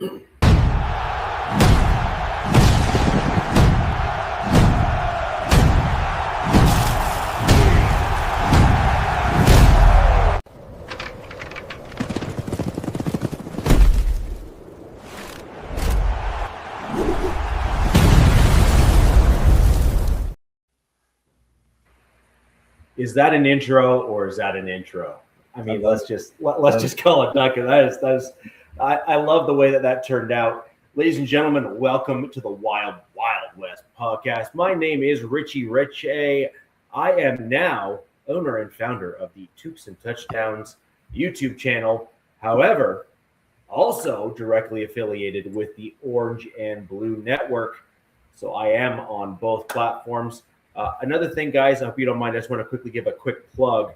Is that an intro or is that an intro? I mean, let's just call it Duncan. That is. I love the way that turned out. Ladies and gentlemen, welcome to the Wild West podcast. My name is Richie Riche. I am now owner and founder of the Toops and Touchdowns YouTube channel. However, also directly affiliated with the Orange and Blue Network. So I am on both platforms. Another thing, guys, I hope you don't mind, I just want to quickly give a quick plug.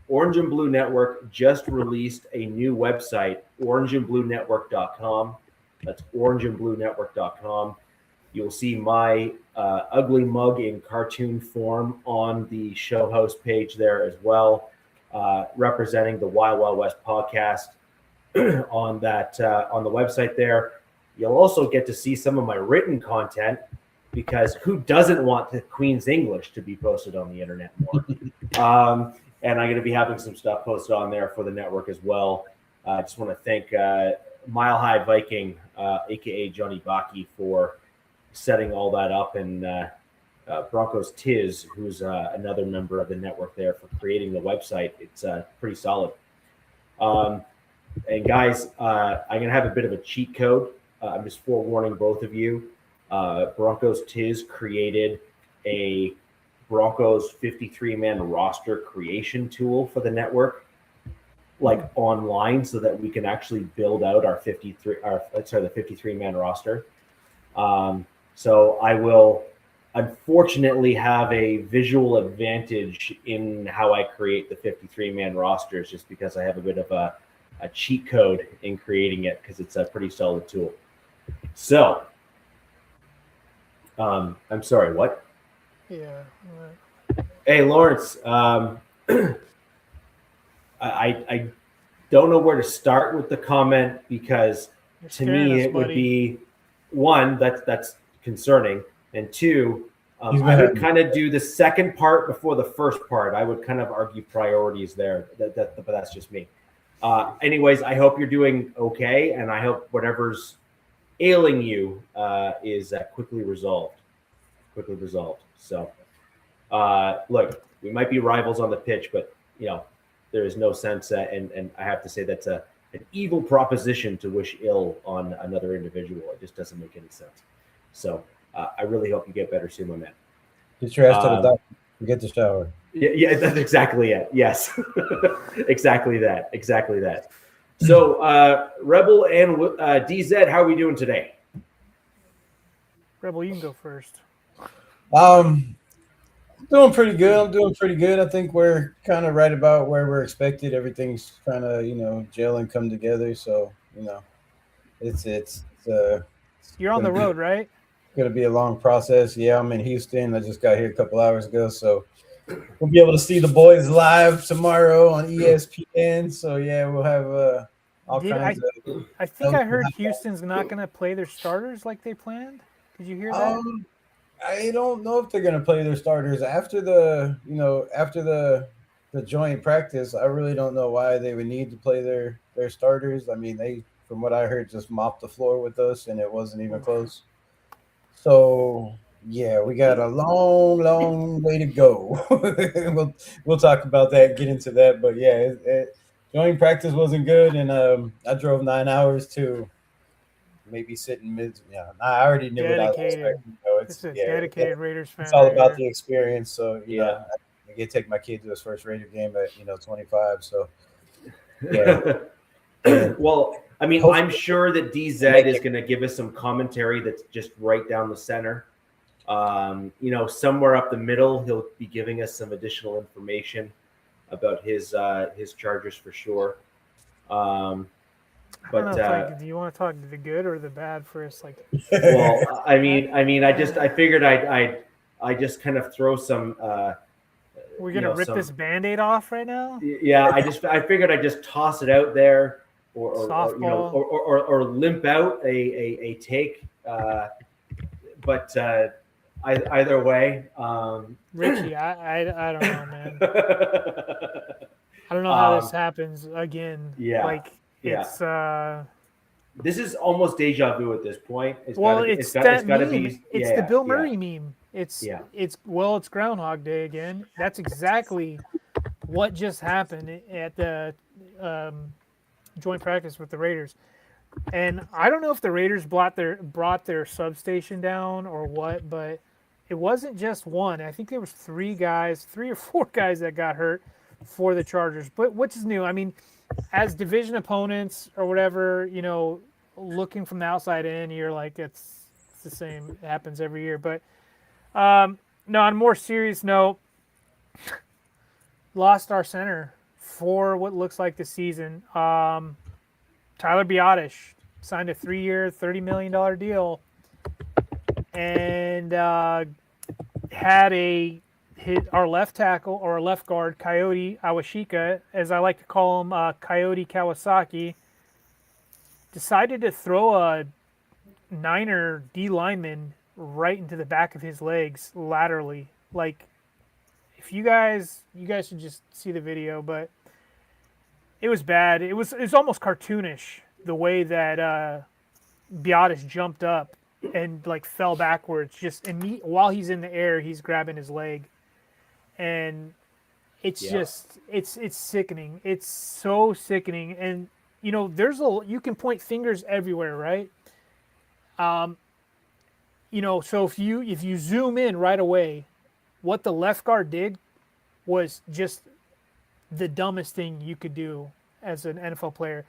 Orange and Blue Network just released a new website, orangeandbluenetwork.com. That's orangeandbluenetwork.com. You'll see my ugly mug in cartoon form on the show host page there as well, representing the Wild West podcast on the website there. You'll also get to see some of my written content, because who doesn't want the Queen's English to be posted on the internet more? And I'm going to be having some stuff posted on there for the network as well. I just want to thank Mile High Viking, a.k.a. Johnny Baki, for setting all that up, and Broncos Tiz, who's another member of the network there, for creating the website. It's pretty solid. And guys, I'm going to have a bit of a cheat code. I'm just forewarning both of you. Broncos Tiz created a Broncos 53-man roster creation tool for the network, like online, so that we can actually build out the 53-man roster. So I will unfortunately have a visual advantage in how I create the 53-man rosters, just because I have a bit of a cheat code in creating it, because it's a pretty solid tool. So I'm sorry, what? Yeah. Hey, Lawrence, I don't know where to start with the comment, because to me it would be, one, that's concerning, and two, I would kind of do the second part before the first part. I would kind of argue priorities there, but that's just me. Anyways, I hope you're doing okay, and I hope whatever's ailing you is quickly resolved. So, look, we might be rivals on the pitch, but there is no sense, and I have to say that's an evil proposition to wish ill on another individual. It just doesn't make any sense. So, I really hope you get better soon, my man. Get your ass to the doctor. Get the shower. Yeah, that's exactly it. Yes, exactly that. So, Rebel and DZ, how are we doing today? Rebel, you can go first. Doing pretty good. I'm doing pretty good. I think we're kind of right about where we're expected. Everything's kind of, gel and come together. So, it's you're on the road, right? Going to be a long process. Yeah, I'm in Houston. I just got here a couple hours ago. So we'll be able to see the boys live tomorrow on ESPN. So, yeah, we'll have all kinds of. I think I heard Houston's not going to play their starters like they planned. Did you hear that? I don't know if they're going to play their starters after the joint practice. I really don't know why they would need to play their starters. I mean, they, from what I heard, just mopped the floor with us, and it wasn't even close. So, yeah, we got a long way to go. we'll talk about that, get into that. But, yeah, joint practice wasn't good, and I drove 9 hours to maybe sitting mid. Yeah, I already knew what I was expecting. It's a dedicated Raiders fan. It's all about the experience. So, I get to take my kid to his first Raider game at 25. So, yeah. Well, I mean, I'm sure that DZ is going to give us some commentary that's just right down the center. Somewhere up the middle, he'll be giving us some additional information about his Chargers for sure. But do you want to talk the good or the bad first? Like, well, I figured I just kind of throw some. We're gonna rip this Band-Aid off right now. Yeah, I figured I'd just toss it out there. Softball. or limp out a take. But either way, Richie, I don't know, man. I don't know how this happens again. Yeah, Like it's this is almost deja vu at this point. It's that gotta meme. be. It's Yeah, the Bill yeah, Murray meme. It's yeah. it's Groundhog Day again. That's exactly what just happened at the joint practice with the Raiders. And I don't know if the Raiders brought their substation down or what, but it wasn't just one. I think there was three or four guys that got hurt for the Chargers. But which is new? I mean, as division opponents or whatever, looking from the outside in, you're like, it's the same. It happens every year. But no, on a more serious note, lost our center for what looks like the season. Tyler Biotish signed a 3-year, $30 million deal and had our left tackle or left guard, Coyote Awashika, as I like to call him, Coyote Kawasaki, decided to throw a Niner D lineman right into the back of his legs laterally. Like, if you guys should just see the video, but it was bad. It was almost cartoonish the way that Biotis jumped up and like fell backwards. Just while he's in the air, he's grabbing his leg, and it's just it's sickening. It's so sickening, and you can point fingers everywhere, right? So if you zoom in right away, what the left guard did was just the dumbest thing you could do as an NFL player.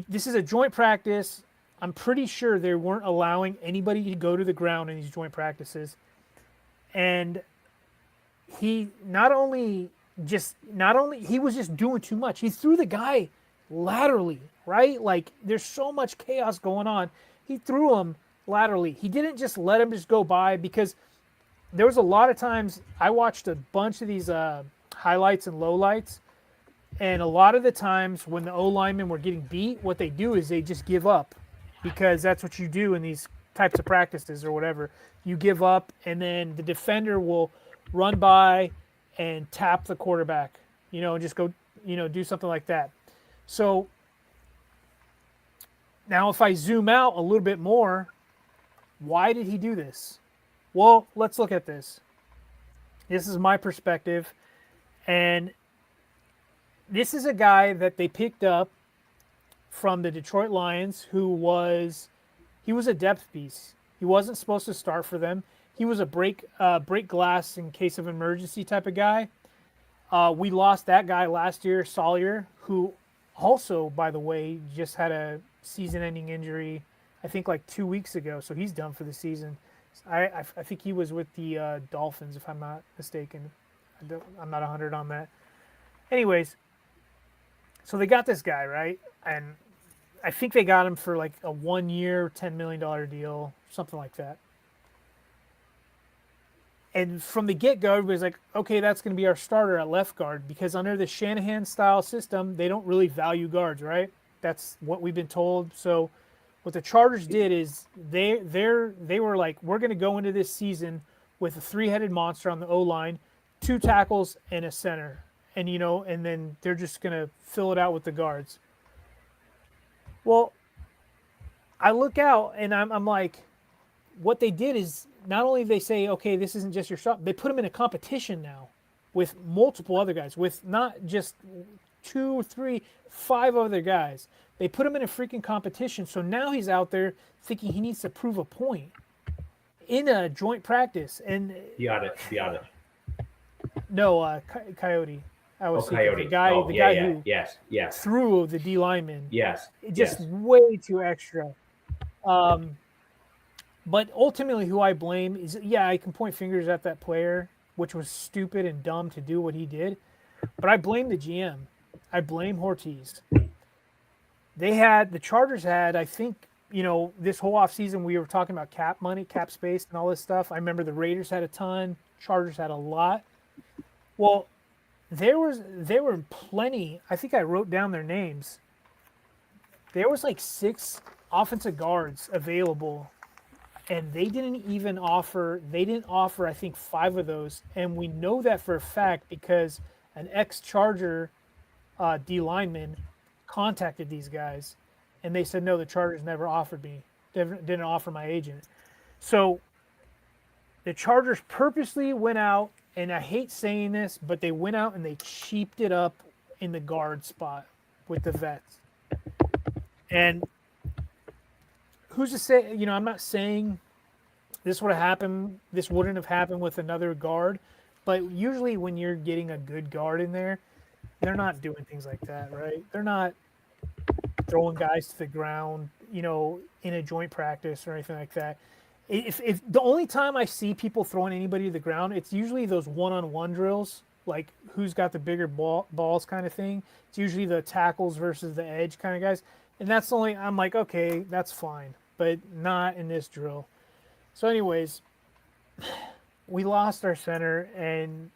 This is a joint practice. I'm pretty sure they weren't allowing anybody to go to the ground in these joint practices. And he he was just doing too much. He threw the guy laterally, right? Like, there's so much chaos going on. He threw him laterally. He didn't just let him just go by, because there was a lot of times I watched a bunch of these highlights and lowlights, and a lot of the times when the O-linemen were getting beat, what they do is they just give up, because that's what you do in these types of practices or whatever. You give up, and then the defender will run by and tap the quarterback, and just go, do something like that. So now if I zoom out a little bit more, why did he do this? Well, let's look at this. This is my perspective, and this is a guy that they picked up from the Detroit Lions he was a depth piece. He wasn't supposed to start for them. He was a break glass in case of emergency type of guy. We lost that guy last year, Sawyer, who also, by the way, just had a season-ending injury, I think like 2 weeks ago, so he's done for the season. I think he was with the Dolphins, if I'm not mistaken. I'm not 100 on that. Anyways, so they got this guy, right? And I think they got him for like a 1-year, $10 million deal, something like that. And from the get-go, everybody's like, okay, that's going to be our starter at left guard, because under the Shanahan-style system, they don't really value guards, right? That's what we've been told. So what the Chargers did is they were like, we're going to go into this season with a 3-headed monster on the O-line, 2 tackles, and a center. And, and then they're just going to fill it out with the guards. Well, I look out, and I'm like, what they did is not only they say, okay, this isn't just your shot, they put him in a competition now with multiple other guys, with not just 2, 3, 5 other guys. They put him in a freaking competition. So now he's out there thinking he needs to prove a point in a joint practice. And Biotic. No, Coyote. I was thinking Coyote. the guy who yes. threw the D lineman. Yes. Just way too extra. But ultimately, who I blame is, I can point fingers at that player, which was stupid and dumb to do what he did. But I blame the GM. I blame Ortiz. The Chargers had, I think, this whole offseason we were talking about cap money, cap space, and all this stuff. I remember the Raiders had a ton. Chargers had a lot. Well, there were plenty. I think I wrote down their names. there was like 6 offensive guards available, and they didn't offer, I think, 5 of those. And we know that for a fact because an ex-Charger D lineman contacted these guys, and they said, no, the Chargers never offered me, didn't offer my agent. So the Chargers purposely went out, and I hate saying this, but they went out and they cheaped it up in the guard spot with the vets. And who's to say, I'm not saying this would have happened, this wouldn't have happened with another guard, but usually when you're getting a good guard in there, they're not doing things like that, right? They're not throwing guys to the ground, in a joint practice or anything like that. If the only time I see people throwing anybody to the ground, it's usually those one-on-one drills, like who's got the bigger balls kind of thing. It's usually the tackles versus the edge kind of guys. And that's the only, I'm like, okay, that's fine, but not in this drill. So anyways, we lost our center, and,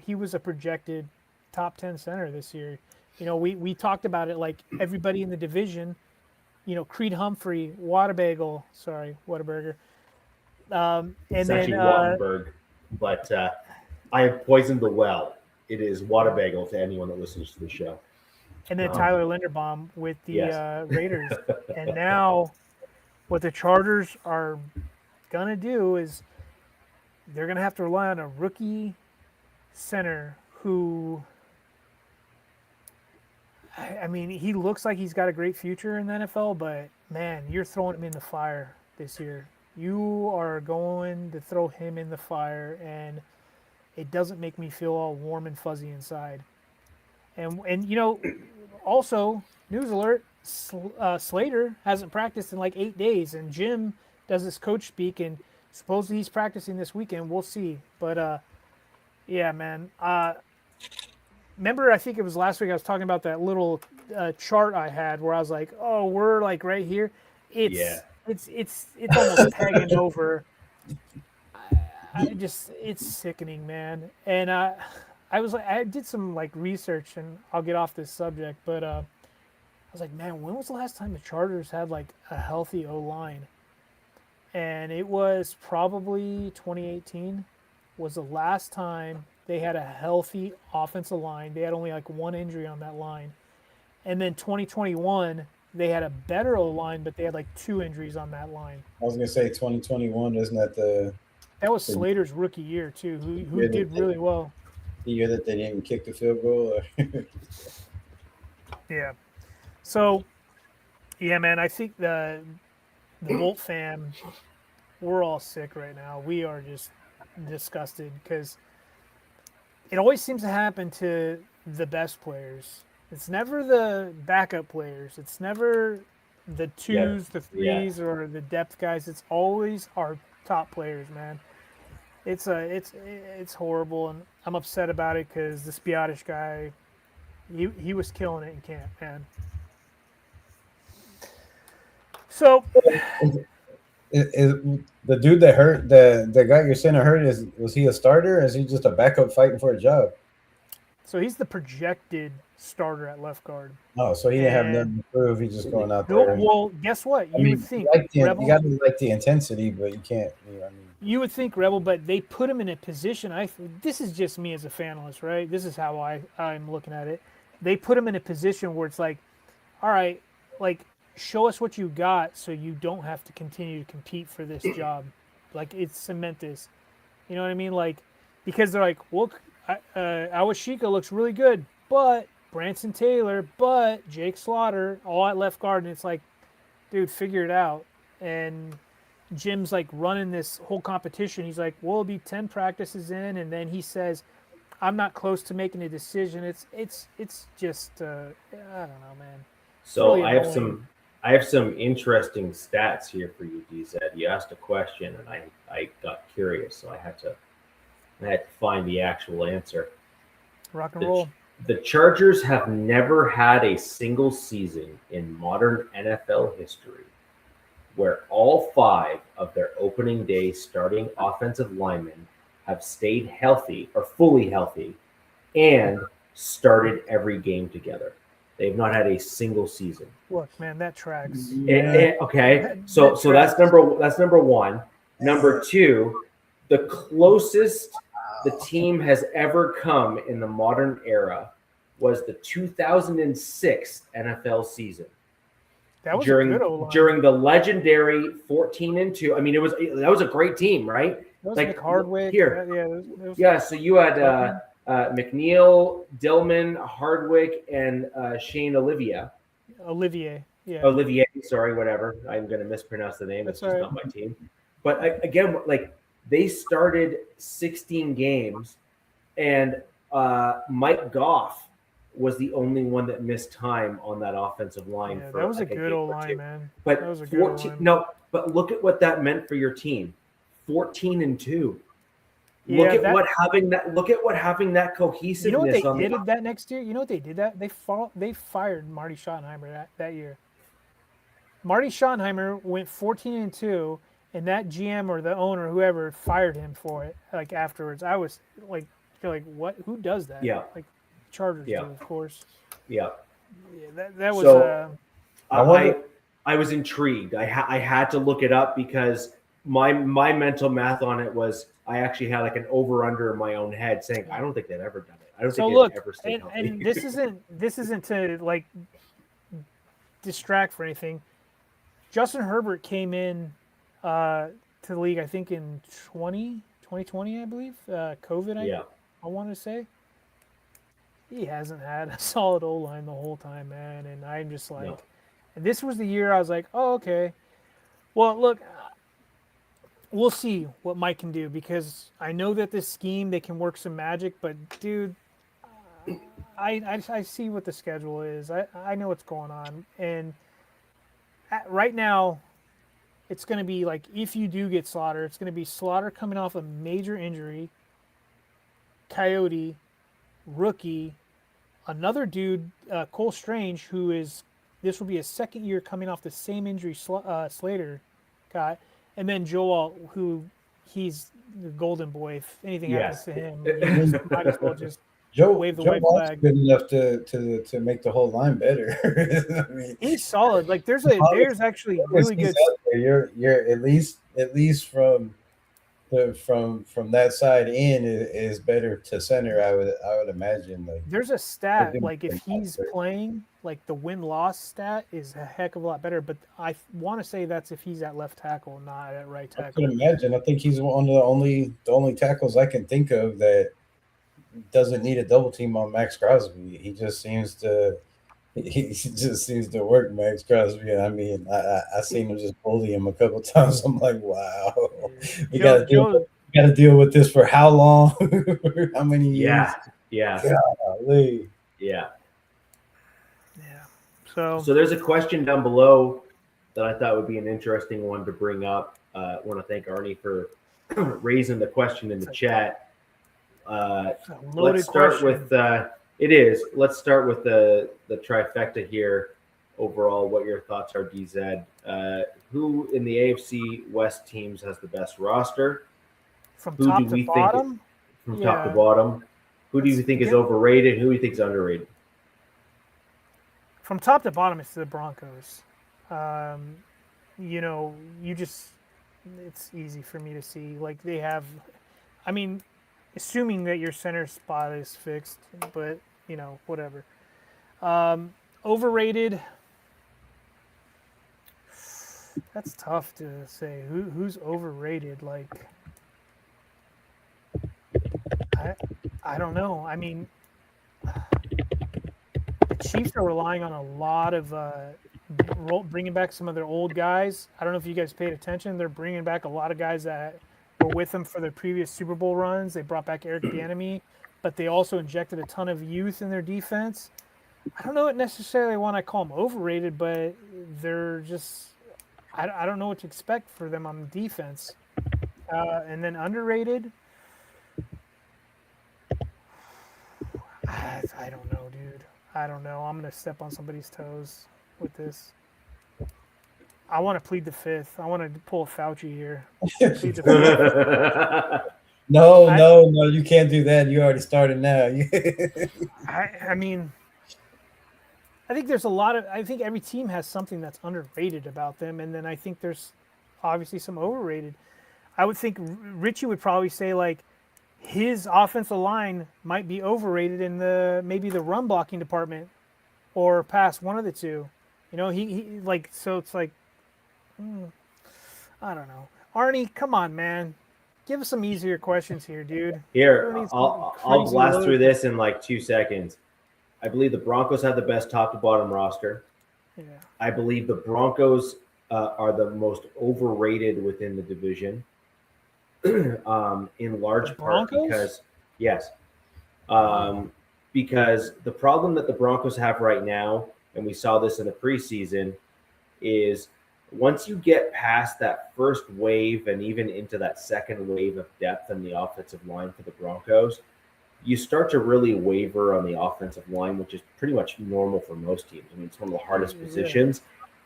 he was a projected top 10 center this year. We talked about it, like everybody in the division, Creed Humphrey, Whataburger. And It's then actually Wattenberg, but I have poisoned the well. It is Whataburger to anyone that listens to the show. And then Tyler Linderbaum with the Yes. Raiders. And now what the Chargers are going to do is they're going to have to rely on a rookie center who, I mean, he looks like he's got a great future in the NFL, but, man, you're throwing him in the fire this year. You are going to throw him in the fire, and it doesn't make me feel all warm and fuzzy inside. And also, news alert, Slater hasn't practiced in like 8 days, and Jim does his coach speak, and supposedly he's practicing this weekend. We'll see. But, yeah, man. Remember, I think it was last week I was talking about that little chart I had where I was like, oh, we're like right here. It's almost pegging over. It's sickening, man. And I did some like research, and I'll get off this subject, but I was like, man, when was the last time the Chargers had like a healthy O-line? And it was probably 2018 was the last time they had a healthy offensive line. They had only like 1 injury on that line. And then 2021, they had a better O-line, but they had like 2 injuries on that line. I was going to say 2021, isn't that that was Slater's rookie year too, who did really well. The year that they didn't even kick the field goal? Yeah. So, yeah, man, I think the Bolt fam, we're all sick right now. We are just disgusted because it always seems to happen to the best players. It's never the backup players. It's never the 2s, the 3s, or the depth guys. It's always our top players, man. It's horrible, and I'm upset about it because the Spiotish guy, he was killing it in camp, man. So, the dude that hurt the guy your center hurt, was he a starter or is he just a backup fighting for a job? So he's the projected starter at left guard. Oh, so he didn't have nothing to prove. He's just going out there. Well, guess what? You would think you got to like the intensity, but you can't. You would think Rebel, but they put him in a position. This is just me as a fanalist, right? This is how I'm looking at it. They put him in a position where it's like, all right, like show us what you got, so you don't have to continue to compete for this job. Like cement this. You know what I mean? Like because they're like, well, Awashika looks really good, but Branson Taylor, but Jake Slaughter, all at left guard, and it's like, dude, figure it out. And Jim's like running this whole competition. He's like, well, it'll be 10 practices in, and then he says, I'm not close to making a decision. It's just I don't know, man. So really I have some interesting stats here for you, DZ. You asked a question, and I got curious, so I had to find the actual answer. Rock and roll. The Chargers have never had a single season in modern NFL history where all 5 of their opening day starting offensive linemen have stayed healthy or fully healthy and started every game together. They've not had a single season. Look, man, that tracks. Okay, so that's number one. Number two, the closest the team has ever come in the modern era was the 2006 NFL season. That was during a good O-line. during the legendary 14-2. I mean, that was a great team, right? That was Like Hardwick. here, Yeah, so you had McNeil, Dillman, Hardwick, and Shane Olivier. Olivier, sorry, whatever. I'm going to mispronounce the name. It's just not my team. But again, like they started 16 games, and Mike Goff was the only one that missed time on that offensive line. Yeah, that was a good O-line, man. But that was a good 14. No, but look at what that meant for your team. 14-2. Look at what having that cohesiveness. You know what they did that next year? You know what they did that? They fired Marty Schottenheimer that year. Marty Schottenheimer went 14-2, and that GM or the owner, whoever, fired him for it. Like afterwards, I was like, "You're like, what? Who does that?" Yeah. Like Chargers do, of course. Yeah. Yeah, that was. So, I was intrigued. I had to look it up because my mental math on it was I actually had like an over/under in my own head saying I don't think they've ever done it. I don't think they've ever stayed healthy. And this isn't to like distract for anything. Justin Herbert came in to the league, I think in 2020, I believe. COVID, I want to say. He hasn't had a solid O-line the whole time, man. And I'm just like, and this was the year I was like, oh, okay. Well, look, we'll see what Mike can do because I know that this scheme, they can work some magic. But, dude, I see what the schedule is. I know what's going on. And right now, it's going to be like if you do get Slaughter, it's going to be Slaughter coming off a major injury, Coyote, rookie, another dude, Cole Strange, this will be his second year coming off the same injury Slater got, and then Joel, who he's the golden boy. If anything happens to him, you might as well just wave the white flag. Good enough to make the whole line better. I mean, he's solid. Like there's actually really good. You're at least from that side in is better to center. I would imagine. Like there's a stat like if he's playing, like the win-loss stat is a heck of a lot better. But I want to say that's if he's at left tackle, not at right tackle. I can imagine. I think he's one of the only tackles I can think of that doesn't need a double team on Max Crosby. He just seems to work Max Crosby. I mean, I seen him just bully him a couple times. I'm like, wow, we got to deal with this for how long? For how many years? Yeah. Golly. Yeah. So there's a question down below that I thought would be an interesting one to bring up. I want to thank Arnie for raising the question in the chat. Let's start with it is. Let's start with the trifecta here. Overall, what your thoughts are, DZ? Who in the AFC West teams has the best roster? From top to bottom? Top to bottom. Who do you think is overrated? Who do you think is underrated? From top to bottom, it's the Broncos. It's easy for me to see. Like they have, I mean, assuming that your center spot is fixed, but whatever. Overrated. That's tough to say. Who's overrated? Like, I don't know. I mean, the Chiefs are relying on a lot of bringing back some of their old guys. I don't know if you guys paid attention. They're bringing back a lot of guys that were with them for their previous Super Bowl runs. They brought back Eric Bieniemy, but they also injected a ton of youth in their defense. I don't know what necessarily want to call them overrated, but they're just I don't know what to expect for them on defense. And then underrated, I don't know, dude. I don't know. I'm going to step on somebody's toes with this. I want to plead the fifth. I want to pull a Fauci here. Plead the fifth. No, you can't do that. You already started now. I mean, I think there's a lot of. I think every team has something that's underrated about them, and then I think there's obviously some overrated. I would think Richie would probably say like his offensive line might be overrated in maybe the run blocking department or pass, one of the two. You know, he like, so it's like, I don't know. Arnie, come on, man. Give us some easier questions here, dude. Here, I'll blast through this in like 2 seconds. I believe the Broncos have the best top to bottom roster. Yeah. I believe the Broncos are the most overrated within the division. In large part because because the problem that the Broncos have right now, and we saw this in the preseason, is once you get past that first wave and even into that second wave of depth in the offensive line for the Broncos, you start to really waver on the offensive line, which is pretty much normal for most teams. I mean, it's one of the hardest positions.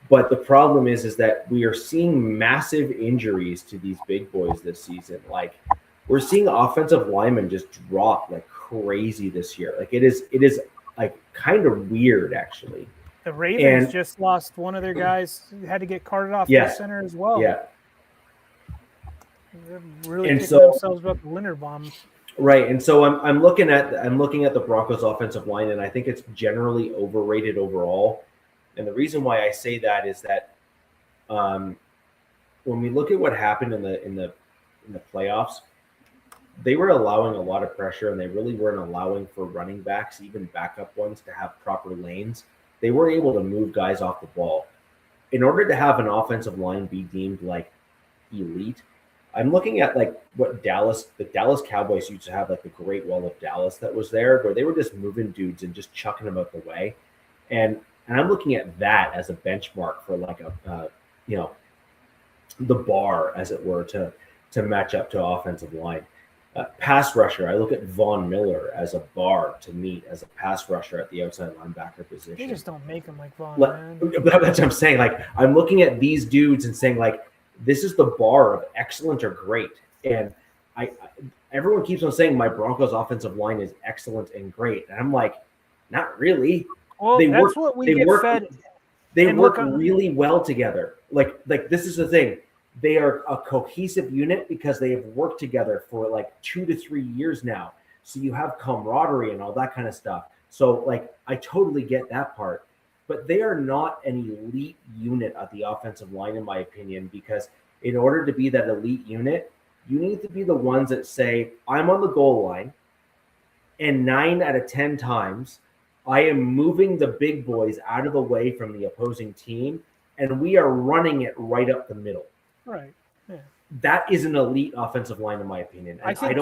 But the problem is that we are seeing massive injuries to these big boys this season. Like, we're seeing offensive linemen just drop like crazy this year. Like, it is like kind of weird, actually. The Ravens just lost one of their guys who had to get carted off the center as well. Yeah. They're really kicking themselves about the Linderbaum. Right, and so I'm looking at the Broncos offensive line, and I think it's generally overrated overall. And the reason why I say that is that when we look at what happened in the playoffs, they were allowing a lot of pressure, and they really weren't allowing for running backs, even backup ones, to have proper lanes. They were able to move guys off the ball. In order to have an offensive line be deemed like elite, I'm looking at like what the Dallas Cowboys used to have, like the Great Wall of Dallas that was there, where they were just moving dudes and just chucking them out the way. And I'm looking at that as a benchmark for like the bar, as it were, to match up to offensive line. Pass rusher, I look at Von Miller as a bar to meet as a pass rusher at the outside linebacker position. They just don't make them like Von, man. That's what I'm saying. Like, I'm looking at these dudes and saying, like, this is the bar of excellent or great. And everyone keeps on saying my Broncos offensive line is excellent and great. And I'm like, not really. Well, that's what we get fed. They work really well together. Like this is the thing. They are a cohesive unit because they have worked together for like 2 to 3 years now. So you have camaraderie and all that kind of stuff. So like, I totally get that part. But they are not an elite unit at the offensive line, in my opinion, because in order to be that elite unit, you need to be the ones that say, I'm on the goal line, and 9 out of 10 times, I am moving the big boys out of the way from the opposing team, and we are running it right up the middle. Right. Yeah. That is an elite offensive line, in my opinion. And I think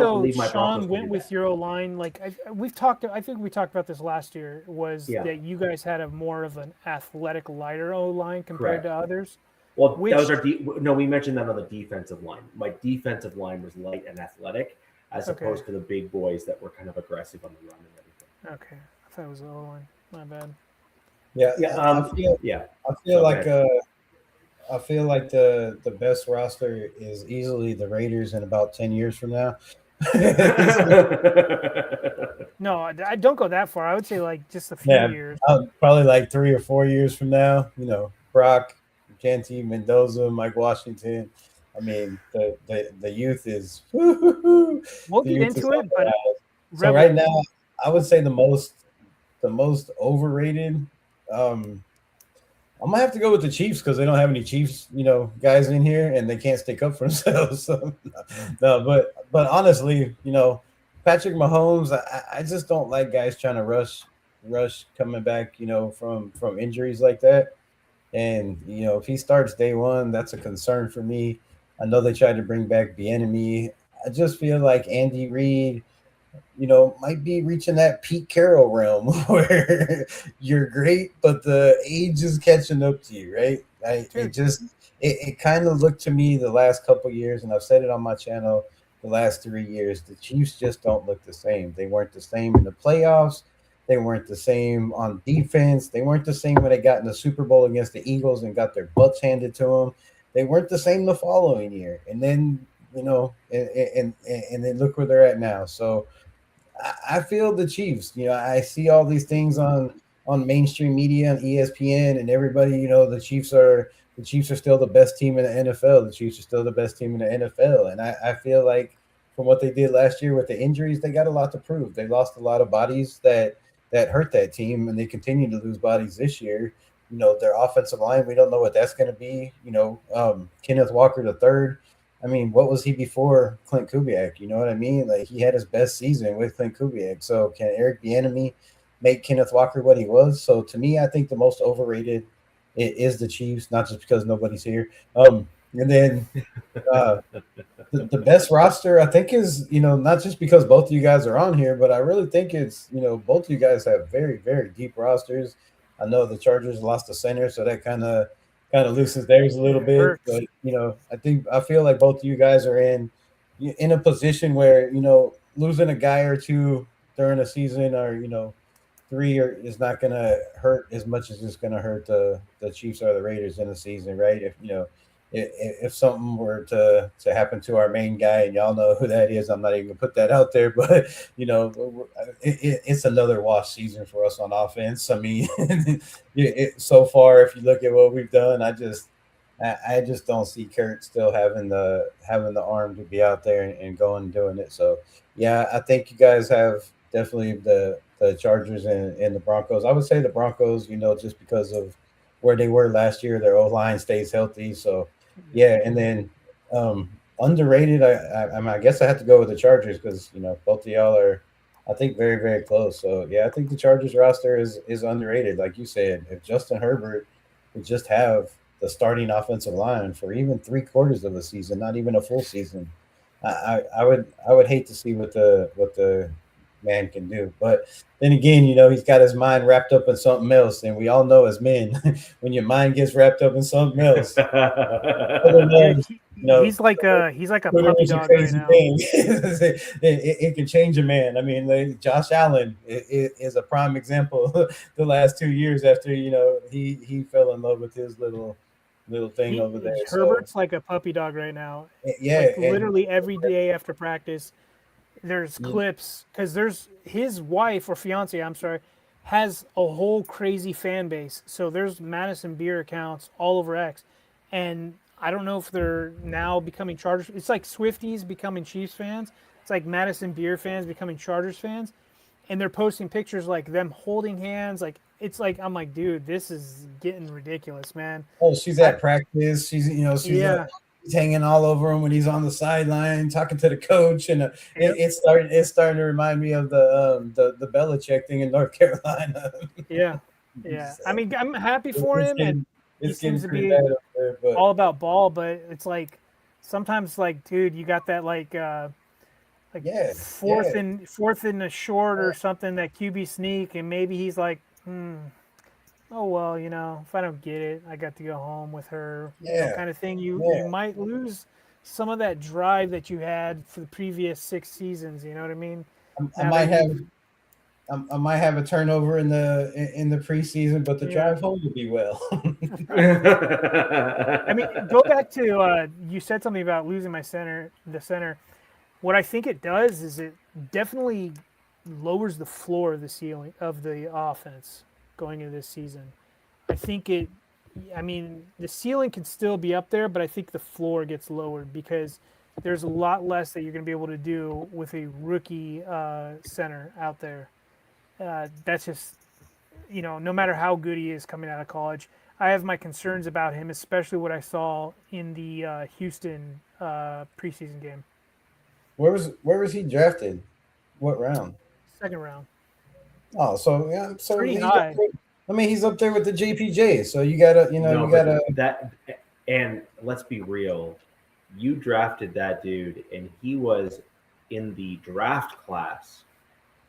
Sean went with your O-line. Like I think we talked about this last year. That you guys had a more of an athletic, lighter O-line compared to others. Well, that was we mentioned that on the defensive line. My defensive line was light and athletic, as opposed to the big boys that were kind of aggressive on the run and everything. Okay, I thought it was the O-line. My bad. I feel like the best roster is easily the Raiders in about 10 years from now. No, I don't go that far. I would say like just a few years. Probably like 3 or 4 years from now. You know, Brock, Canty, Mendoza, Mike Washington. I mean, the youth is. We'll get into it, but so right now, I would say the most overrated. I'm gonna have to go with the Chiefs because they don't have any Chiefs, guys in here, and they can't stick up for themselves. So, no, but honestly, Patrick Mahomes, I just don't like guys trying to rush coming back, from injuries like that. And if he starts day one, that's a concern for me. I know they tried to bring back Bieniemy. I just feel like Andy Reid, might be reaching that Pete Carroll realm where you're great, but the age is catching up to you, right? It kind of looked to me the last couple of years, and I've said it on my channel the last 3 years, the Chiefs just don't look the same. They weren't the same in the playoffs. They weren't the same on defense. They weren't the same when they got in the Super Bowl against the Eagles and got their butts handed to them. They weren't the same the following year. And then, and then look where they're at now. So I feel the Chiefs. I see all these things on on mainstream media and ESPN and everybody, the Chiefs are still the best team in the NFL. The Chiefs are still the best team in the NFL. And I feel like from what they did last year with the injuries, they got a lot to prove. They lost a lot of bodies that hurt that team, and they continue to lose bodies this year. Their offensive line, we don't know what that's going to be. Kenneth Walker the third. I mean, what was he before Clint Kubiak? You know what I mean? Like, he had his best season with Clint Kubiak. So can Eric Bieniemy make Kenneth Walker what he was? So to me, I think the most overrated is the Chiefs, not just because nobody's here. And then the best roster, I think, is, not just because both of you guys are on here, but I really think it's, both of you guys have very, very deep rosters. I know the Chargers lost a center, so that kind of loosens theirs a little bit. But, I feel like both of you guys are in a position where, losing a guy or two during a season or, three is not going to hurt as much as it's going to hurt the Chiefs or the Raiders in the season, right? If something were to happen to our main guy, and y'all know who that is, I'm not even gonna put that out there, but it's another wash season for us on offense. I mean, so far, if you look at what we've done, I just don't see Kurt still having the arm to be out there and going and doing it. So yeah, I think you guys have definitely the Chargers and the Broncos. I would say the Broncos, just because of where they were last year, their O-line stays healthy. So yeah, and then underrated, I guess I have to go with the Chargers because both of y'all are, I think, very, very close. So yeah, I think the Chargers roster is underrated. Like you said, if Justin Herbert would just have the starting offensive line for even 3/4 of the season, not even a full season, I would hate to see what the man can do. But then again, he's got his mind wrapped up in something else, and we all know as men, when your mind gets wrapped up in something else, he's like a puppy dog right now. It can change a man. I mean, Josh Allen is a prime example. The last 2 years after he fell in love with his little thing over there. Herbert's like a puppy dog right now. Yeah, literally every day after practice, there's clips, because there's his wife or fiance, I'm sorry, has a whole crazy fan base. So there's Madison Beer accounts all over X, and I don't know if they're now becoming Chargers. It's like Swifties becoming Chiefs fans. It's like Madison Beer fans becoming Chargers fans, and they're posting pictures like them holding hands. Like, it's like, I'm like, dude, this is getting ridiculous, man. Oh, she's at practice. She's he's hanging all over him when he's on the sideline talking to the coach, and it's starting to remind me of the Belichick thing in North Carolina. Yeah. I mean, I'm happy for him, and he seems to be there, all about ball. But it's like sometimes, like, dude, you got that fourth and a short or something, that QB sneak, and maybe he's like, oh, well, if I don't get it, I got to go home with her, kind of thing. You might lose some of that drive that you had for the previous 6 seasons. You know what I mean? I might have a turnover in the preseason, but the drive home will be well. I mean, go back to you said something about losing the center. What I think it does is it definitely lowers the floor of the ceiling of the offense going into this season. I think the ceiling can still be up there, but I think the floor gets lowered because there's a lot less that you're going to be able to do with a rookie center out there. That's just, no matter how good he is coming out of college, I have my concerns about him, especially what I saw in the Houston preseason game. Where was he drafted? What round? 2nd round. Oh, so yeah, so pretty high. I mean, he's up there with the JPJ. So you gotta, that. And let's be real, you drafted that dude, and he was in the draft class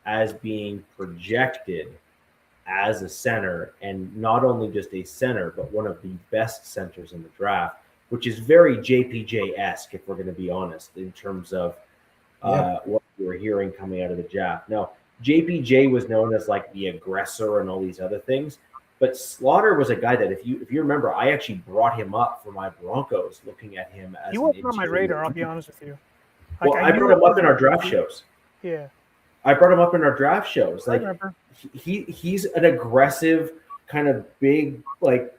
as being projected as a center, and not only just a center, but one of the best centers in the draft, which is very JPJ-esque, if we're going to be honest, in terms of what we were hearing coming out of the draft. Now, JPJ was known as like the aggressor and all these other things, but Slaughter was a guy that, if you remember, I actually brought him up for my Broncos, looking at him as he wasn't on my radar. I'll be honest with you. Well, I brought him up in our draft shows. Yeah. I brought him up in our draft shows. I Like remember. he's an aggressive kind of big, like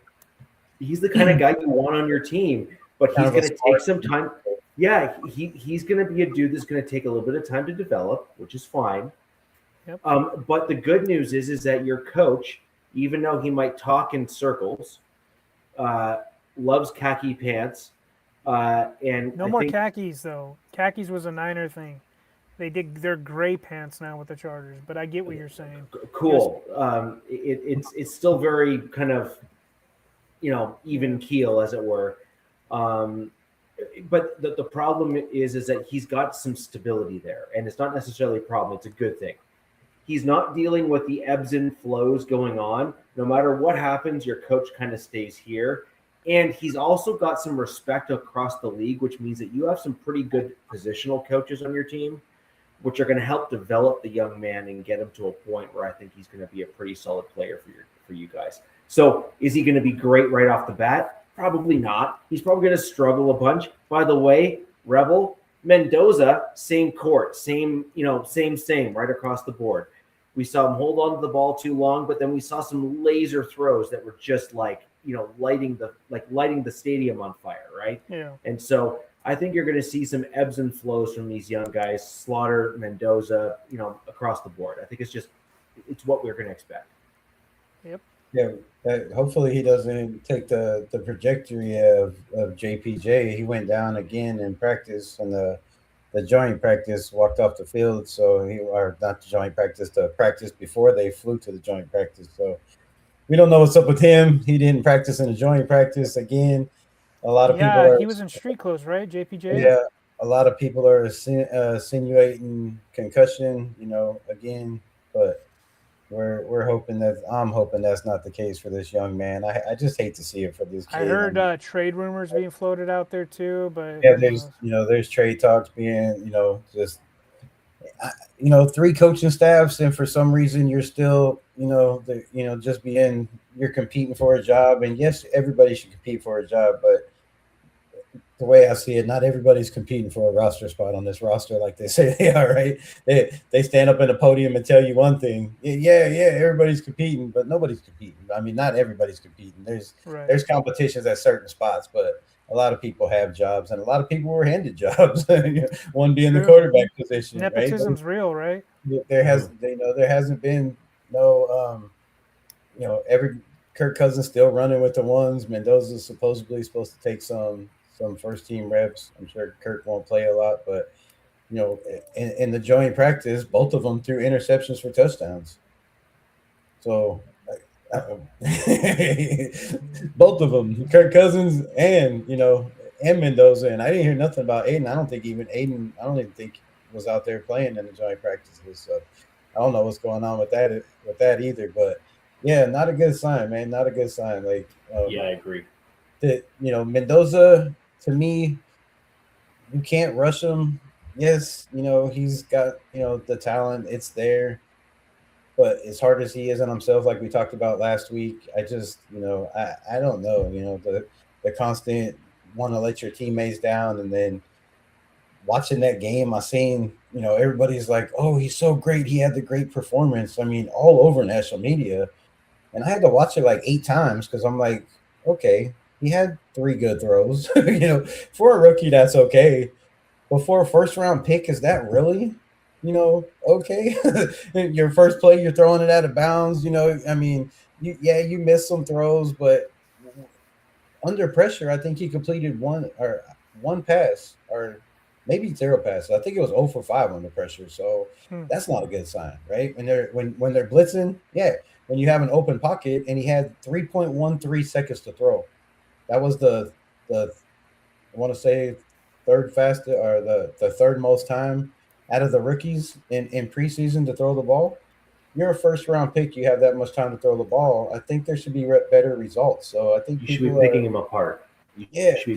he's the kind of guy you want on your team, but Kind he's of a going to smart take some time. Yeah, he's going to be a dude that's going to take a little bit of time to develop, which is fine. Yep. But the good news is that your coach, even though he might talk in circles, loves khaki pants. And No I more think khakis though. Khakis was a Niner thing. They did their gray pants now with the Chargers, but I get what you're saying. cool. It's still very kind of even keel, as it were. But the problem is that he's got some stability there, and it's not necessarily a problem. It's a good thing. He's not dealing with the ebbs and flows going on. No matter what happens, your coach kind of stays here. And he's also got some respect across the league, which means that you have some pretty good positional coaches on your team, which are going to help develop the young man and get him to a point where I think he's going to be a pretty solid player for you guys. So is he going to be great right off the bat? Probably not. He's probably going to struggle a bunch. By the way, Rebel, Mendoza, same court, same right across the board. We saw him hold on to the ball too long, but then we saw some laser throws that were just like, lighting the stadium on fire, right? Yeah. And so I think you're going to see some ebbs and flows from these young guys, Slaughter, Mendoza, across the board. I think it's what we're going to expect. Yep. Yeah, hopefully he doesn't take the trajectory of JPJ. He went down again in practice, and the joint practice, walked off the field. So or not the joint practice, the practice before they flew to the joint practice. So we don't know what's up with him. He didn't practice in the joint practice again. A lot of people are. He was in street clothes, right? JPJ. Yeah, a lot of people are insinuating concussion. Again, but. I'm hoping that's not the case for this young man. I just hate to see it for this kid. I heard trade rumors being floated out there too, but yeah, there's trade talks being, just 3 coaching staffs, and for some reason you're still, just you're competing for a job, and yes, everybody should compete for a job, but the way I see it, not everybody's competing for a roster spot on this roster like they say they are, right? They stand up in the podium and tell you one thing. Yeah, everybody's competing, but nobody's competing. I mean, not everybody's competing. There's competitions at certain spots, but a lot of people have jobs, and a lot of people were handed jobs. One being the quarterback position. Nepotism's real, right? There hasn't been no every Kirk Cousins still running with the ones. Mendoza's supposed to take some first team reps. I'm sure Kirk won't play a lot, but in the joint practice, both of them threw interceptions for touchdowns. So both of them, Kirk Cousins and Mendoza, and I didn't hear nothing about Aiden. I don't even think was out there playing in the joint practices. So I don't know what's going on with that either. But yeah, not a good sign, man. Not a good sign. Like yeah, I agree. That Mendoza, to me, you can't rush him. Yes, he's got the talent, it's there, but as hard as he is on himself, like we talked about last week, I just I don't know, the constant want to let your teammates down, and then watching that game, I seen everybody's like, oh, he's so great, he had the great performance. I mean, all over national media, and I had to watch it like 8 times because I'm like, okay. He had 3 good throws. For a rookie, that's okay. But for a first-round pick, is that really, okay? Your first play, you're throwing it out of bounds. I mean, you missed some throws, but under pressure, I think he completed one pass, or maybe 0 passes. I think it was 0 for 5 under pressure. So that's not a good sign, right? When they're blitzing, yeah. When you have an open pocket, and he had 3.13 seconds to throw. That was the I want to say third fastest, or the third most time out of the rookies in preseason to throw the ball. You're a first round pick. You have that much time to throw the ball. I think there should be better results. So I think you should be picking him apart. You should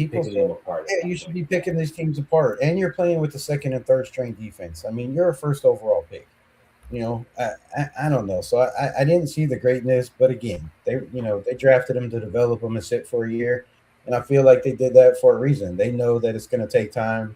be picking these teams apart. And you're playing with the second and third string defense. I mean, you're a first overall pick. I don't know. So I didn't see the greatness, but again, they drafted him to develop him and sit for a year, and I feel like they did that for a reason. They know that it's going to take time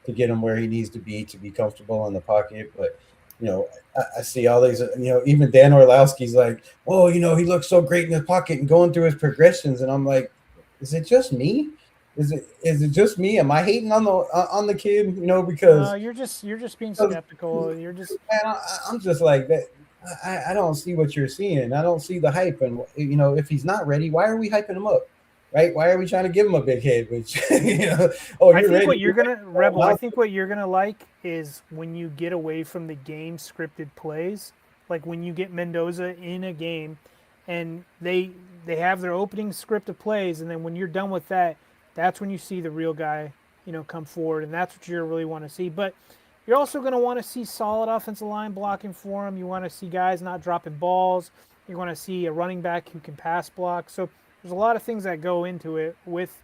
to get him where he needs to be comfortable in the pocket. But I see all these, even Dan Orlowski's like, oh, he looks so great in his pocket and going through his progressions. And I'm like, is it just me? Is it just me? Am I hating on the kid? Because you're just being skeptical. You're just man, I'm just like that. I don't see what you're seeing. I don't see the hype. And if he's not ready, why are we hyping him up? Right? Why are we trying to give him a big head? Which oh, you're I think ready. what you're gonna Rebel. I think what you're gonna like is when you get away from the game scripted plays, like when you get Mendoza in a game, and they have their opening script of plays, and then when you're done with that, that's when you see the real guy, come forward, and that's what you really want to see. But you're also going to want to see solid offensive line blocking for him. You want to see guys not dropping balls. You want to see a running back who can pass block. So there's a lot of things that go into it with,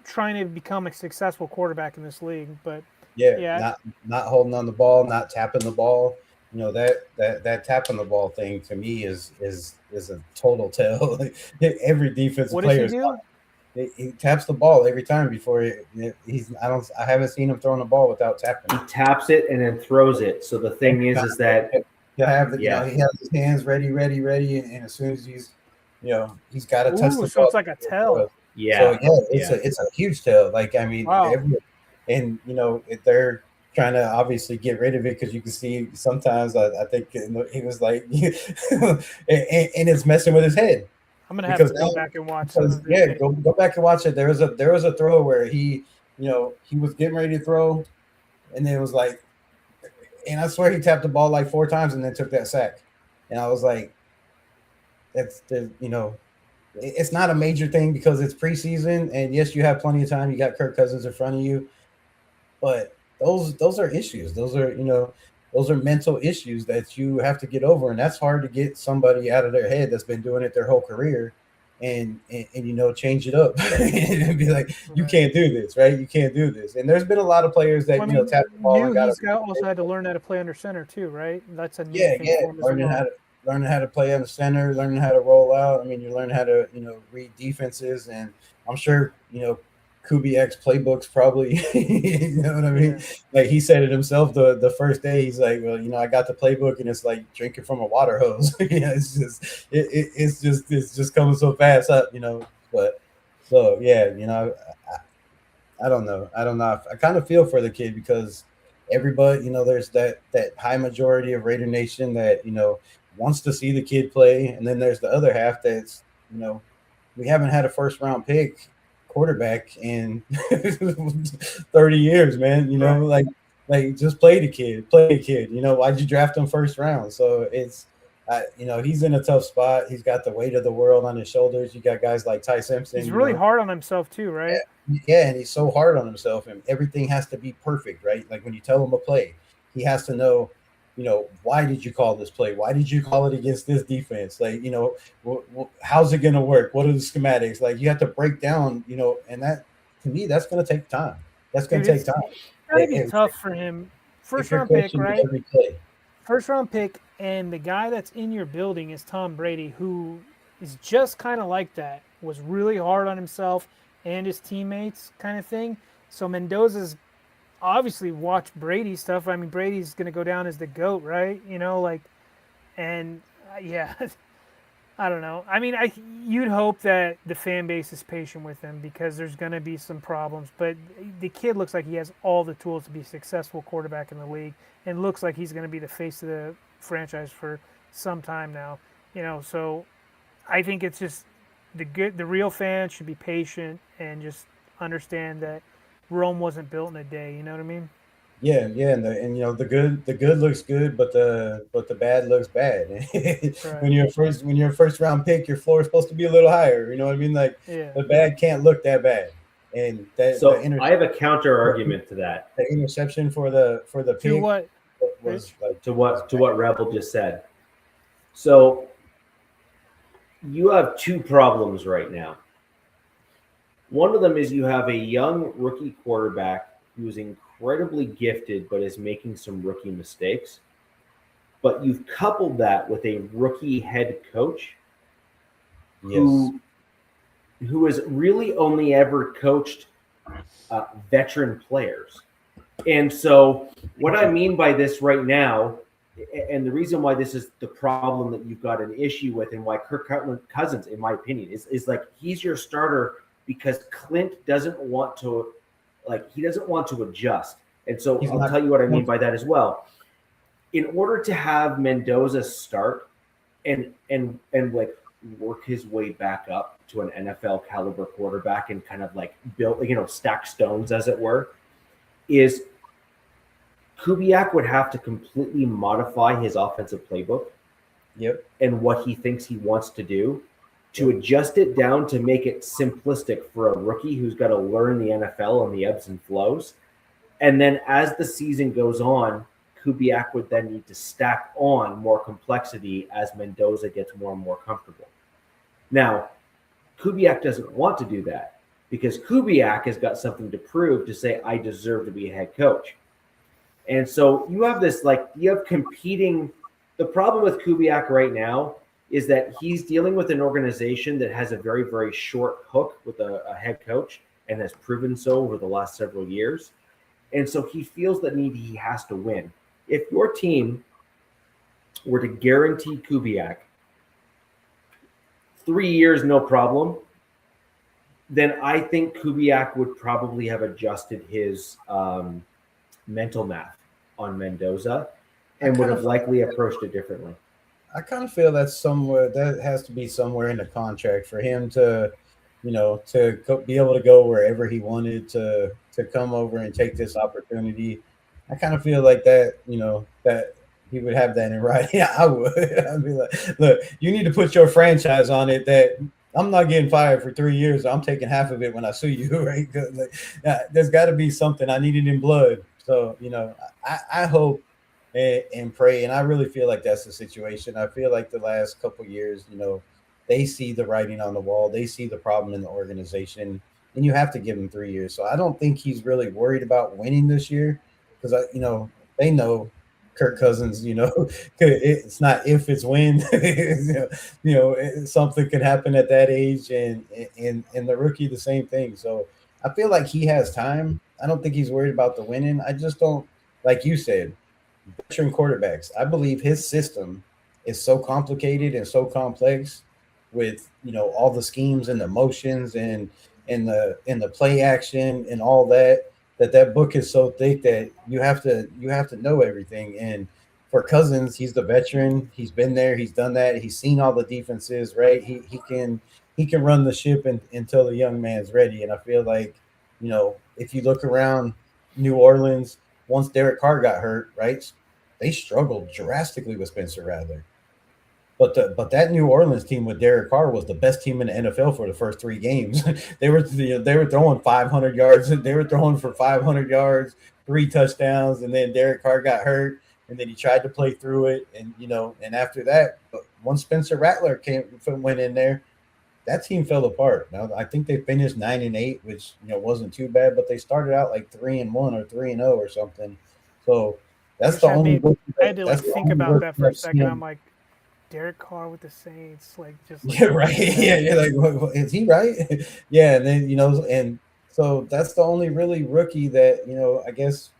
trying to become a successful quarterback in this league. But yeah, not holding on the ball, not tapping the ball. That tapping the ball thing to me is a total tell. Every defensive player. What does he do? He taps the ball every time before I haven't seen him throwing the ball without tapping. He taps it and then throws it. So the thing is that he has his hands ready, and as soon as he's got to touch the ball. So it's like a tell. Yeah. So it's a huge tell. Like wow. They're trying to obviously get rid of it because you can see sometimes I think he was like, and it's messing with his head. I'm gonna have to go back and watch. Go back and watch it. There was a throw where he was getting ready to throw, and then it was like, and I swear he tapped the ball like 4 times and then took that sack, and I was like, it's not a major thing because it's preseason, and yes, you have plenty of time. You got Kirk Cousins in front of you, but those are issues. Those are mental issues that you have to get over, and that's hard to get somebody out of their head that's been doing it their whole career, and change it up and be like, you can't do this, right? You can't do this. And there's been a lot of players that tap the ball. He's also had to learn how to play under center too, right? That's a new thing for him learning how to play under center, learning how to roll out. I mean, you learn how to read defenses, and I'm sure Kubiak's playbooks probably, you know what I mean? Yeah. Like he said it himself the first day. He's like, well, I got the playbook and it's like drinking from a water hose. It's just coming so fast up, But so yeah, I don't know. I kind of feel for the kid because everybody, there's that high majority of Raider Nation that wants to see the kid play, and then there's the other half that's we haven't had a first round pick quarterback in 30 years, man. Like just play the kid. Why'd you draft him first round? So it's he's in a tough spot. He's got the weight of the world on his shoulders. You got guys like Ty Simpson. He's really hard on himself too, right? Yeah, and he's so hard on himself, and everything has to be perfect, right? Like when you tell him a play, he has to know why did you call this play? Why did you call it against this defense? Like, how's it going to work? What are the schematics? Like, you have to break down, and that, to me, that's going to take time. That's going to take time. It's got to be tough for him. First round pick, right? First round pick, and the guy that's in your building is Tom Brady, who is just kind of like that, was really hard on himself and his teammates kind of thing. So Mendoza's obviously watch Brady stuff. I mean, Brady's going to go down as the GOAT, right? And yeah, I don't know. I mean, you'd hope that the fan base is patient with him because there's going to be some problems. But the kid looks like he has all the tools to be a successful quarterback in the league, and looks like he's going to be the face of the franchise for some time now. So I think it's just the real fans should be patient and just understand that Rome wasn't built in a day. You know what I mean? Yeah, and the good looks good, but the bad looks bad. Right. When you're a first round pick, your floor is supposed to be a little higher. You know what I mean? Like the bad can't look that bad. And that. So I have a counter argument to that. The interception for the pick to what was like to what Rebel just said. So you have 2 problems right now. One of them is you have a young rookie quarterback who is incredibly gifted but is making some rookie mistakes. But you've coupled that with a rookie head coach who has really only ever coached veteran players. And so what I mean by this right now, and the reason why this is the problem that you've got an issue with, and why Kirk Cousins, in my opinion, is like he's your starter because Clint doesn't want to, he doesn't want to adjust. And so I'll tell you what I mean by that as well. In order to have Mendoza start and like work his way back up to an NFL caliber quarterback and kind of like build, stack stones, as it were, is Kubiak would have to completely modify his offensive playbook. Yep. And what he thinks he wants to do to adjust it down to make it simplistic for a rookie who's got to learn the NFL and the ebbs and flows. And then as the season goes on, Kubiak would then need to stack on more complexity as Mendoza gets more and more comfortable. Now, Kubiak doesn't want to do that because Kubiak has got something to prove to say, I deserve to be a head coach. And so you have this, you have competing. The problem with Kubiak right now is that he's dealing with an organization that has a very, very short hook with a head coach and has proven so over the last several years. And so he feels the need he has to win. If your team were to guarantee Kubiak 3 years, no problem, then I think Kubiak would probably have adjusted his mental math on Mendoza and would have likely approached it differently. I kind of feel that's somewhere that has to be somewhere in the contract for him to, to be able to go wherever he wanted to come over and take this opportunity. I kind of feel like that, that he would have that in writing. I would. I'd be like, look, you need to put your franchise on it that I'm not getting fired for 3 years. I'm taking half of it when I sue you, right? There's got to be something. I need it in blood. So, I hope and pray, and I really feel like that's the situation. I feel like the last couple of years, they see the writing on the wall. They see the problem in the organization, and you have to give him 3 years. So I don't think he's really worried about winning this year because, they know Kirk Cousins, it's not if, it's when. Something could happen at that age, and the rookie, the same thing. So I feel like he has time. I don't think he's worried about the winning. I just don't, like you said, veteran quarterbacks. I believe his system is so complicated and so complex with, all the schemes and the motions and the play action and all that book is so thick that you have to know everything. And for Cousins, he's the veteran. He's been there. He's done that. He's seen all the defenses, right? He can run the ship until the young man's ready. And I feel like, if you look around New Orleans, once Derek Carr got hurt, right, they struggled drastically with Spencer Rattler. But that New Orleans team with Derek Carr was the best team in the NFL for the first 3 games. they were throwing 500 yards. They were throwing for 500 yards, 3 touchdowns, and then Derek Carr got hurt, and then he tried to play through it, and and after that, once Spencer Rattler went in there, that team fell apart. Now I think they finished 9-8, which wasn't too bad, but they started out like 3-1 or 3-0 or something. So that's the only. I had to think about that for a second. I'm like, Derek Carr with the Saints, yeah, right. Yeah, you're like, what, is he right? Yeah, and then and so that's the only really rookie that I guess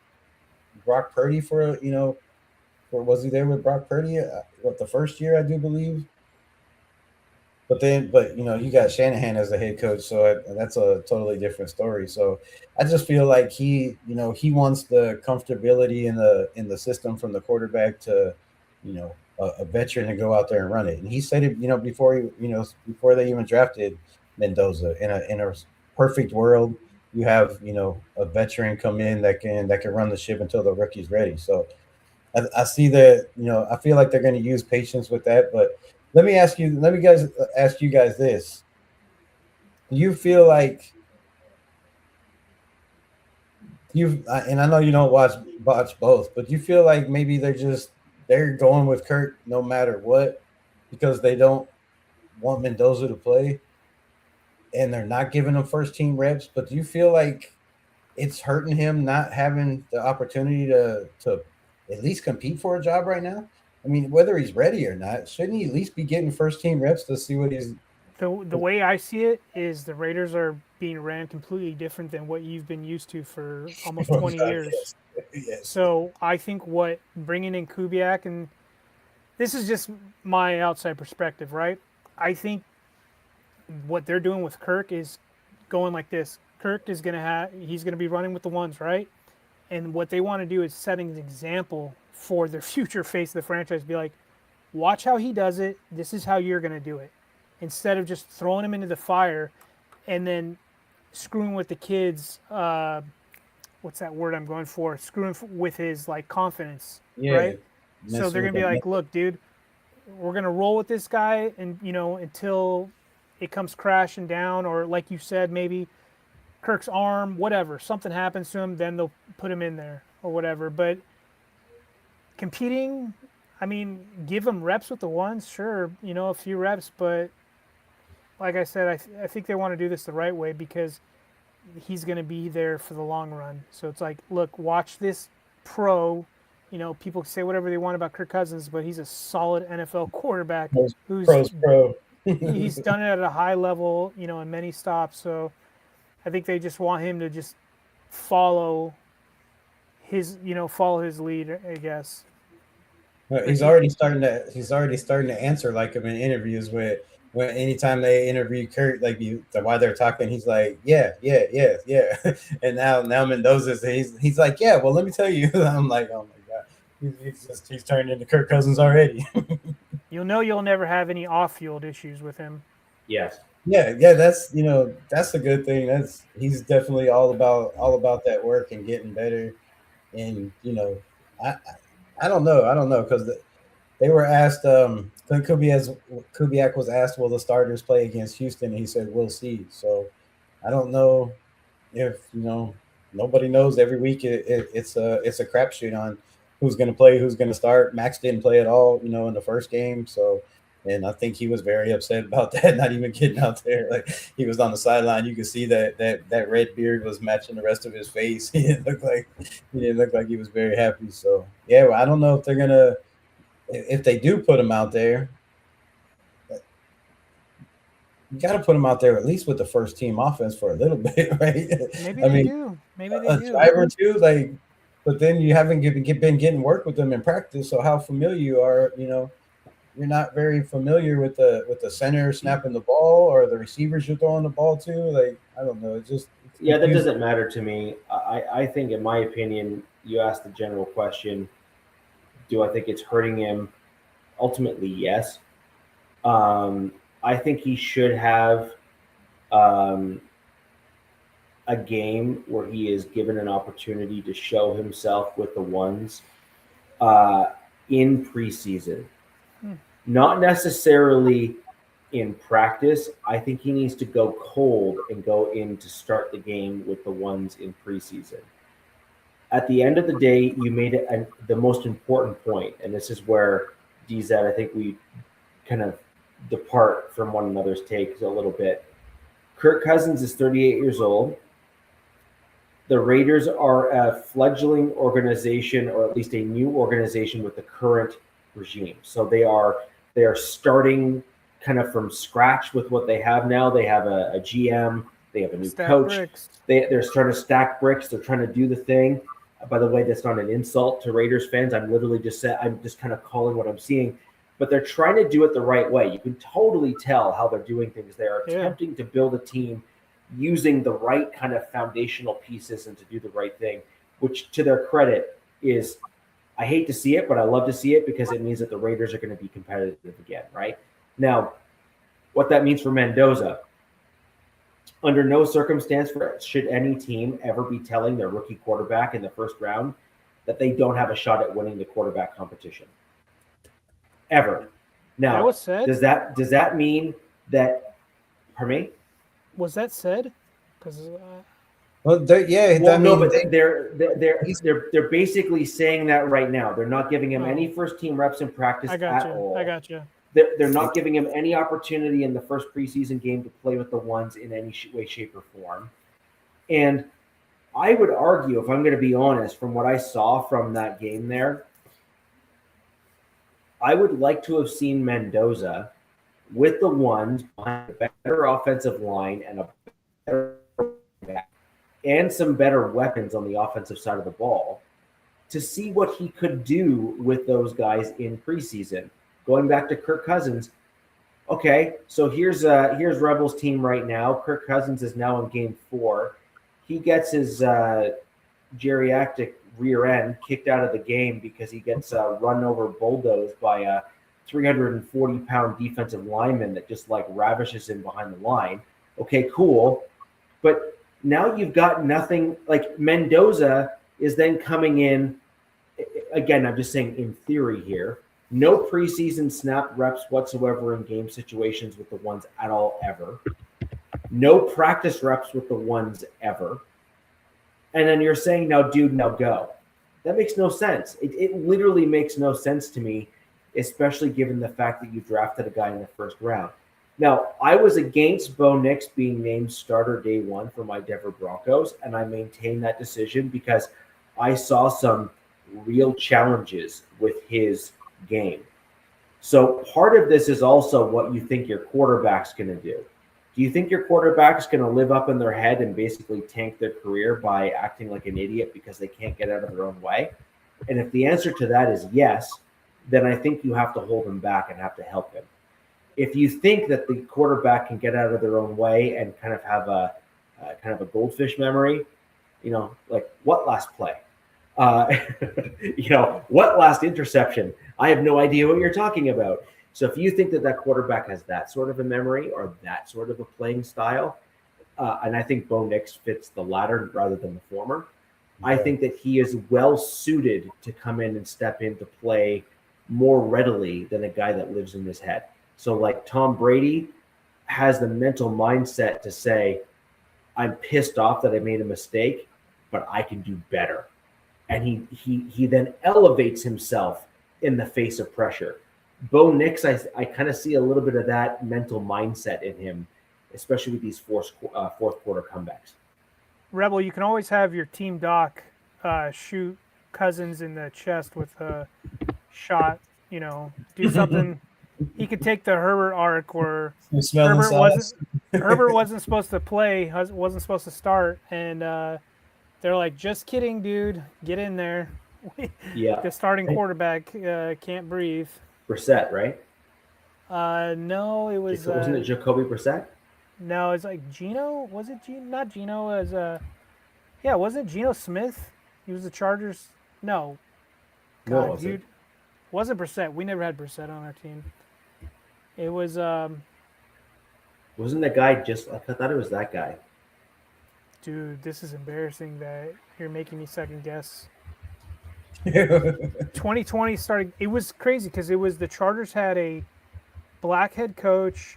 Brock Purdy for or was he there with Brock Purdy? The first year, I do believe. But you got Shanahan as the head coach, so that's a totally different story. So I just feel like he wants the comfortability in the system from the quarterback to, a veteran to go out there and run it. And he said it, before they even drafted Mendoza. In a perfect world, you have a veteran come in that can run the ship until the rookie's ready. So I see that. I feel like they're going to use patience with that, but. Let me ask you guys this. Do you feel like and I know you don't watch both, but do you feel like maybe they're going with Kirk no matter what because they don't want Mendoza to play and they're not giving him first team reps? But do you feel like it's hurting him not having the opportunity to at least compete for a job right now? I mean, whether he's ready or not, shouldn't he at least be getting first team reps to see what he's? The way I see it is the Raiders are being ran completely different than what you've been used to for almost 20 years. Yes. So I think what bringing in Kubiak, and this is just my outside perspective, right? I think what they're doing with Kirk is going like this. Kirk is he's gonna be running with the ones, right? And what they want to do is setting an example for their future face of the franchise. Be like, watch how he does it. This is how you're gonna do it. Instead of just throwing him into the fire and then screwing with the kids. What's that word I'm going for? Screwing with his like confidence, Yeah. right? So they're gonna be like, look, dude, we're gonna roll with this guy, and until it comes crashing down, or like you said, maybe Kirk's arm, whatever, something happens to him, then they'll put him in there or whatever. But competing, I mean, give him reps with the ones, sure, a few reps, but like I said, I think they want to do this the right way because he's going to be there for the long run. So it's like, look, watch this pro. People say whatever they want about Kirk Cousins, but he's a solid NFL quarterback who's pro. He's done it at a high level, in many stops. So I think they just want him to just follow his lead, I guess. He's already starting to answer like him in interviews when anytime they interview Kurt, like while they're talking, he's like, yeah. And now Mendoza's he's like, yeah, well, let me tell you. I'm like, oh my God. He's turned into Kirk Cousins already. You'll never have any off-field issues with him. Yes. Yeah. That's that's a good thing. He's definitely all about that work and getting better. And I don't know because they were asked. Kubiak was asked, "Will the starters play against Houston?" And he said, "We'll see." So I don't know if nobody knows. Every week it's a crapshoot on who's going to play, who's going to start. Max didn't play at all, in the first game. So, and I think he was very upset about that, not even getting out there. Like he was on the sideline, you could see that red beard was matching the rest of his face. He didn't look like he was very happy. So yeah, well, I don't know if they're gonna, if they do put him out there. You got to put him out there at least with the first team offense for a little bit, right? Maybe they do. Maybe they do. Drive or two, like, but then you haven't been getting work with them in practice. So how familiar you are, you're not very familiar with the center snapping the ball or the receivers you're throwing the ball to. Like, I don't know. It's that doesn't matter to me. I think, in my opinion, you asked the general question, do I think it's hurting him? Ultimately, yes. I think he should have a game where he is given an opportunity to show himself with the ones in preseason. Not necessarily in practice. I think he needs to go cold and go in to start the game with the ones in preseason. At the end of the day, you made it the most important point, and this is where DZ, I think we kind of depart from one another's takes a little bit. Kirk Cousins is 38 years old. The Raiders are a fledgling organization, or at least a new organization with the current regime. So they are starting kind of from scratch with what they have now. They have a GM. They have a new coach. Bricks. They're trying to stack bricks. They're trying to do the thing. By the way, that's not an insult to Raiders fans. I'm just kind of calling what I'm seeing. But they're trying to do it the right way. You can totally tell how they're doing things. They are attempting to build a team using the right kind of foundational pieces and to do the right thing, which to their credit is, I hate to see it, but I love to see it because it means that the Raiders are going to be competitive again, right? Now, what that means for Mendoza, under no circumstance should any team ever be telling their rookie quarterback in the first round that they don't have a shot at winning the quarterback competition. Ever. Now, was said? does that mean that? Pardon me? Was that said? Because well, they're basically saying that right now. They're not giving him any first team reps in practice at all. I got you. They're not giving him any opportunity in the first preseason game to play with the ones in any way, shape, or form. And I would argue, if I'm going to be honest, from what I saw from that game there, I would like to have seen Mendoza with the ones behind a better offensive line and a better back and some better weapons on the offensive side of the ball to see what he could do with those guys in preseason. Going back to Kirk Cousins, okay, so here's Rebels team right now. Kirk Cousins is now in game 4. He gets his geriatric rear end kicked out of the game because he gets run over, bulldozed by a 340-pound defensive lineman that just like ravishes him behind the line. Okay, cool. But now you've got nothing. Like Mendoza is then coming in. Again, I'm just saying in theory here. No preseason snap reps whatsoever in game situations with the ones at all ever. No practice reps with the ones ever. And then you're saying, now, dude, now go. That makes no sense. It literally makes no sense to me, especially given the fact that you drafted a guy in the first round. Now, I was against Bo Nix being named starter day 1 for my Denver Broncos, and I maintain that decision because I saw some real challenges with his game. So part of this is also what you think your quarterback's going to do. Do you think your quarterback's going to live up in their head and basically tank their career by acting like an idiot because they can't get out of their own way? And if the answer to that is yes, then I think you have to hold him back and have to help him. If you think that the quarterback can get out of their own way and kind of have a goldfish memory, like what last play? What last interception? I have no idea what you're talking about. So if you think that quarterback has that sort of a memory or that sort of a playing style, and I think Bo Nix fits the latter rather than the former, I think that he is well suited to come in and step into play more readily than a guy that lives in his head. So like Tom Brady has the mental mindset to say, I'm pissed off that I made a mistake, but I can do better. And he then elevates himself in the face of pressure. Bo Nix, I kind of see a little bit of that mental mindset in him, especially with these fourth quarter comebacks. Rebel, you can always have your team doc shoot Cousins in the chest with a shot, do something. He could take the Herbert arc where Herbert wasn't supposed to play, wasn't supposed to start, and they're like, just kidding, dude, get in there. Yeah. The starting quarterback can't breathe. Brissett, right? No, it was. Wasn't it Jacoby Brissett? No, it's like Geno. Was it Geno? Not Geno. As yeah, wasn't Geno Smith? He was the Chargers. No. God, No, dude, wasn't Brissett. We never had Brissett on our team. It was. Wasn't the guy just? I thought it was that guy. Dude, this is embarrassing that you're making me second guess. 2020 started. It was crazy because it was the Chargers had a black head coach,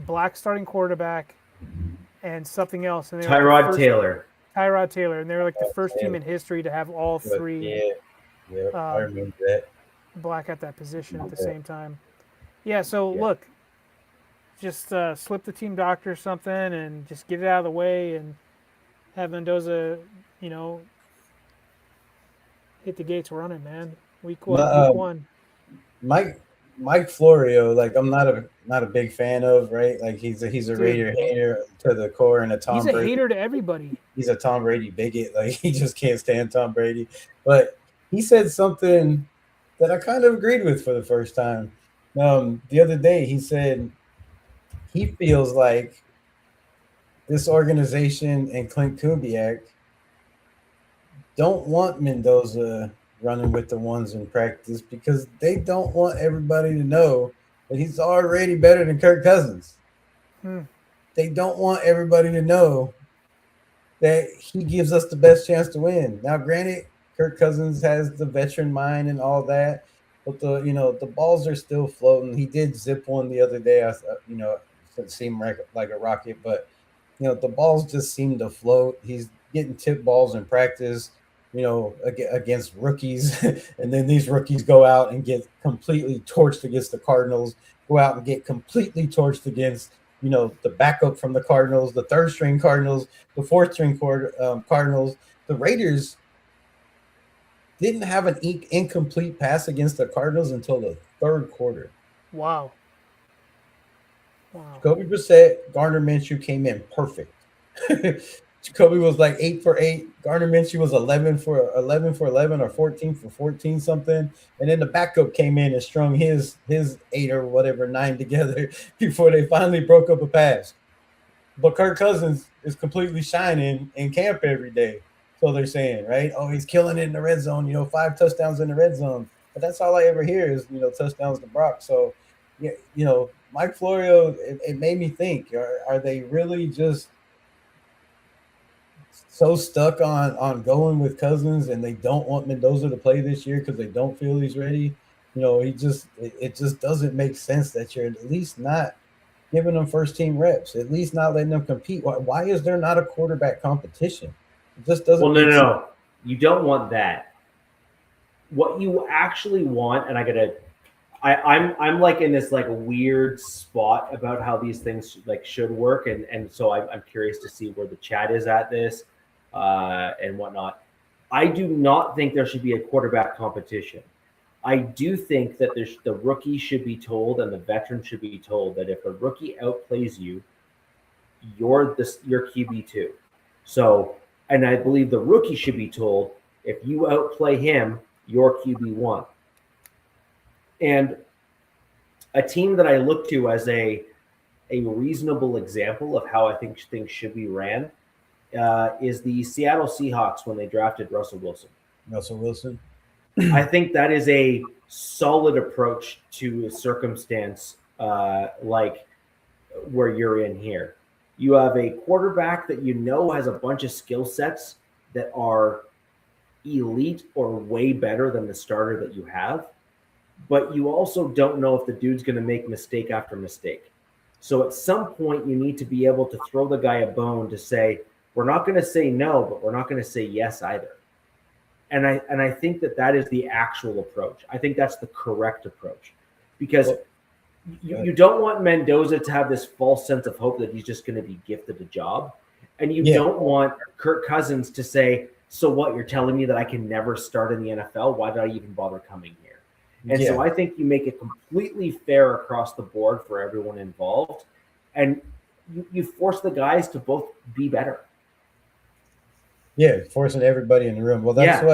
black starting quarterback, and something else. And Tyrod Taylor. Tyrod Taylor, and they were like the first team in history to have all three. Yeah, I remember that. Black at that position at the same time. Yeah. So look, just slip the team doctor or something, and just get it out of the way, and have Mendoza, hit the gates running, man. Week 1. Mike Florio, like I'm not a big fan of, right? Like he's a Raider hater to the core and a Tom Brady. He's a hater to everybody. He's a Tom Brady bigot. Like he just can't stand Tom Brady. But he said something that I kind of agreed with for the first time. The other day he said he feels like this organization and Clint Kubiak don't want Mendoza running with the ones in practice because they don't want everybody to know that he's already better than Kirk Cousins. They don't want everybody to know that he gives us the best chance to win. Now, granted, Kirk Cousins has the veteran mind and all that, but the balls are still floating. He did zip one the other day. It seemed like a rocket, but the balls just seem to float. He's getting tip balls in practice, against rookies, and then these rookies go out and get completely torched against the Cardinals, go out and get completely torched against, the backup from the Cardinals, the third string Cardinals, the fourth string Cardinals. The Raiders didn't have an incomplete pass against the Cardinals until the third quarter. Wow. Jacoby Brissett, Gardner Minshew came in perfect. Jacoby was like 8 for 8. Gardner Minshew was 11 for 11 or 14 for 14 something. And then the backup came in and strung his 8 or whatever 9 together before they finally broke up a pass. But Kirk Cousins is completely shining in camp every day. So they're saying, right? Oh, he's killing it in the red zone. 5 touchdowns in the red zone. But that's all I ever hear is touchdowns to Brock. So Mike Florio, it made me think: are they really just so stuck on going with Cousins, and they don't want Mendoza to play this year because they don't feel he's ready? It just doesn't make sense that you're at least not giving them first team reps, at least not letting them compete. Why is there not a quarterback competition? It just doesn't. Well, no. You don't want that. What you actually want, and I'm like in this like weird spot about how these things like should work, and so I'm curious to see where the chat is at this and whatnot. I do not think there should be a quarterback competition. I do think that the rookie should be told and the veteran should be told that if a rookie outplays you, you're QB2. So, and I believe the rookie should be told if you outplay him, you're QB1. And a team that I look to as a reasonable example of how I think things should be ran is the Seattle Seahawks when they drafted Russell Wilson. I think that is a solid approach to a circumstance like where you're in here. You have a quarterback that has a bunch of skill sets that are elite or way better than the starter that you have, but you also don't know if the dude's going to make mistake after mistake. So at some point, you need to be able to throw the guy a bone to say, we're not going to say no, but we're not going to say yes either. And I think that is the actual approach. I think that's the correct approach, because you don't want Mendoza to have this false sense of hope that he's just going to be gifted a job. And you don't want Kirk Cousins to say, so what, you're telling me that I can never start in the NFL? Why did I even bother coming here? And so I think you make it completely fair across the board for everyone involved. And you force the guys to both be better. Yeah, forcing everybody in the room. Well, that's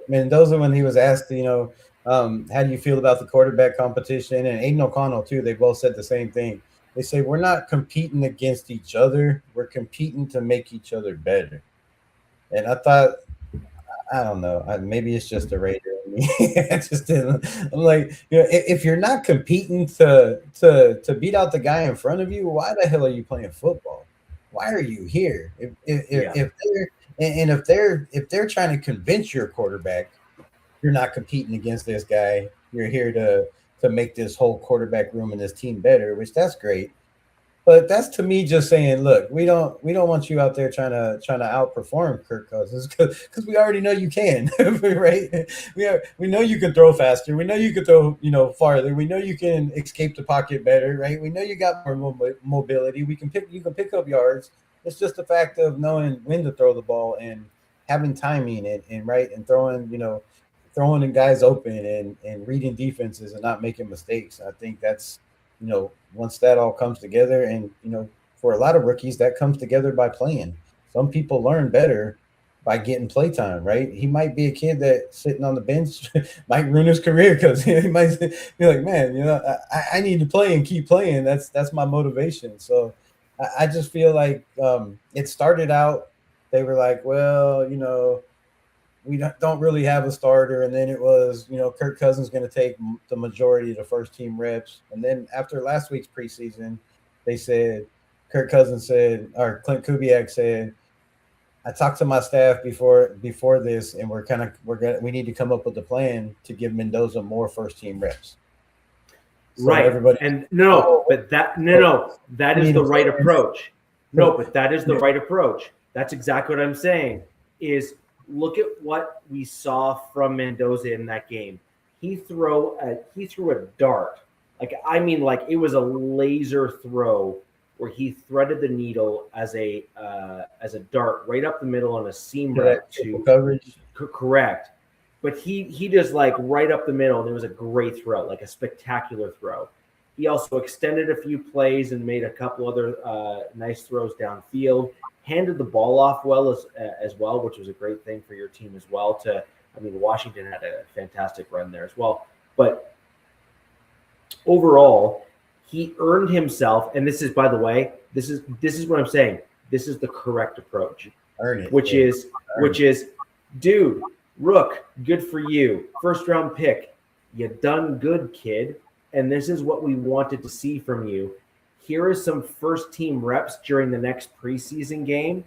Mendoza, when he was asked, how do you feel about the quarterback competition? And Aiden O'Connell, too, they both said the same thing. They say, we're not competing against each other. We're competing to make each other better. And I thought, I don't know, maybe it's just a Raider in me. I'm like, if you're not competing to beat out the guy in front of you, why the hell are you playing football? Why are you here? If they're trying to convince your quarterback you're not competing against this guy, you're here to make this whole quarterback room and this team better, which that's great. But that's, to me, just saying, look, we don't want you out there trying to outperform Kirk Cousins because we already know you can, right? We know you can throw faster. We know you can throw farther. We know you can escape the pocket better, right? We know you got more mobility. You can pick up yards. It's just the fact of knowing when to throw the ball and having timing and throwing guys open and reading defenses and not making mistakes. I think that's once that all comes together, and for a lot of rookies, that comes together by playing. Some people learn better by getting play time, right? He might be a kid that sitting on the bench might ruin his career because he might be like, man, I need to play and keep playing. That's my motivation. So I just feel like it started out, they were like, well, we don't really have a starter. And then it was, Kirk Cousins going to take the majority of the first team reps. And then after last week's preseason, they said, Kirk Cousins said, or Clint Kubiak said, I talked to my staff before this, and we need to come up with a plan to give Mendoza more first team reps. So right. Everybody, and that is the right approach. No, but that is the right approach. That's exactly what I'm saying is, look at what we saw from Mendoza in that game. He threw a dart. Like it was a laser throw where he threaded the needle as a dart right up the middle on a seam route to coverage. Correct. But he just like right up the middle, and it was a great throw, like a spectacular throw. He also extended a few plays and made a couple other nice throws downfield. Handed the ball off well as well, which was a great thing for your team as well. Washington had a fantastic run there as well. But overall, he earned himself, and this is, by the way, this is what I'm saying. This is the correct approach. Earn it. Which is, dude, Rook, good for you. First round pick. You done good, kid. And this is what we wanted to see from you. Here is some first team reps during the next preseason game,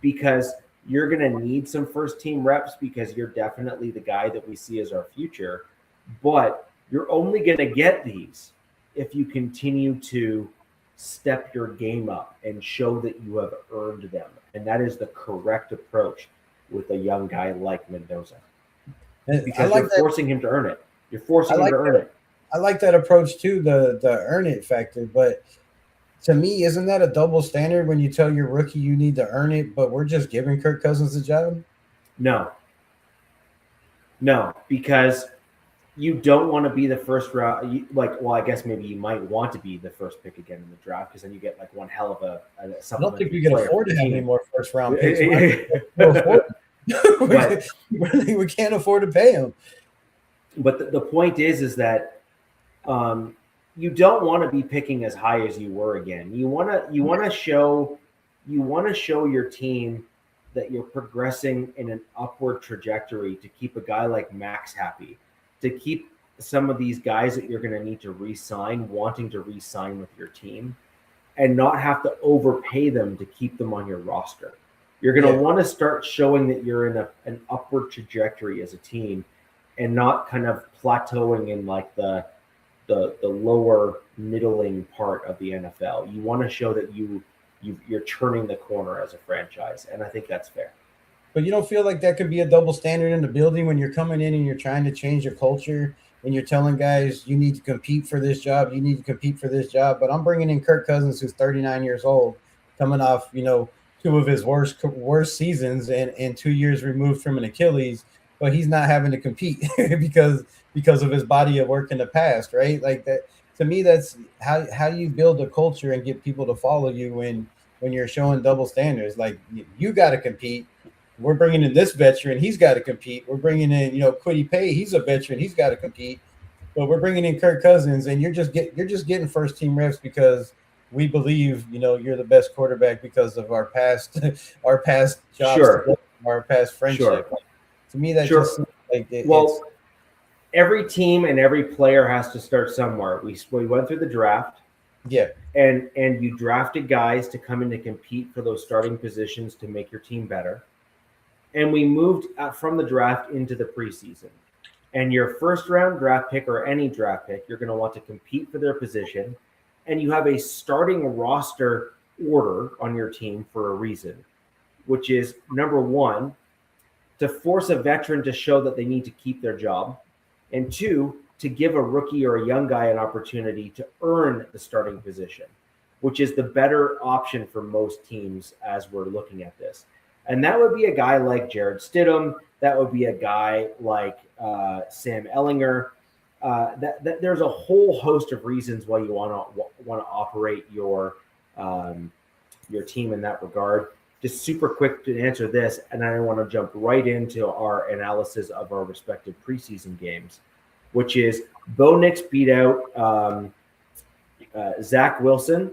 because you're going to need some first team reps, because you're definitely the guy that we see as our future. But you're only going to get these if you continue to step your game up and show that you have earned them. And that is the correct approach with a young guy like Mendoza. Because you're forcing him to earn it. You're forcing him to earn it. I like that approach too, the earn it factor. But to me, isn't that a double standard when you tell your rookie you need to earn it, but we're just giving Kirk Cousins a job? No, because you don't want to be the first round. I guess maybe you might want to be the first pick again in the draft, because then you get like one hell of a I don't think we can afford to have any more first round picks. We can't afford to pay him. But the point is that you don't want to be picking as high as you were again. You want to show your team that you're progressing in an upward trajectory to keep a guy like Max happy, to keep some of these guys that you're going to need to re-sign wanting to re-sign with your team, and not have to overpay them to keep them on your roster. You're going to want to start showing that you're in an upward trajectory as a team, and not kind of plateauing in like the lower middling part of the NFL. You want to show that you're turning the corner as a franchise, and I think that's fair. But you don't feel like that could be a double standard in the building when you're coming in and you're trying to change your culture and you're telling guys you need to compete for this job, you need to compete for this job. But I'm bringing in Kirk Cousins, who's 39 years old, coming off two of his worst seasons and 2 years removed from an Achilles, but he's not having to compete because of his body of work in the past, right? Like that. To me, that's how do you build a culture and get people to follow you when you're showing double standards. Like, you got to compete. We're bringing in this veteran, he's got to compete. We're bringing in Kwity Paye, he's a veteran, he's got to compete. But we're bringing in Kirk Cousins, and you're just getting first team reps because we believe you're the best quarterback because of our past jobs, sure, our past friendship. Sure. Like, to me, that just like every team and every player has to start somewhere. We went through the draft. Yeah. And you drafted guys to come in to compete for those starting positions to make your team better. And we moved from the draft into the preseason. And your first round draft pick, or any draft pick, you're going to want to compete for their position. And you have a starting roster order on your team for a reason, which is, number one, to force a veteran to show that they need to keep their job. And two, to give a rookie or a young guy an opportunity to earn the starting position, which is the better option for most teams as we're looking at this. And that would be a guy like Jared Stidham. That would be a guy like Sam Ellinger. That there's a whole host of reasons why you want to operate your team in that regard. Just super quick to answer this, and I want to jump right into our analysis of our respective preseason games, which is Bo Nix beat out Zach Wilson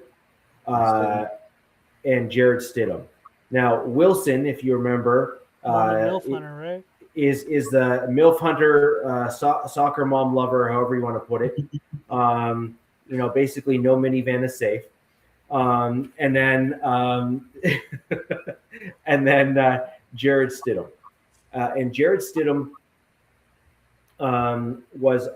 and Jared Stidham. Now, Wilson, if you remember, MILF Hunter, right? is the MILF Hunter, soccer mom lover, however you want to put it. Basically no minivan is safe. And then Jared Stidham. And Jared Stidham was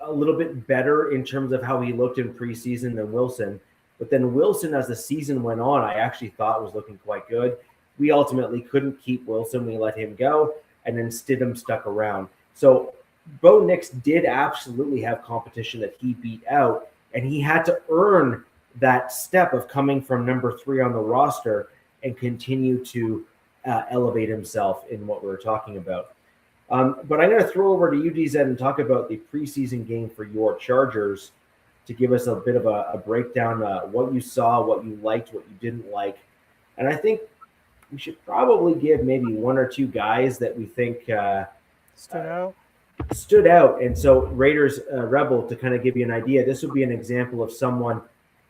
a little bit better in terms of how he looked in preseason than Wilson. But then Wilson, as the season went on, I actually thought was looking quite good. We ultimately couldn't keep Wilson. We let him go, and then Stidham stuck around. So Bo Nix did absolutely have competition that he beat out, and he had to earn that step of coming from number 3 on the roster and continue to elevate himself in what we're talking about. But I'm going to throw over to you, DZ, and talk about the preseason game for your Chargers. to give us a bit of a breakdown, what you saw, what you liked, what you didn't like. And I think we should probably give maybe one or two guys that we think stood out. And so Raiders Rebel, to kind of give you an idea, this would be an example of someone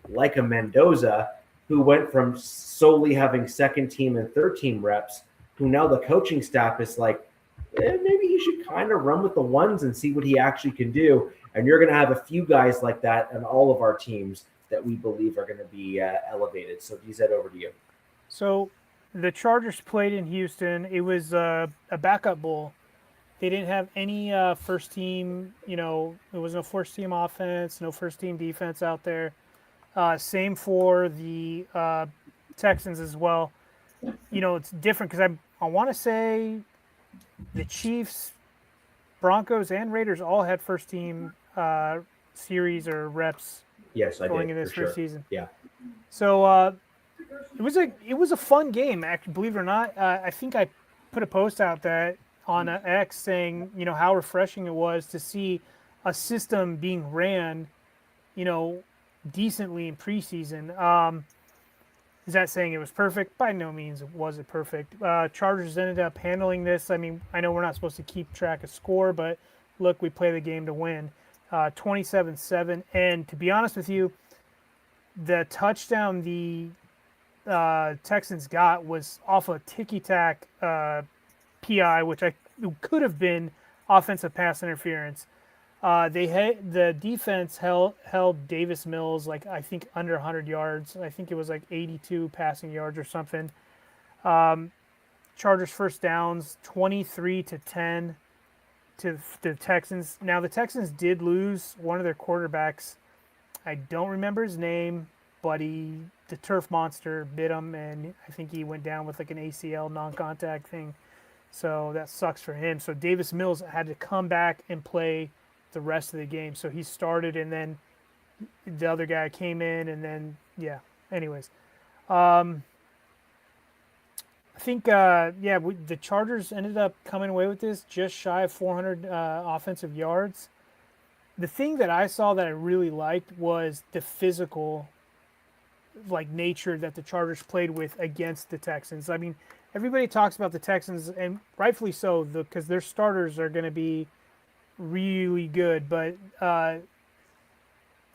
like a Mendoza who went from solely having second team and third team reps, who now the coaching staff is like, maybe he should kind of run with the ones and see what he actually can do. And you're going to have a few guys like that on all of our teams that we believe are going to be elevated. So DZ, over to you. So the Chargers played in Houston. It was a backup bowl. They didn't have any first team, there was no first team offense, no first team defense out there. Same for the Texans as well. It's different because I want to say the Chiefs, Broncos, and Raiders all had first team series or reps. Yes, I going did, in this first season. Yeah. So it was a fun game. Actually, believe it or not, I think I put a post out that on X saying how refreshing it was to see a system being ran, decently in preseason. Is that saying it was perfect? By no means was it perfect. Chargers ended up handling this. I mean, I know we're not supposed to keep track of score, but look, we play the game to win. 27-7. And to be honest with you, the touchdown the Texans got was off a ticky-tack PI, which could have been offensive pass interference. The defense held Davis Mills I think under 100 yards. I think it was 82 passing yards or something. Chargers first downs 23-10 to the Texans. Now the Texans did lose one of their quarterbacks. I don't remember his name, but the turf monster bit him, and I think he went down with an ACL non-contact thing. So that sucks for him. So Davis Mills had to come back and play the rest of the game. So he started, and then the other guy came in, and then anyways, I think the Chargers ended up coming away with this just shy of 400 offensive yards. The thing that I saw that I really liked was the physical nature that the Chargers played with against the Texans. I mean, everybody talks about the Texans, and rightfully so, because their starters are going to be really good, but the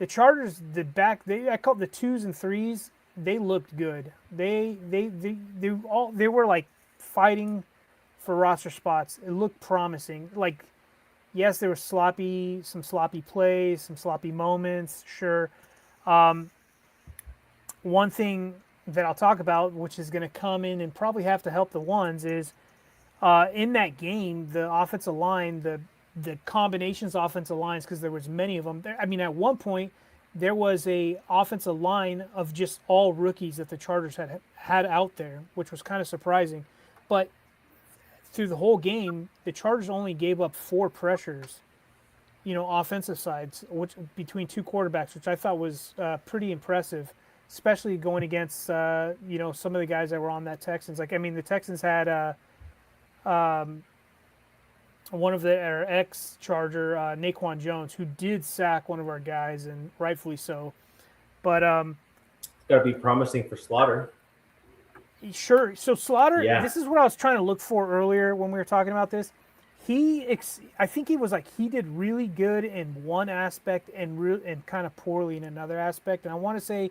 Chargers, I call it the 2s and 3s. They looked good. They were fighting for roster spots. It looked promising. Yes, there were some sloppy plays, some sloppy moments. Sure. One thing that I'll talk about, which is going to come in and probably have to help the ones, is in that game, the offensive line, the combinations offensive lines, because there was many of them. I mean, at one point, there was a offensive line of just all rookies that the Chargers had out there, which was kind of surprising. But through the whole game, the Chargers only gave up 4 pressures, offensive sides, which between 2 quarterbacks, which I thought was pretty impressive, especially going against some of the guys that were on that Texans. The Texans had one of their ex-Charger, Naquan Jones, who did sack one of our guys, and rightfully so. But it's got to be promising for Slaughter. Sure. So Slaughter, This is what I was trying to look for earlier when we were talking about this. I think he did really good in one aspect and kind of poorly in another aspect. And I want to say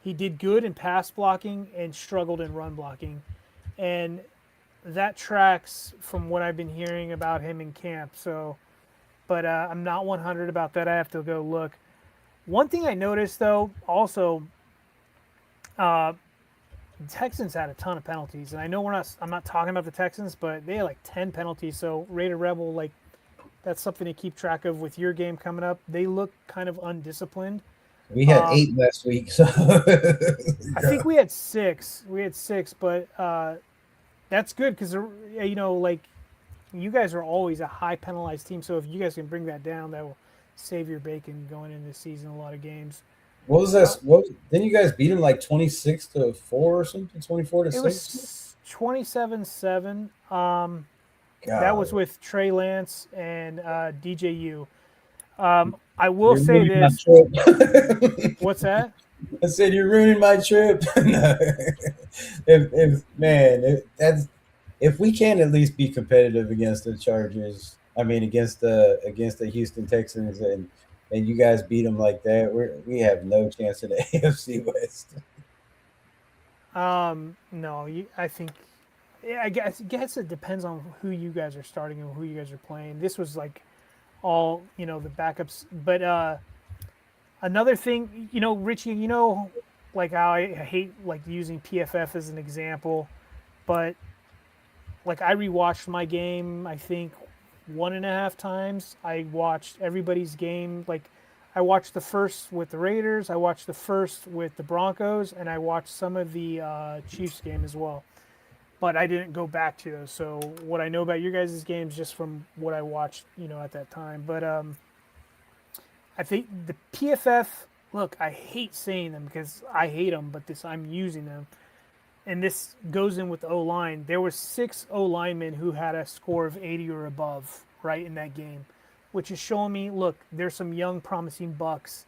he did good in pass blocking and struggled in run blocking. And that tracks from what I've been hearing about him in camp. So, but I'm not 100 about that. I have to go look. One thing I noticed, though, also, the Texans had a ton of penalties, and I know I'm not talking about the Texans, but they had 10 penalties. So Raider Rebel, that's something to keep track of with your game coming up. They look kind of undisciplined. We had 8 last week, so I think we had 6. But that's good because you guys are always a high penalized team. So if you guys can bring that down, that will save your bacon going into the season. A lot of games. What was that? Didn't you guys beat them 26-4 or something? 24-6? It was 27-7. That was with Trey Lance and DJU. I will You're say ruining my this. trip. What's that? I said you're ruining my trip. No. That's if we can at least be competitive against the Chargers. I mean, against the Houston Texans, and you guys beat them like that, we have no chance in the AFC West. No, I think. Yeah, I guess it depends on who you guys are starting and who you guys are playing. This was like all the backups, but another thing, Richie, like how I hate like using PFF as an example, but like I rewatched my game, I think 1.5 times. I watched everybody's game. Like I watched the first with the Raiders, I watched the first with the Broncos, and I watched some of the Chiefs game as well. But I didn't go back to those. So what I know about your guys' games just from what I watched, at that time. But I think the PFF. Look, I hate saying them because I hate them, but I'm using them, and this goes in with the O line. There were 6 O linemen who had a score of 80 or above, right, in that game, which is showing me, look, there's some young, promising bucks,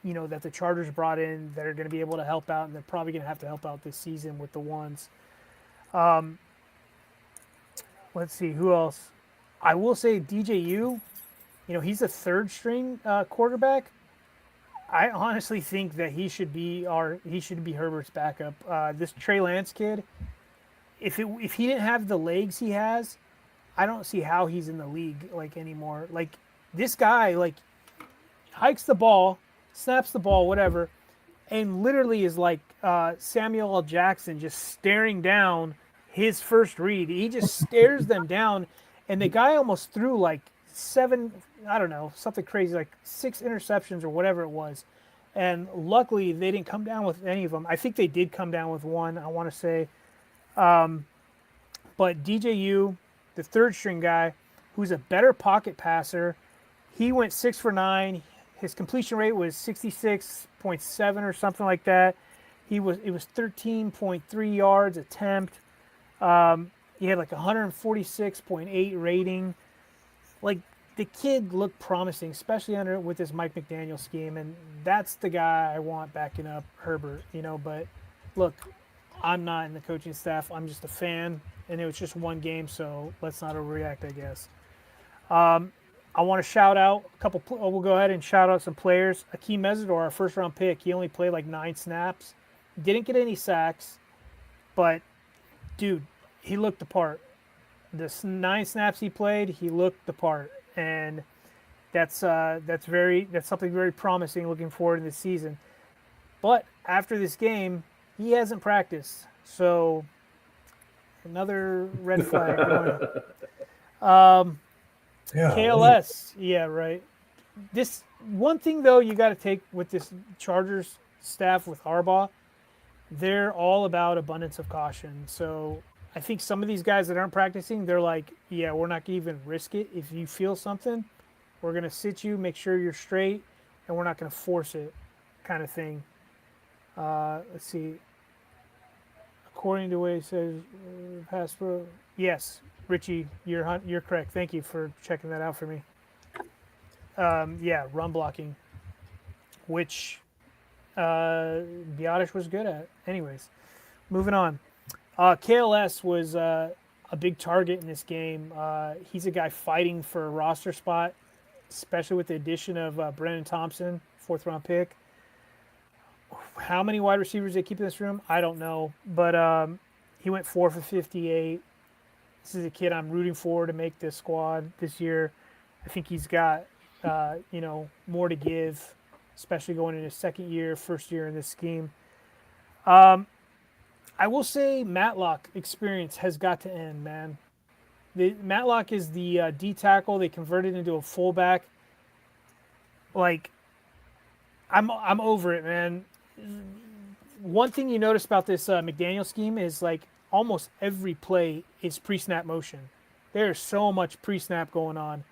that the Chargers brought in that are going to be able to help out, and they're probably going to have to help out this season with the ones. Let's see who else. I will say DJU. He's a third string quarterback. I honestly think that he should be Herbert's backup. This Trey Lance kid, if he didn't have the legs he has, I don't see how he's in the league like anymore. Like this guy like hikes the ball, snaps the ball, whatever, and literally is like Samuel L. Jackson just staring down his first read. He just stares them down, and the guy almost threw like 7, I don't know, something crazy, like 6 interceptions or whatever it was. And luckily, they didn't come down with any of them. I think they did come down with one, I want to say. But DJU, the third string guy, who's a better pocket passer, he went 6 for 9. His completion rate was 66.7 or something like that. It was 13.3 yards attempt. He had like 146.8 rating. Like the kid looked promising, especially with this Mike McDaniel scheme, and that's the guy I want backing up Herbert. But look, I'm not in the coaching staff. I'm just a fan, and it was just one game, so let's not overreact, I guess. I want to shout out a couple. We'll go ahead and shout out some players. Akeem Mesidor, our first-round pick, he only played like 9 snaps, didn't get any sacks, but dude, he looked the part. The 9 snaps he played, he looked the part, and that's something very promising. Looking forward to this season. But after this game, he hasn't practiced, so another red flag. KLS, yeah, right. This one thing though, you got to take with this Chargers staff with Harbaugh, they're all about abundance of caution. So I think some of these guys that aren't practicing, they're like, yeah, we're not going to even risk it. If you feel something, we're going to sit you, make sure you're straight, and we're not going to force it kind of thing. Let's see. According to what it says, Passport. Yes, Richie, you're correct. Thank you for checking that out for me. Yeah, run blocking, which Biotish was good at. Anyways, moving on. KLS was a big target in this game. He's a guy fighting for a roster spot, especially with the addition of Brennan Thompson, 4th-round pick. How many wide receivers they keep in this room, I don't know. But he went 4 for 58. This is a kid I'm rooting for to make this squad this year. I think he's got, more to give, especially going into second year, first year in this scheme. I will say Matlock experience has got to end, man. Matlock is the D tackle. They converted into a fullback. Like, I'm over it, man. One thing you notice about this McDaniel scheme is like almost every play is pre-snap motion. There's so much pre-snap going on,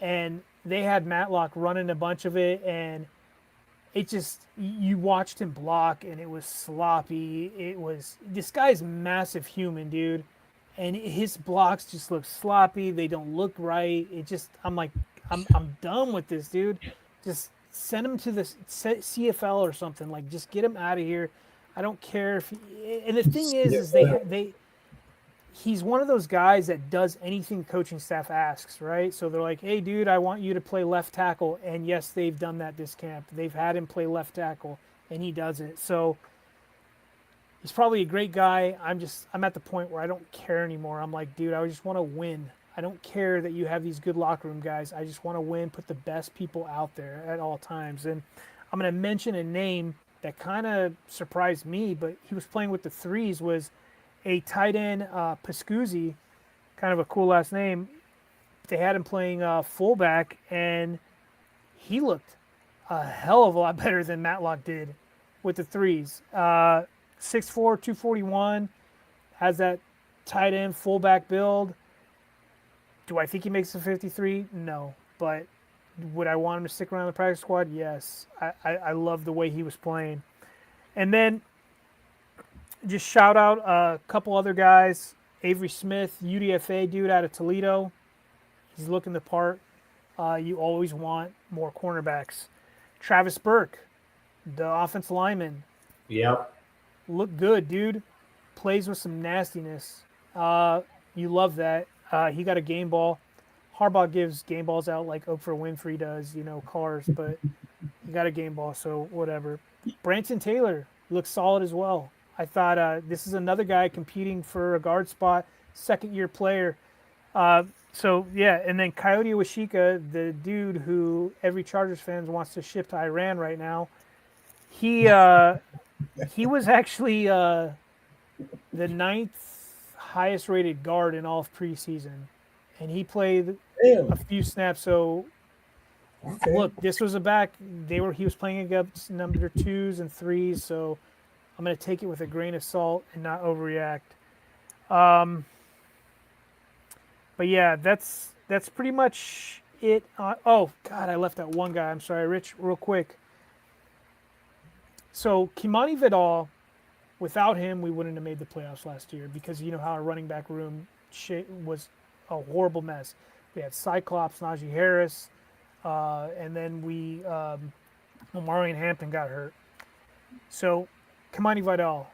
and they had Matlock running a bunch of it, and it just, you watched him block, and it was sloppy. This guy's massive human, dude, and his blocks just look sloppy. They don't look right. I'm done with this, dude. Just send him to the CFL or something. Like, just get him out of here. I don't care if. And the thing is he's one of those guys that does anything coaching staff asks, right? So they're like, hey, dude, I want you to play left tackle. And yes, they've done that this camp. They've had him play left tackle, and he does it. So he's probably a great guy. I'm at the point where I don't care anymore. I'm like, dude, I just want to win. I don't care that you have these good locker room guys. I just want to win, put the best people out there at all times. And I'm going to mention a name that kind of surprised me, but he was playing with the threes, was a tight end, Pascuzzi, kind of a cool last name. They had him playing fullback, and he looked a hell of a lot better than Matlock did with the threes. 6'4", 241, has that tight end fullback build. Do I think he makes the 53? No. But would I want him to stick around the practice squad? Yes. I love the way he was playing. And then just shout out a couple other guys. Avery Smith, UDFA dude out of Toledo. He's looking the part. You always want more cornerbacks. Travis Burke, the offensive lineman. Yep. Look good, dude. Plays with some nastiness. You love that. He got a game ball. Harbaugh gives game balls out like Oprah Winfrey does, cars, but he got a game ball, so whatever. Branson Taylor looks solid as well. I thought this is another guy competing for a guard spot, second-year player. So, yeah, and then Coyote Washika, the dude who every Chargers fan wants to ship to Iran right now, he was actually the 9th highest-rated guard in all of preseason, and he played a few snaps. So, look, this was he was playing against number 2s and 3s, so I'm going to take it with a grain of salt and not overreact. But yeah, that's pretty much it. Oh God, I left out one guy. I'm sorry, Rich. Real quick. So Kimani Vidal, without him, we wouldn't have made the playoffs last year because you know how our running back room was a horrible mess. We had Cyclops, Najee Harris, and then Omarion Hampton got hurt. So Kimani Vidal,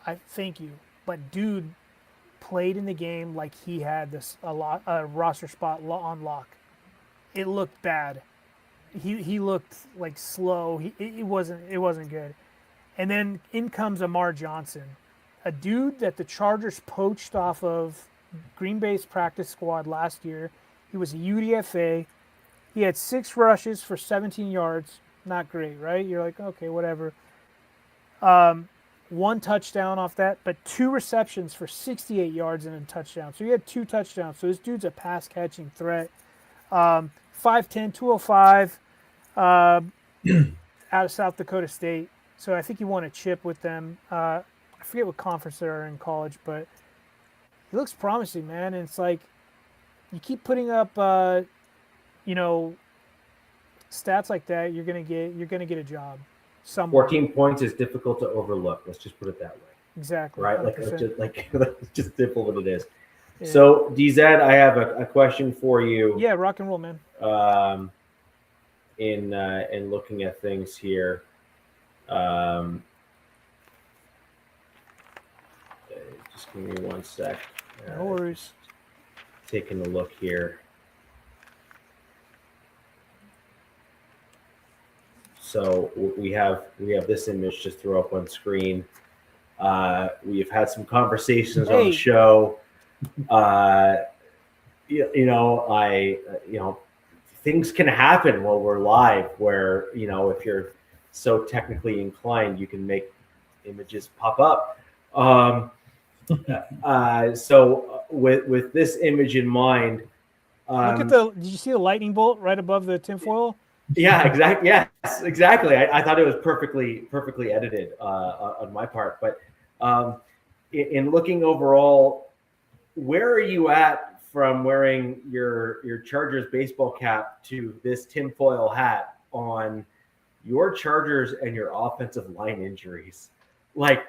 I thank you, but dude played in the game like he had a roster spot on lock. It looked bad. He looked like slow. It wasn't good. And then in comes Amar Johnson, a dude that the Chargers poached off of Green Bay's practice squad last year. He was a UDFA. He had 6 rushes for 17 yards. Not great, right? You're like, okay, whatever. 1 touchdown off that, but 2 receptions for 68 yards and a touchdown. So he had 2 touchdowns. So this dude's a pass-catching threat. 5'10", 205, out of South Dakota State. So I think he won a chip with them. I forget what conference they are in college, but he looks promising, man. And it's like you keep putting up, stats like that, you're gonna get a job. Somewhere. 14 points is difficult to overlook. Let's just put it that way. Exactly. Right? Like just simple what it is. Yeah. So DZ, I have a question for you. Yeah, rock and roll, man. In looking at things here. Just give me one sec. No worries. Taking a look here. So we have this image just throw up on screen. We've had some conversations on the show. Things can happen while we're live where, if you're so technically inclined, you can make images pop up. So with this image in mind, look at did you see the lightning bolt right above the tinfoil? Yeah, exactly. Yes, exactly. I thought it was perfectly edited on my part. But in looking overall, where are you at from wearing your Chargers baseball cap to this tinfoil hat on your Chargers and your offensive line injuries? Like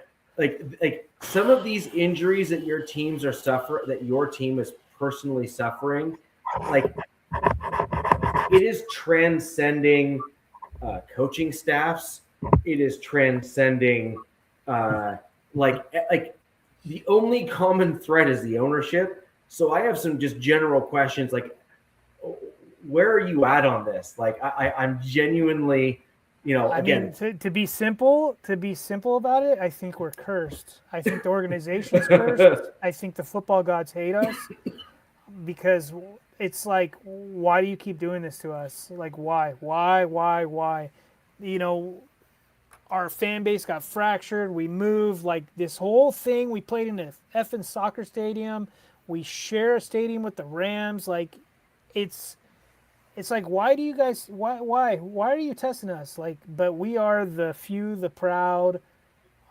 some of these injuries that your team is personally suffering, like it is transcending coaching staffs, it is transcending. Like the only common thread is the ownership. So I have some just general questions, like where are you at on this? Like I'm genuinely, again, to be simple about it, I think we're cursed. I think the organization's cursed. I think the football gods hate us because it's like, why do you keep doing this to us? Like, why? Our fan base got fractured. We moved, like this whole thing. We played in a effing soccer stadium. We share a stadium with the Rams. Like, it's like, why do you guys? Why are you testing us? Like, but we are the few, the proud.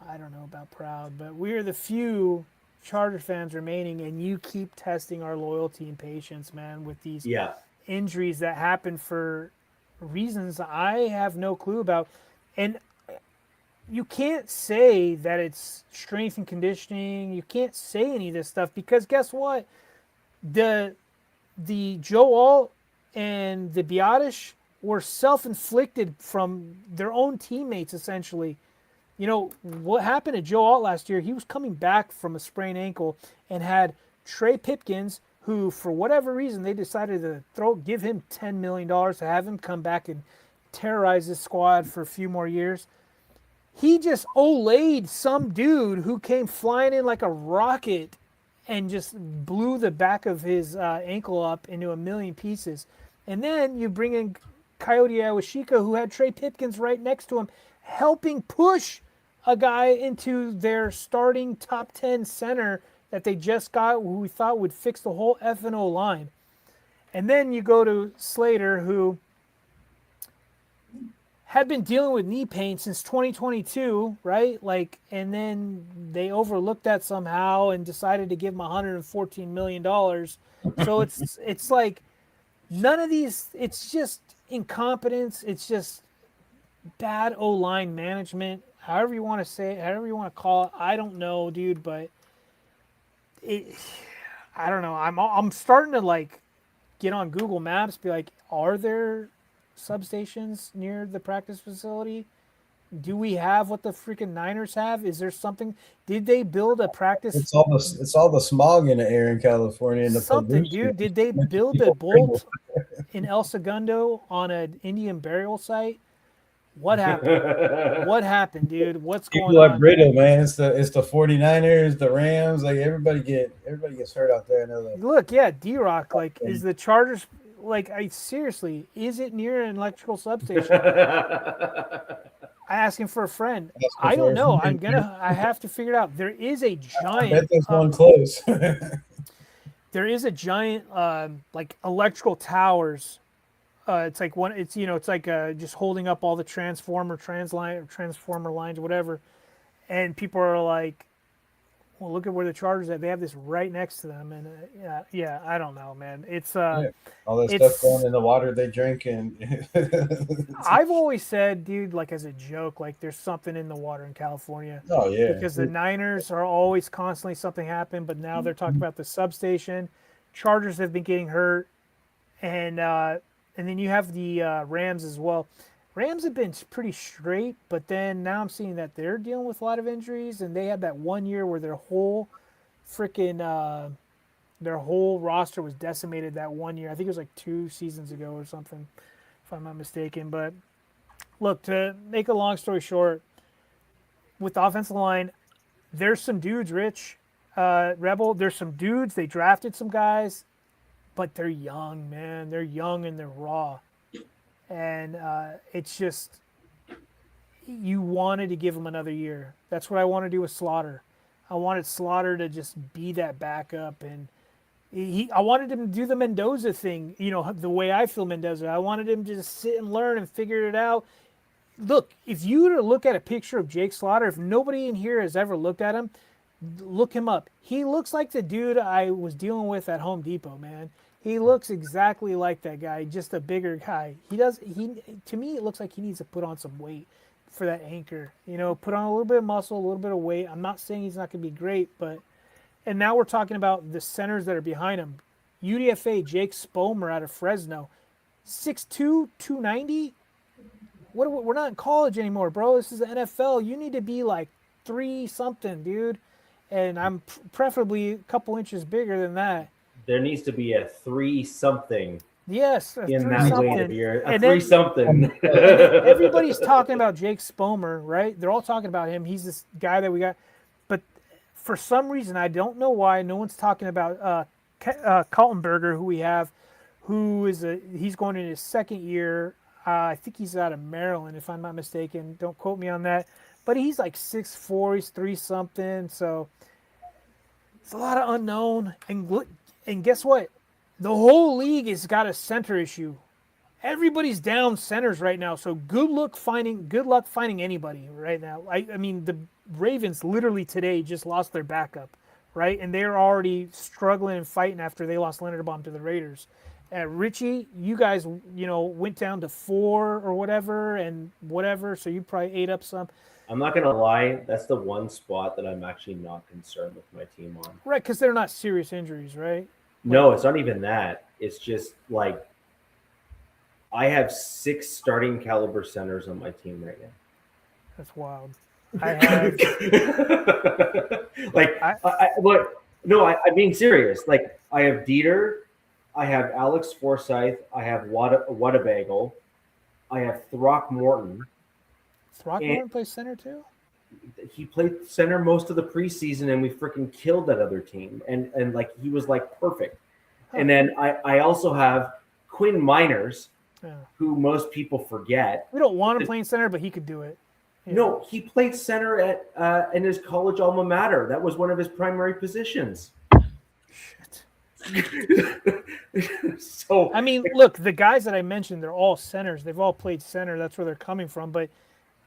I don't know about proud, but we are the few Charger fans remaining, and you keep testing our loyalty and patience, man, with these injuries that happen for reasons I have no clue about. And you can't say that it's strength and conditioning. You can't say any of this stuff because guess what? The Joe Alt and the Biotish were self-inflicted from their own teammates, essentially. You know, what happened to Joe Alt last year, he was coming back from a sprained ankle and had Trey Pipkins, who, for whatever reason, they decided to give him $10 million to have him come back and terrorize this squad for a few more years. He just olayed some dude who came flying in like a rocket and just blew the back of his ankle up into a million pieces. And then you bring in Coyote Awashika, who had Trey Pipkins right next to him, helping push a guy into their starting top 10 center that they just got, who we thought would fix the whole F&O line. And then you go to Slater, who had been dealing with knee pain since 2022, right? Like, and then they overlooked that somehow and decided to give him $114 million. So it's like none of these, it's just incompetence. It's just bad O-line management, however you want to say it, however you want to call it. I don't know, dude, but I don't know. I'm starting to like get on Google Maps, be like, are there substations near the practice facility? Do we have what the freaking Niners have? Is there something? Did they build a practice? It's all the smog in the air in California and the something, pollution. dude. Did they build a bolt in El Segundo on an Indian burial site? What happened? What happened, dude? What's going on? People are brittle, man. It's the 49ers, the Rams, like everybody gets hurt out there. Look, yeah, D-Rock, like, is the Chargers, like, seriously, is it near an electrical substation? I asked him for a friend. I don't know. I have to figure it out. There is a giant. I bet there's one close. There is a giant, like, electrical towers. It's like one. It's it's like just holding up all the transformer lines, whatever. And people are like, well, look at where the Chargers are. They have this right next to them, and yeah, I don't know, man. It's all that stuff going in the water they drink, and I've always said, dude, like as a joke, like there's something in the water in California. Oh yeah, because the Niners are always constantly something happen, but now they're talking about the substation. Chargers have been getting hurt, and then you have the Rams as well. Rams have been pretty straight, but then now I'm seeing that they're dealing with a lot of injuries, and they had that 1 year where their whole roster was decimated that 1 year. I think it was like 2 seasons ago or something, if I'm not mistaken. But look, to make a long story short, with the offensive line, there's some dudes, Rich, Rebel, there's some dudes. They drafted some guys, but they're young, man. They're young and they're raw. And it's just, you wanted to give him another year. That's what I want to do with Slaughter. I wanted Slaughter to just be that backup. And I wanted him to do the Mendoza thing, the way I feel Mendoza. I wanted him to just sit and learn and figure it out. Look, if you were to look at a picture of Jake Slaughter, if nobody in here has ever looked at him, look him up. He looks like the dude I was dealing with at Home Depot, man. He looks exactly like that guy, just a bigger guy. To me, it looks like he needs to put on some weight for that anchor. Put on a little bit of muscle, a little bit of weight. I'm not saying he's not going to be great, and now we're talking about the centers that are behind him. UDFA, Jake Spomer out of Fresno, 6'2", 290. We're not in college anymore, bro. This is the NFL. You need to be like 3-something, dude. And I'm preferably a couple inches bigger than that. There needs to be a 3-something Yes, a in that weight of 3-something. your a And then- 3-something. Everybody's talking about Jake Spomer, right? They're all talking about him. He's this guy that we got. But for some reason, I don't know why, no one's talking about Kaltenberger, who we have, he's going in his second year. I think he's out of Maryland, if I'm not mistaken. Don't quote me on that. But he's like 6'4", he's 3-something. So it's a lot of unknown. And guess what? The whole league has got a center issue. Everybody's down centers right now. So good luck finding anybody right now. I mean, the Ravens literally today just lost their backup, right? And they're already struggling and fighting after they lost Leonard Baum to the Raiders. Richie, you guys, went down to 4 or whatever, so you probably ate up some. I'm not going to lie. That's the one spot that I'm actually not concerned with my team on. Right, because they're not serious injuries, right? No, it's not even that. It's just like I have 6 starting caliber centers on my team right now. That's wild. I have I'm being serious. Like I have Dieter, I have Alex Forsyth, I have Whatabagle, I have Throckmorton. Throckmorton plays center too? He played center most of the preseason, and we freaking killed that other team. And like he was like perfect. Huh. And then I also have Quinn Miners, who most people forget. We don't want him playing center, but he could do it. Yeah. No, he played center at in his college alma mater. That was one of his primary positions. Shit. So I mean, look, the guys that I mentioned, they're all centers. They've all played center. That's where they're coming from, but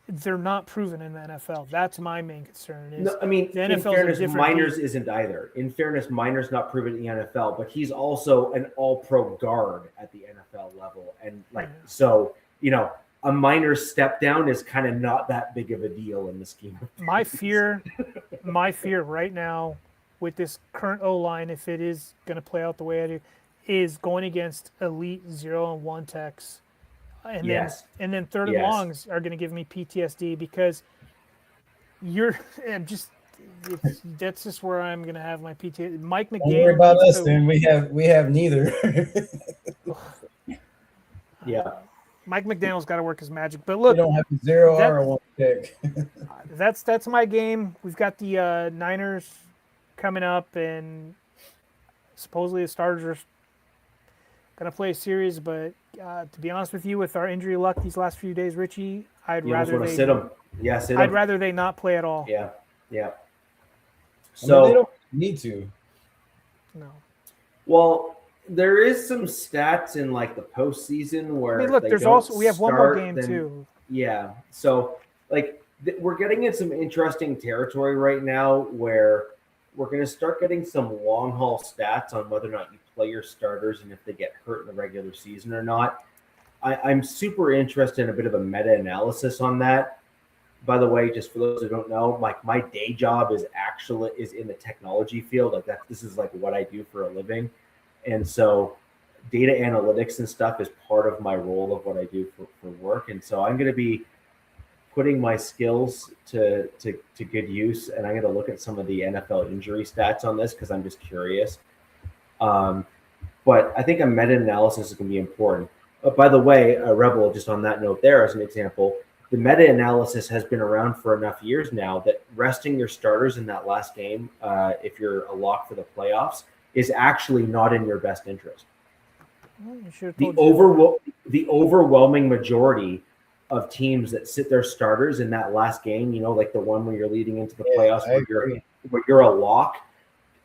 they're not proven in the NFL. That's my main concern. No, I mean, the in fairness, Miners isn't either. In fairness, Miners not proven in the NFL, but he's also an all-pro guard at the NFL level, and so a Miners step down is kind of not that big of a deal in the scheme of things. My fear right now with this current O-line, if it is going to play out the way I do, is going against elite 0 and 1 techs. And then third and longs are going to give me PTSD because that's just where I'm going to have my PTSD. Mike McDaniel. Don't worry about us, then. We have neither. Yeah. Mike McDaniel's got to work his magic. But look, we don't have a 0 or a 1 pick. That's my game. We've got the Niners coming up, and supposedly the starters are going to play a series, but to be honest with you, with our injury luck these last few days, Richie, I'd rather they sit them. Yeah, sit them. I'd rather they not play at all. Yeah. So they don't need to. No. Well, there is some stats in like the postseason where we have one more game too. Yeah. So we're getting in some interesting territory right now where we're going to start getting some long haul stats on whether or not you play your starters and if they get hurt in the regular season or not. I'm super interested in a bit of a meta-analysis on that. By the way, just for those who don't know, my day job is in the technology field. This is like what I do for a living. And so data analytics and stuff is part of my role of what I do for work. And so I'm going to be putting my skills to good use, and I'm going to look at some of the NFL injury stats on this because I'm just curious. But I think a meta-analysis is going to be important. By the way, Rebel, just on that note there as an example, the meta-analysis has been around for enough years now that resting your starters in that last game, if you're a lock for the playoffs, is actually not in your best interest. Well, the overwhelming majority of teams that sit their starters in that last game, like the one where you're leading into the playoffs where you're a lock.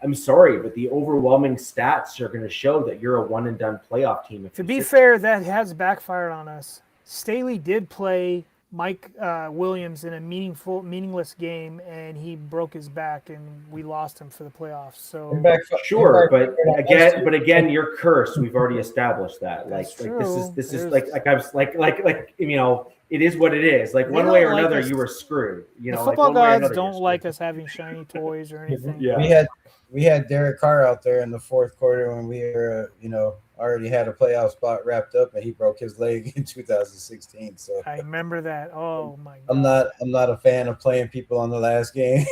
I'm sorry, but the overwhelming stats are going to show that you're a one and done playoff team. To be fair, that has backfired on us. Staley did play Mike Williams in a meaningless game, and he broke his back, and we lost him for the playoffs. So sure, but again, you're cursed. We've already established that. This is it is what it is. Like one way or another, you were screwed. The football gods don't like us having shiny toys or anything. Yeah. we had Derek Carr out there in the fourth quarter when we were, already had a playoff spot wrapped up, and he broke his leg in 2016. So I remember that. Oh my god. I'm not a fan of playing people on the last game.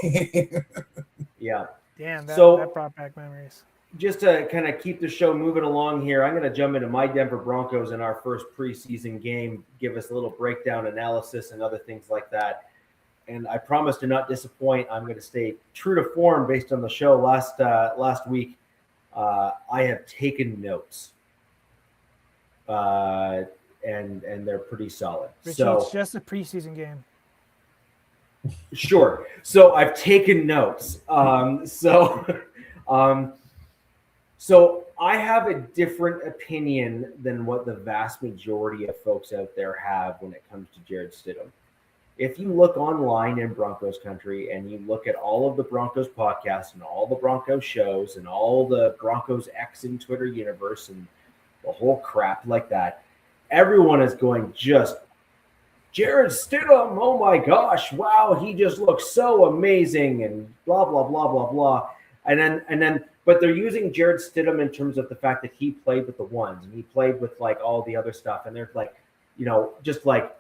Yeah. Damn, that brought back memories. Just to kind of keep the show moving along here, I'm going to jump into my Denver Broncos in our first preseason game, give us a little breakdown analysis and other things like that. And I promise to not disappoint. I'm going to stay true to form based on the show last week. I have taken notes, and they're pretty solid. Richie, it's just a preseason game. Sure. So I've taken notes. So I have a different opinion than what the vast majority of folks out there have when it comes to Jarrett Stidham. If you look online in Broncos country and you look at all of the Broncos podcasts and all the Broncos shows and all the Broncos X in Twitter universe and the whole crap like that, everyone is going just, Jarrett Stidham, oh my gosh, wow, he just looks so amazing and blah, blah, blah, blah, blah. And then, but they're using Jarrett Stidham in terms of the fact that he played with the ones and he played with like all the other stuff. And they're like, just like,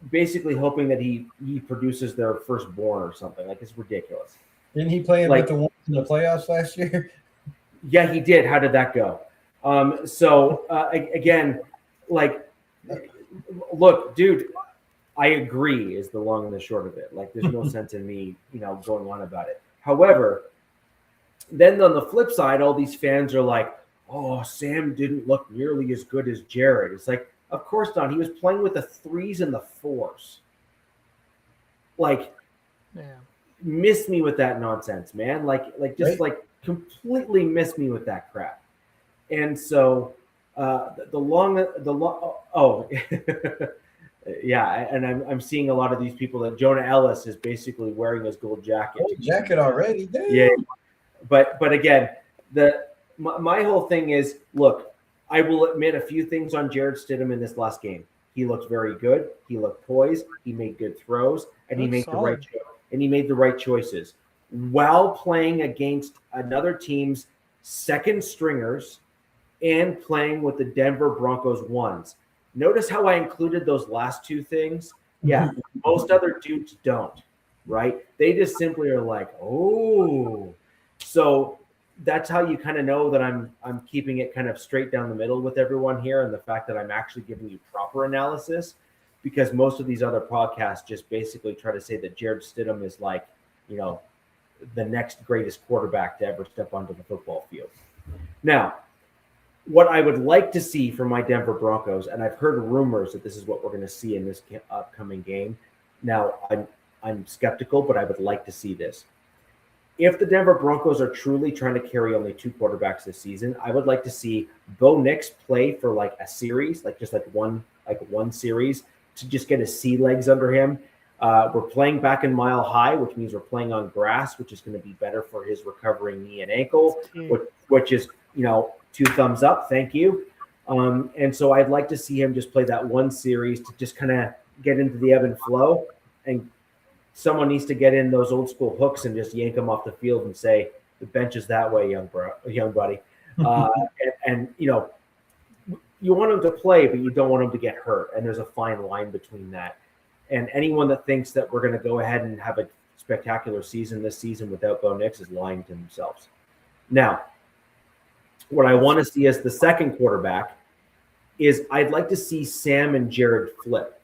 basically hoping that he produces their firstborn or something. Like, it's ridiculous. Didn't he play with the ones in the playoffs last year? Yeah, he did. How did that go? Again, like, look, dude, I agree is the long and the short of it. Like, there's no sense in me, going on about it. However, then on the flip side, all these fans are like, oh, Sam didn't look nearly as good as Jarrett. It's like, of course not. He was playing with the 3s and the 4s. Like, miss me with that nonsense, man. Completely miss me with that crap. And so yeah, and I'm seeing a lot of these people that Jonah Ellis is basically wearing his gold jacket. Jacket already? Damn. Yeah, but again, my whole thing is, look, I will admit a few things on Jarrett Stidham in this last game. He looked very good. He looked poised. He made good throws, and he made the right choices while playing against another team's second stringers and playing with the Denver Broncos ones. Notice how I included those last two things? Yeah, most other dudes don't, right? They just simply are like, oh. So that's how you kind of know that I'm keeping it kind of straight down the middle with everyone here, and the fact that I'm actually giving you proper analysis, because most of these other podcasts just basically try to say that Jarrett Stidham is like, the next greatest quarterback to ever step onto the football field. Now, what I would like to see from my Denver Broncos, and I've heard rumors that this is what we're going to see in this upcoming game. Now, I'm skeptical, but I would like to see this. If the Denver Broncos are truly trying to carry only 2 quarterbacks this season, I would like to see Bo Nix play for like a series, like one series, to just get his sea legs under him. We're playing back in Mile High, which means we're playing on grass, which is going to be better for his recovering knee and ankle, which is, 2 thumbs up. Thank you. And so I'd like to see him just play that one series to just kind of get into the ebb and flow, and someone needs to get in those old school hooks and just yank him off the field and say, the bench is that way, young buddy. And you want him to play, but you don't want him to get hurt. And there's a fine line between that. And anyone that thinks that we're going to go ahead and have a spectacular season this season without Bo Nix is lying to themselves. Now, what I want to see as the second quarterback is I'd like to see Sam and Jared flip.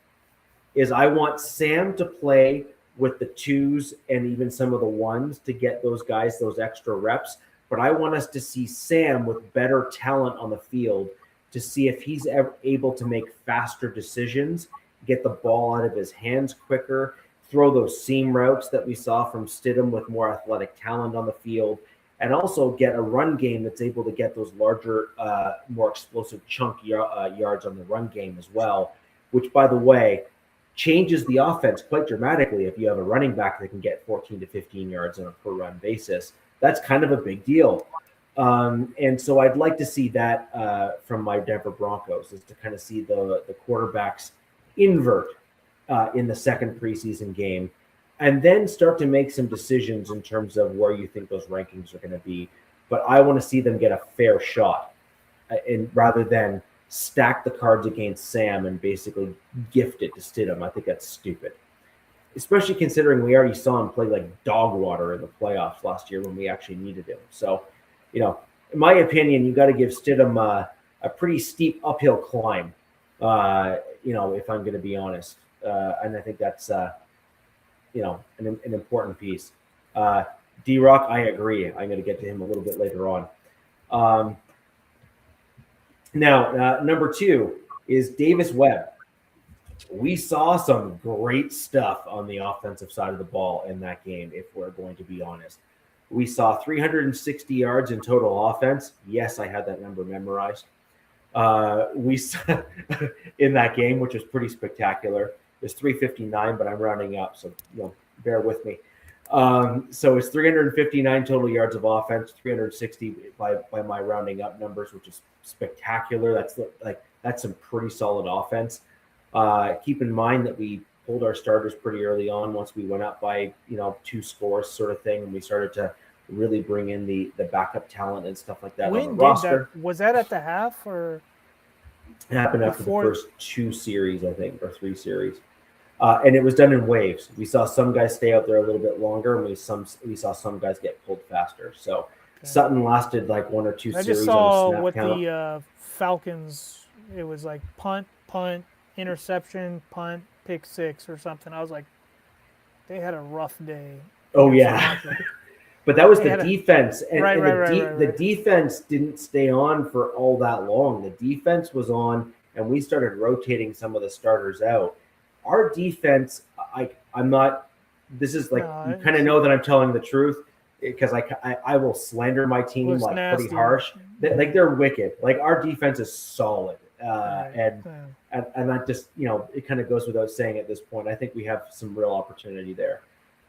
I want Sam to play with the 2s and even some of the 1s to get those guys those extra reps. But I want us to see Sam with better talent on the field to see if he's ever able to make faster decisions, get the ball out of his hands quicker, throw those seam routes that we saw from Stidham with more athletic talent on the field, and also get a run game that's able to get those larger, more explosive chunk yards on the run game as well, which, by the way, changes the offense quite dramatically if you have a running back that can get 14 to 15 yards on a per run basis. That's kind of a big deal. And so I'd like to see that from my Denver Broncos, is to kind of see the quarterbacks invert in the second preseason game. and then start to make some decisions in terms of where you think those rankings are going to be. But I want to see them get a fair shot, and rather than stack the cards against Sam and basically gift it to Stidham. I think that's stupid, especially considering we already saw him play like dog water in the playoffs last year when we actually needed him. So, in my opinion, you got to give Stidham a pretty steep uphill climb, if I'm going to be honest. And I think that's, an important piece. D-Rock, I agree. I'm going to get to him a little bit later on. Now, number 2 is Davis Webb. We saw some great stuff on the offensive side of the ball in that game, if we're going to be honest. We saw 360 yards in total offense. Yes, I had that number memorized. We saw in that game, which was pretty spectacular. It was 359, but I'm rounding up, so bear with me. So it's 359 total yards of offense, 360 by my rounding up numbers, which is spectacular. That's some pretty solid offense. Keep in mind that we pulled our starters pretty early on once we went up by 2 scores sort of thing, and we started to really bring in the backup talent and stuff like that on the roster. Was that at the half or? It happened after the first 2 series, I think, or 3 series. And it was done in waves. We saw some guys stay out there a little bit longer, and we saw some guys get pulled faster. So okay. Sutton lasted like 1 or 2 series. I just saw on a snap with count. The Falcons, it was like punt, interception, punt, pick 6 or something. I was like, they had a rough day. Oh, yeah. But that was the defense. And the defense didn't stay on for all that long. The defense was on, and we started rotating some of the starters out. Our defense, I'm not – this is like you kind of know that I'm telling the truth because I will slander my team like nasty. Pretty harsh. They're wicked. Like our defense is solid. And that just, it kind of goes without saying at this point. I think we have some real opportunity there.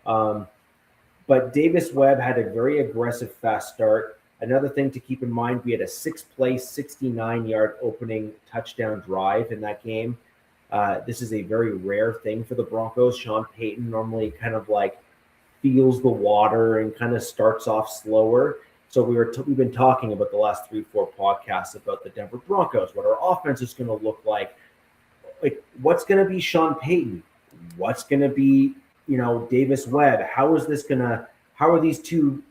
But Davis Webb had a very aggressive fast start. Another thing to keep in mind, we had a 6-play, 69-yard opening touchdown drive in that game. This is a very rare thing for the Broncos. Sean Payton normally kind of like feels the water and kind of starts off slower. So we've been talking about the last 3-4 podcasts about the Denver Broncos, what our offense is going to look like. Like what's going to be Sean Payton? What's going to be, Davis Webb? How are these two,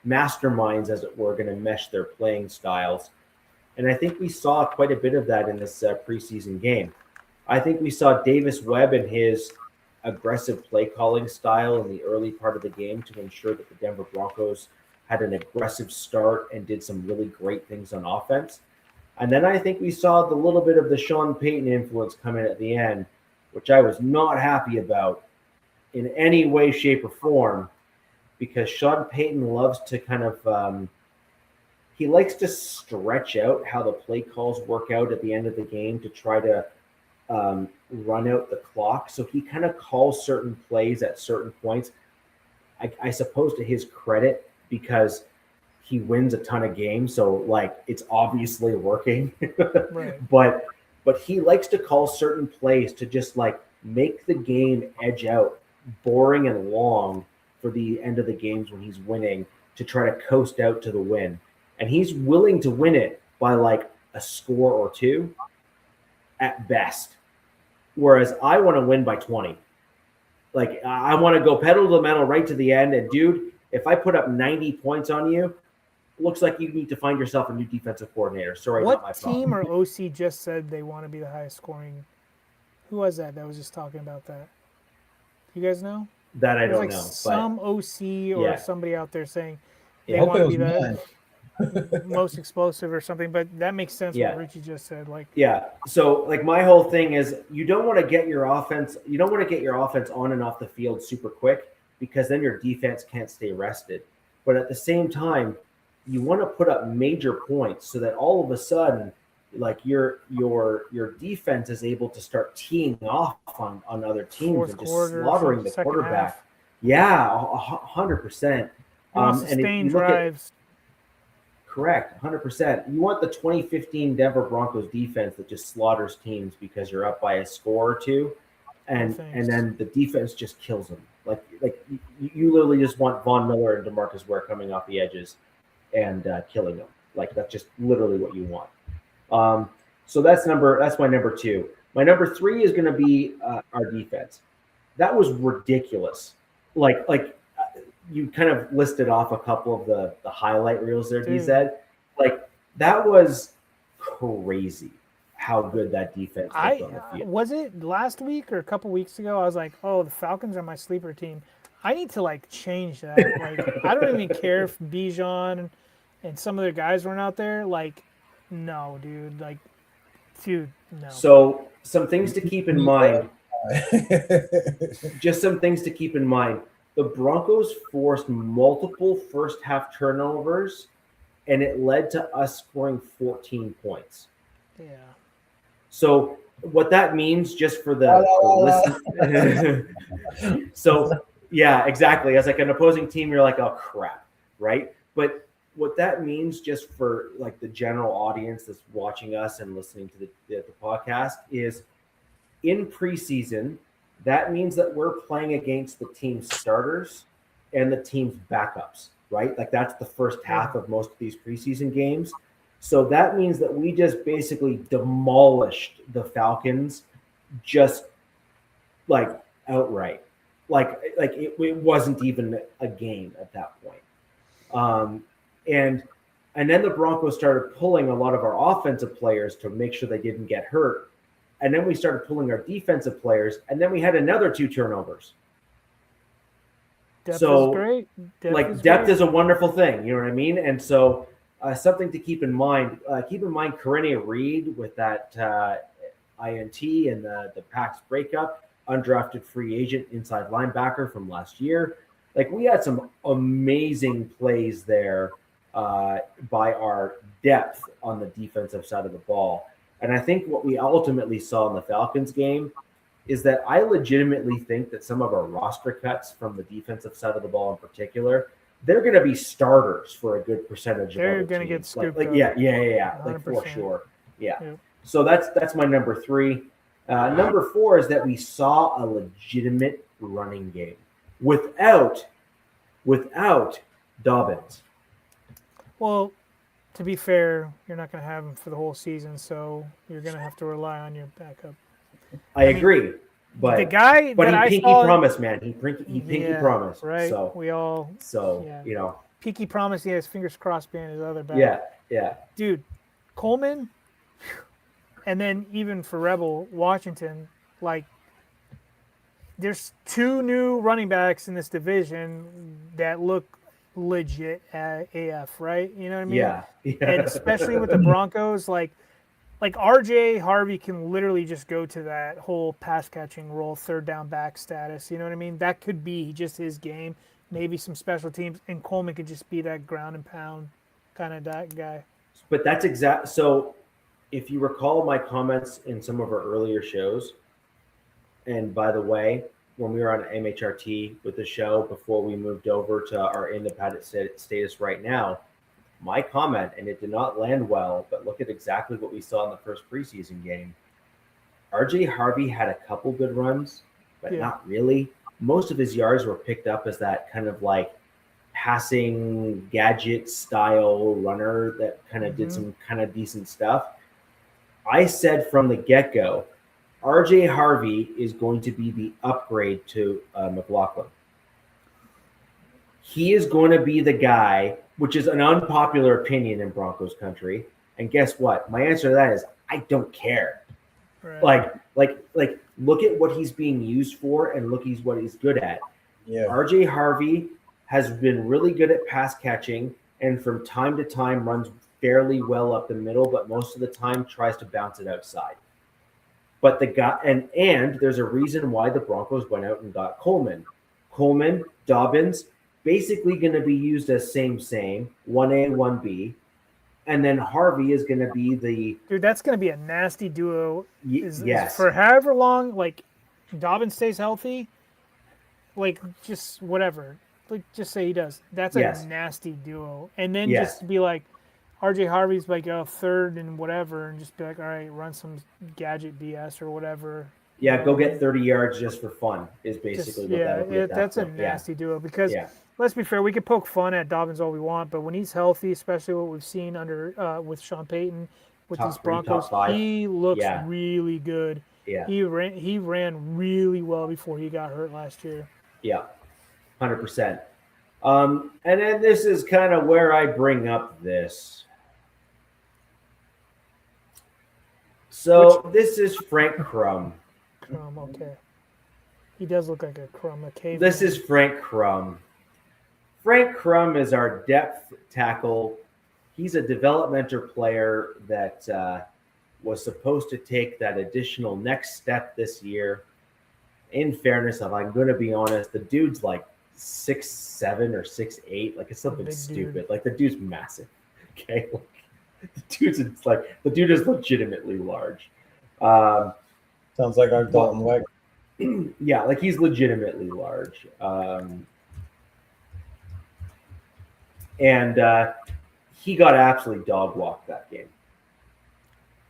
masterminds, as it were, going to mesh their playing styles? And I think we saw quite a bit of that in this preseason game. I think we saw Davis Webb and his aggressive play calling style in the early part of the game to ensure that the Denver Broncos had an aggressive start and did some really great things on offense. And then I think we saw the little bit of the Sean Payton influence come in at the end, which I was not happy about in any way, shape, or form, because Sean Payton loves to kind of he likes to stretch out how the play calls work out at the end of the game to try to run out the clock. So he kind of calls certain plays at certain points, I suppose to his credit, because he wins a ton of games. So like it's obviously working, right. But he likes to call certain plays to just like make the game edge out, boring and long for the end of the games when he's winning, to try to coast out to the win. And he's willing to win it by like a score or 2 at best. Whereas I want to win by 20. Like I want to go pedal to the metal right to the end. And dude, if I put up 90 points on you, looks like you need to find yourself a new defensive coordinator. Sorry, not my problem. What team or OC just said they want to be the highest scoring? Who was that was just talking about that? You guys know? That I don't know. Some OC or somebody out there saying they want to be the most explosive or something, but that makes sense what Richie just said. So like my whole thing is you don't want to get your offense on and off the field super quick, because then your defense can't stay rested. But at the same time, you want to put up major points so that all of a sudden, like your defense is able to start teeing off on other teams and just slaughtering the quarterback. Half. Yeah, 100%. Sustained drives. Correct, 100%. You want the 2015 Denver Broncos defense that just slaughters teams because you're up by a score or 2, and then the defense just kills them. Like you literally just want Von Miller and DeMarcus Ware coming off the edges and killing them. Like that's just literally what you want. So that's my number 2. My number 3 is going to be our defense. That was ridiculous. Like you kind of listed off a couple of the highlight reels there, DZ. Like that was crazy how good that defense looked on the field. Was it last week or a couple weeks ago? I was like, oh, the Falcons are my sleeper team. I need to like change that. Like I don't even care if Bijan and some of their guys weren't out there. Like, no, dude. Like, dude, no. So some things to keep in mind. Just some things to keep in mind. The Broncos forced multiple first half turnovers, and it led to us scoring 14 points. Yeah. So what that means, just for the listen. So yeah, exactly. As like an opposing team, you're like, oh crap, right? But what that means, just for like the general audience that's watching us and listening to the podcast, is in preseason, that means that we're playing against the team's starters and the team's backups, right? Like that's the first half of most of these preseason games. So that means that we just basically demolished the Falcons, just like outright. Like it wasn't even a game at that point. And then the Broncos started pulling a lot of our offensive players to make sure they didn't get hurt. And then we started pulling our defensive players, and then we had another 2 turnovers. Depth is great. Depth is a wonderful thing, you know what I mean? And so something to keep in mind. Keep in mind Corinne Reed with that INT and the Pax breakup, undrafted free agent inside linebacker from last year. Like we had some amazing plays there by our depth on the defensive side of the ball. And I think what we ultimately saw in the Falcons game is that I legitimately think that some of our roster cuts from the defensive side of the ball in particular, they're going to be starters for a good percentage. They're going to get scooped up. Yeah, like for sure. Yeah. So that's my number 3. Number 4 is that we saw a legitimate running game without Dobbins. Well, to be fair, you're not going to have him for the whole season, so you're going to have to rely on your backup. I agree, but the guy but that he I saw, promised, man. He pinky promised, right? So we all you know, pinky promised. He has fingers crossed being his other back. Yeah, dude, Coleman, and then even for Rebel Washington, like there's 2 new running backs in this division that look legit at AF, right? You know what I mean? Yeah. And especially with the Broncos, like RJ Harvey can literally just go to that whole pass catching role, third down back status. You know what I mean? That could be just his game. Maybe some special teams, and Coleman could just be that ground and pound kind of that guy. But that's exact. So, if you recall my comments in some of our earlier shows, and by the way, when we were on MHRT with the show before we moved over to our independent status right now, my comment, and it did not land well, but look at exactly what we saw in the first preseason game. RJ Harvey had a couple good runs, but not really. Most of his yards were picked up as that kind of like passing gadget style runner that kind of did some kind of decent stuff. I said from the get-go, RJ Harvey is going to be the upgrade to McLaughlin. He is going to be the guy, which is an unpopular opinion in Broncos country. And guess what? My answer to that is I don't care. Right. Like, look at what he's being used for, and look what he's good at. Yeah. RJ Harvey has been really good at pass catching, and from time to time runs fairly well up the middle, but most of the time tries to bounce it outside. But the guy, and there's a reason why the Broncos went out and got Coleman, Dobbins, basically going to be used as same, 1A, 1B. And then Harvey is going to be the... Dude, that's going to be a nasty duo. Yes. For however long, like, Dobbins stays healthy, like, just whatever. Like, just say he does. That's a nasty duo. And then just be like, RJ Harvey's like a third and whatever, and just be like, all right, run some gadget BS or whatever. Yeah, go get 30 yards just for fun is basically what that'll be. That's a nasty duo because Yeah. let's be fair, we can poke fun at Dobbins all we want, but when he's healthy, especially what we've seen under with Sean Payton with Top these 3, Broncos, top 5. he looks Yeah. really good. Yeah. He ran really well before he got hurt last year. Yeah, 100%. And then this is kind of where I bring up this. So this is Frank Crum. Crum, okay. He does look like a Crum, a cave. This is Frank Crum. Frank Crum is our depth tackle. He's a developmental player that was supposed to take that additional next step this year. In fairness, if I'm going to be honest, the dude's like 6'7" or 6'8". Like it's something stupid. Dude. Like the dude's massive. Okay. The dude is legitimately large. Sounds like our Dalton Wagner. Yeah, like he's legitimately large. And he got absolutely dog walked that game.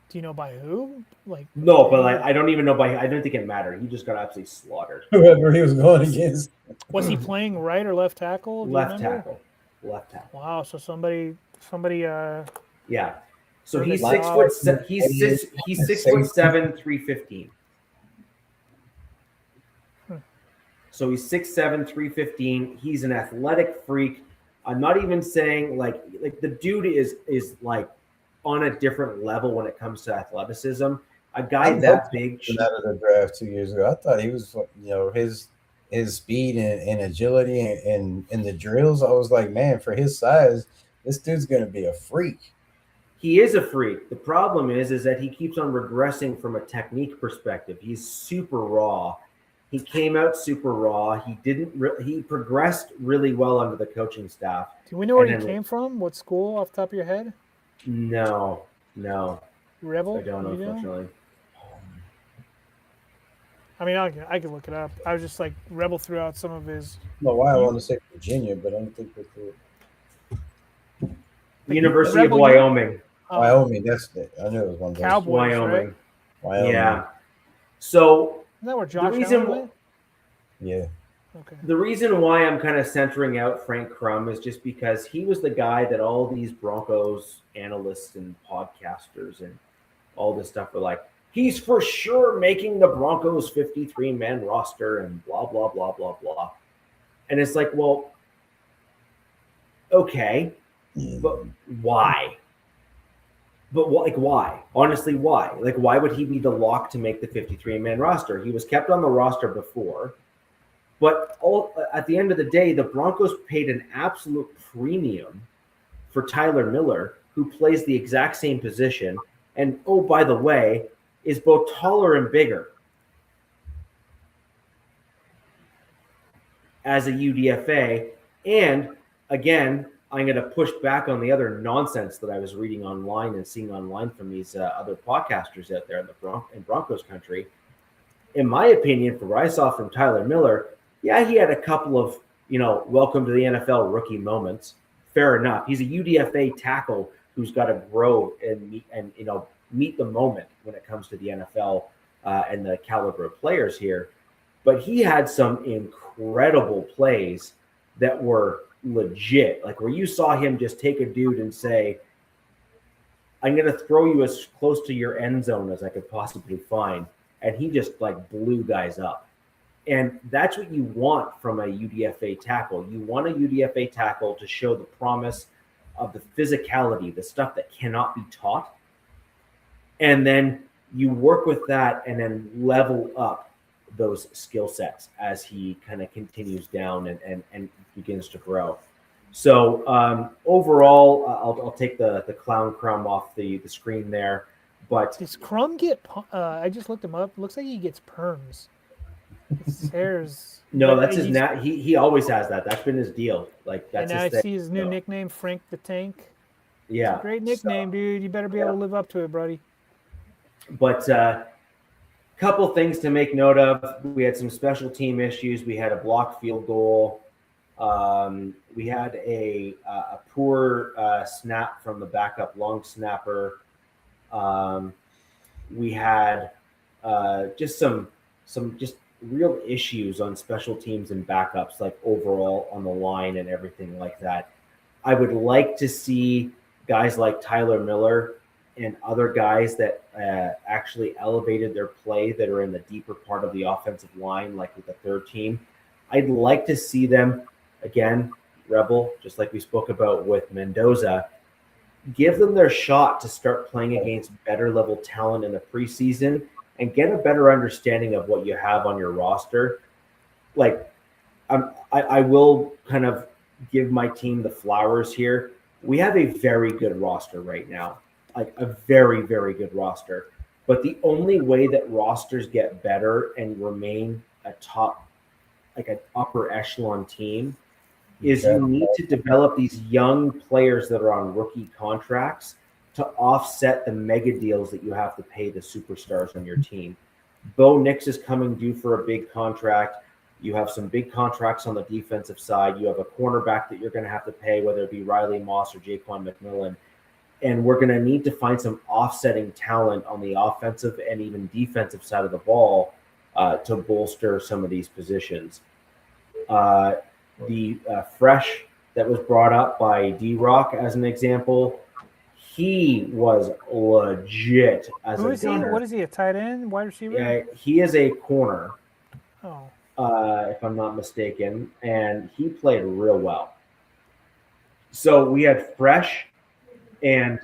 Do you know by who? Like no, but I don't even know I don't think it mattered. He just got absolutely slaughtered. Whoever he was going against. Was he playing right or left tackle? Left tackle. Left tackle. Wow, so somebody Yeah. So he's Wow. 6 foot. He's 6'7", 315. So he's 6'7", 315. He's an athletic freak. I'm not even saying like the dude is like on a different level when it comes to athleticism. A guy that big. Out of the draft 2 years ago, I thought he was, his speed and agility and the drills. I was like, man, for his size, this dude's gonna be a freak. He is a freak. The problem is that he keeps on regressing from a technique perspective. He's super raw. He came out super raw. He progressed really well under the coaching staff. Do we know where he came from? What school off the top of your head? No. Rebel? I don't, unfortunately. I mean, I could look it up. I was just like, Rebel threw out some of his. No, why I want to say Virginia, but I don't think that's it. University of Wyoming. Wyoming, that's it. I knew it was one of those. Cowboys, Wyoming. Right? Wyoming. Yeah. So Isn't that where Josh the reason, Allen went? Yeah. Okay. The reason why I'm kind of centering out Frank Crum is just because he was the guy that all these Broncos analysts and podcasters and all this stuff were like, he's for sure making the Broncos 53-man roster and blah, blah, blah, blah, blah. And it's like, well, okay, but why? But why? Honestly, why? Like, why would he be the lock to make the 53-man roster? He was kept on the roster before. But at the end of the day, the Broncos paid an absolute premium for Tyler Miller, who plays the exact same position. And, oh, by the way, is both taller and bigger as a UDFA. And, again, I'm going to push back on the other nonsense that I was reading online and seeing online from these other podcasters out there in Broncos country. In my opinion, from what I saw from Tyler Miller, yeah, he had a couple of, welcome to the NFL rookie moments. Fair enough. He's a UDFA tackle who's got to grow and meet the moment when it comes to the NFL and the caliber of players here. But he had some incredible plays that were legit, like where you saw him just take a dude and say, I'm going to throw you as close to your end zone as I could possibly find. And he just blew guys up. And that's what you want from a UDFA tackle. You want a UDFA tackle to show the promise of the physicality, the stuff that cannot be taught. And then you work with that and then level up those skill sets as he kind of continues down and begins to grow. So overall, I'll take the clown Crum off the screen there. But does Crum get? I just looked him up. Looks like he gets perms. His hair's no, that's his. He always has that. That's been his deal. Like that's. And his I see his new nickname, Frank the Tank. Yeah, it's a great nickname, dude. You better be able to live up to it, buddy. But couple things to make note of. We had some special team issues. We had a blocked field goal. We had a poor snap from the backup long snapper. We had just some just real issues on special teams and backups, like overall on the line and everything like that. I would like to see guys like Tyler Miller and other guys that actually elevated their play that are in the deeper part of the offensive line, like with the third team. I'd like to see them, again, Rebel, just like we spoke about with Mendoza, give them their shot to start playing against better level talent in the preseason and get a better understanding of what you have on your roster. Like, I will kind of give my team the flowers here. We have a very good roster right now, like a very, very good roster. But the only way that rosters get better and remain a top, like an upper echelon team is you need to develop these young players that are on rookie contracts to offset the mega deals that you have to pay the superstars on your team. Bo Nix is coming due for a big contract. You have some big contracts on the defensive side. You have a cornerback that you're going to have to pay, whether it be Riley Moss or Jaquan McMillan. And we're going to need to find some offsetting talent on the offensive and even defensive side of the ball to bolster some of these positions. The fresh that was brought up by D-Rock as an example, he was legit as a gunner. What is he, a tight end, wide receiver? Yeah, he is a corner. Oh. If I'm not mistaken, and he played real well. So we had Fresh and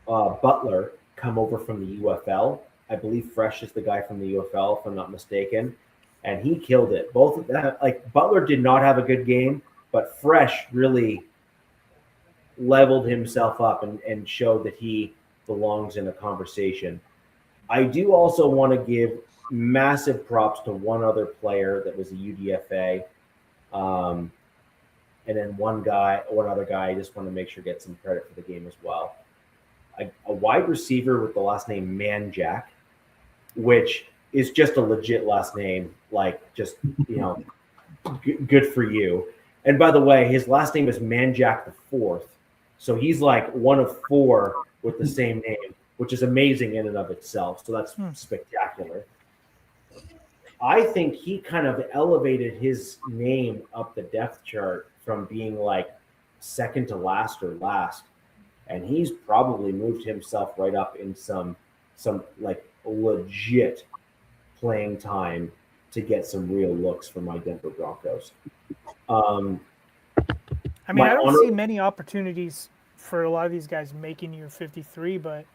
Butler come over from the UFL. I believe Fresh is the guy from the UFL, if I'm not mistaken, and he killed it. Both of them, like Butler did not have a good game, but Fresh really leveled himself up and showed that he belongs in a conversation. I do also want to give massive props to one other player that was a UDFA. And then one other guy, I just want to make sure get some credit for the game as well. A wide receiver with the last name Manjack, which is just a legit last name, like just, good for you. And by the way, his last name is Manjack the Fourth. So he's like one of four with the same name, which is amazing in and of itself. So that's spectacular. I think he kind of elevated his name up the depth chart from being like second to last or last. And he's probably moved himself right up in some like legit playing time to get some real looks for my Denver Broncos. I mean, I don't see many opportunities for a lot of these guys making you 53, but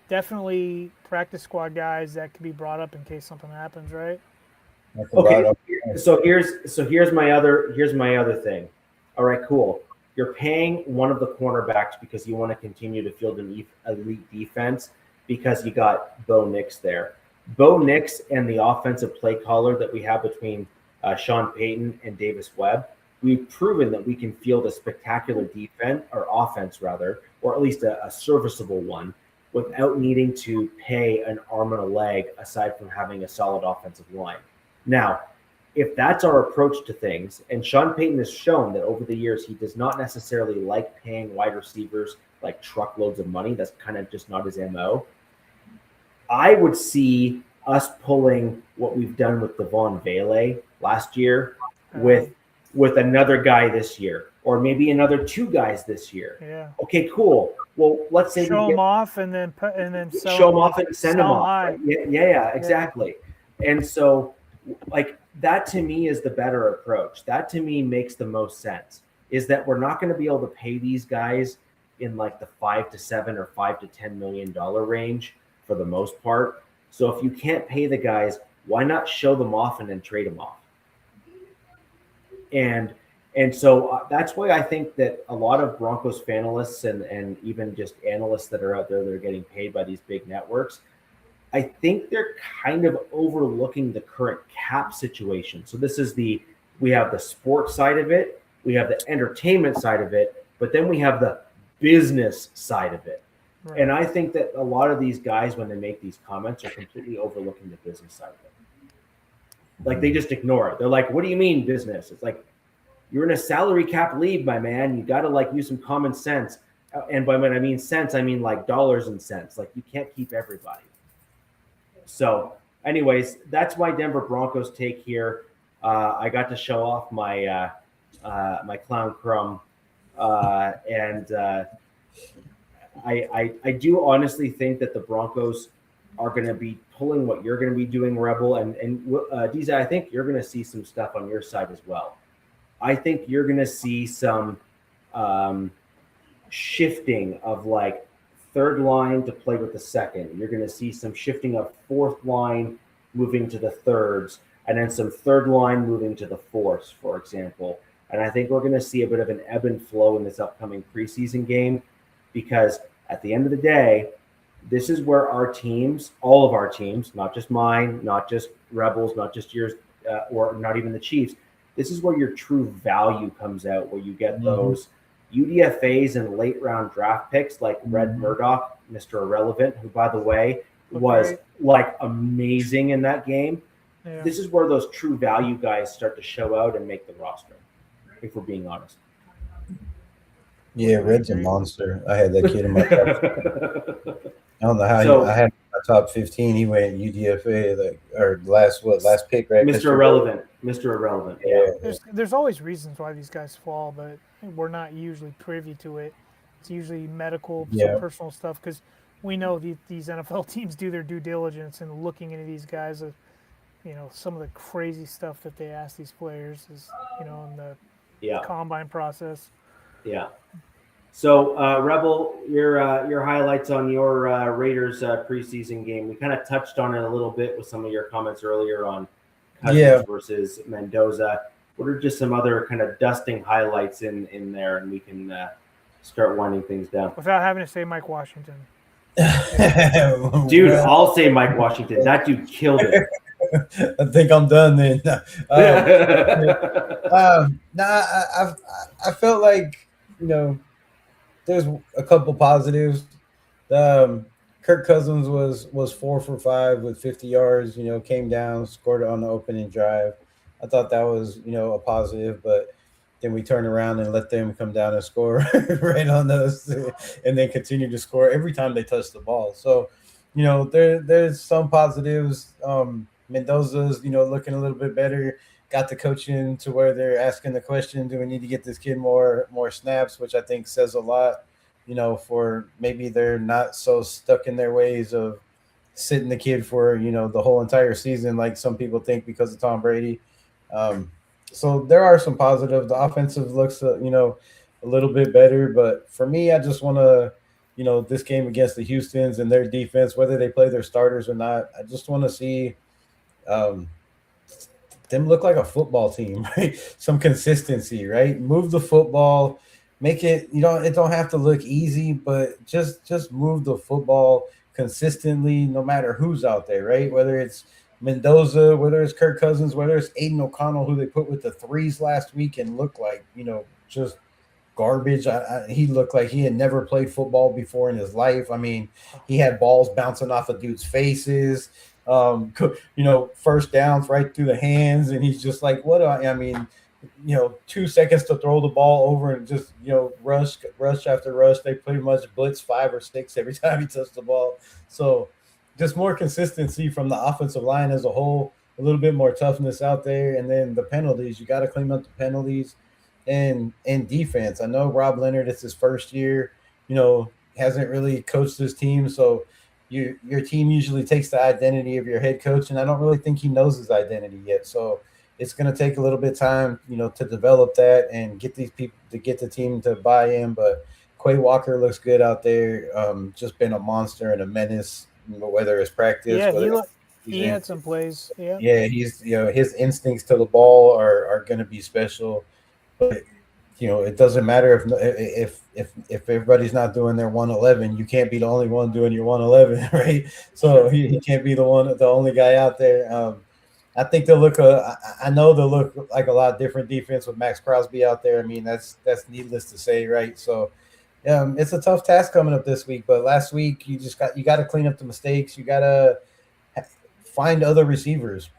definitely practice squad guys that could be brought up in case something happens, right? Okay. So here's my other thing. All right, cool. You're paying one of the cornerbacks because you want to continue to field an elite defense because you got Bo Nix there. Bo Nix and the offensive play caller that we have between Sean Payton and Davis Webb, we've proven that we can field a spectacular defense or offense rather, or at least a serviceable one without needing to pay an arm and a leg aside from having a solid offensive line. Now, if that's our approach to things, and Sean Payton has shown that over the years he does not necessarily like paying wide receivers like truckloads of money. That's kind of just not his MO. I would see us pulling what we've done with Devon Vele last year with another guy this year, or maybe another two guys this year. Yeah. Okay, cool. Well, let's say show them off and then show them off and send them off. Right? Yeah, exactly. Yeah. And so, like, that to me is the better approach. That to me makes the most sense. Is that we're not going to be able to pay these guys in like the $5 to $7 or $5 to $10 million range for the most part. So if you can't pay the guys, why not show them off and then trade them off? And so that's why I think that a lot of Broncos fanalists and even just analysts that are out there that are getting paid by these big networks, I think they're kind of overlooking the current cap situation. So we have the sports side of it, we have the entertainment side of it, but then we have the business side of it. Right. And I think that a lot of these guys, when they make these comments, are completely overlooking the business side of it. Like they just ignore it. They're like, what do you mean business? It's like, you're in a salary cap league, my man. You got to like use some common sense. And by when I mean sense, I mean like dollars and cents. Like you can't keep everybody. So, anyways, that's my Denver Broncos take here. I got to show off my my clown crumb, and I do honestly think that the Broncos are going to be pulling what you're going to be doing, Rebel, and Diza, I think you're going to see some stuff on your side as well. I think you're going to see some shifting of like third line to play with the second. You're going to see some shifting of fourth line moving to the thirds, and then some third line moving to the fourths, for example. And I think we're going to see a bit of an ebb and flow in this upcoming preseason game, because at the end of the day, this is where our teams, all of our teams, not just mine, not just Rebels, not just yours, or not even the Chiefs, this is where your true value comes out, where you get those UDFAs and late round draft picks like Red Murdoch, Mr. Irrelevant, who, by the way, was like amazing in that game. Yeah. This is where those true value guys start to show out and make the roster, if we're being honest. Yeah, Red's a monster. I had that kid in my top. I don't know how I had my top 15. He went UDFA, last pick, right? Mr. Irrelevant. Mr. Irrelevant. Yeah. There's always reasons why these guys fall, but we're not usually privy to it. It's usually medical, some personal stuff, because we know these NFL teams do their due diligence in looking into these guys. Some of the crazy stuff that they ask these players is, in the combine process. Yeah. So, Rebel, your highlights on your Raiders preseason game. We kind of touched on it a little bit with some of your comments earlier on Cousins versus Mendoza. What are just some other kind of dusting highlights in there, and we can start winding things down without having to say Mike Washington. Dude, I'll say Mike Washington. That dude killed it. I think I'm done then. I felt like, there's a couple positives. Kirk Cousins was 4 for 5 with 50 yards, came down, scored on the opening drive. I thought that was, a positive, but then we turned around and let them come down and score right on us, and then continue to score every time they touch the ball. So, there's some positives. Mendoza's, looking a little bit better. Got the coaching to where they're asking the question, do we need to get this kid more snaps, which I think says a lot, for maybe they're not so stuck in their ways of sitting the kid for, the whole entire season like some people think because of Tom Brady. So there are some positives. The offensive looks, a little bit better. But for me, I just want to, this game against the Houstons and their defense, whether they play their starters or not, I just want to see them look like a football team, right? Some consistency, right? Move the football, make it, it don't have to look easy, but just move the football consistently, no matter who's out there, right? Whether it's Mendoza, whether it's Kirk Cousins, whether it's Aiden O'Connell, who they put with the threes last week and looked like, just garbage. He looked like he had never played football before in his life. I mean, he had balls bouncing off of dudes' faces. First downs right through the hands, and he's just like, 2 seconds to throw the ball over and just, rush after rush. They pretty much blitz 5 or 6 every time he touched the ball. So just more consistency from the offensive line as a whole, a little bit more toughness out there. And then the penalties, you got to clean up the penalties and defense. I know Rob Leonard, it's his first year, hasn't really coached his team. So your team usually takes the identity of your head coach, and I don't really think he knows his identity yet. So it's going to take a little bit of time, to develop that and get these people to get the team to buy in. But Quay Walker looks good out there. Just been a monster and a menace, whether it's practice. Yeah, he had some plays. Yeah. Yeah, he's his instincts to the ball are going to be special. But it doesn't matter if everybody's not doing their 111. You can't be the only one doing your 111, right? So he can't be the only guy out there. I think they'll look. I know they'll look like a lot different defense with Max Crosby out there. I mean, that's needless to say, right? So, it's a tough task coming up this week. But last week, you got to clean up the mistakes. You got to find other receivers.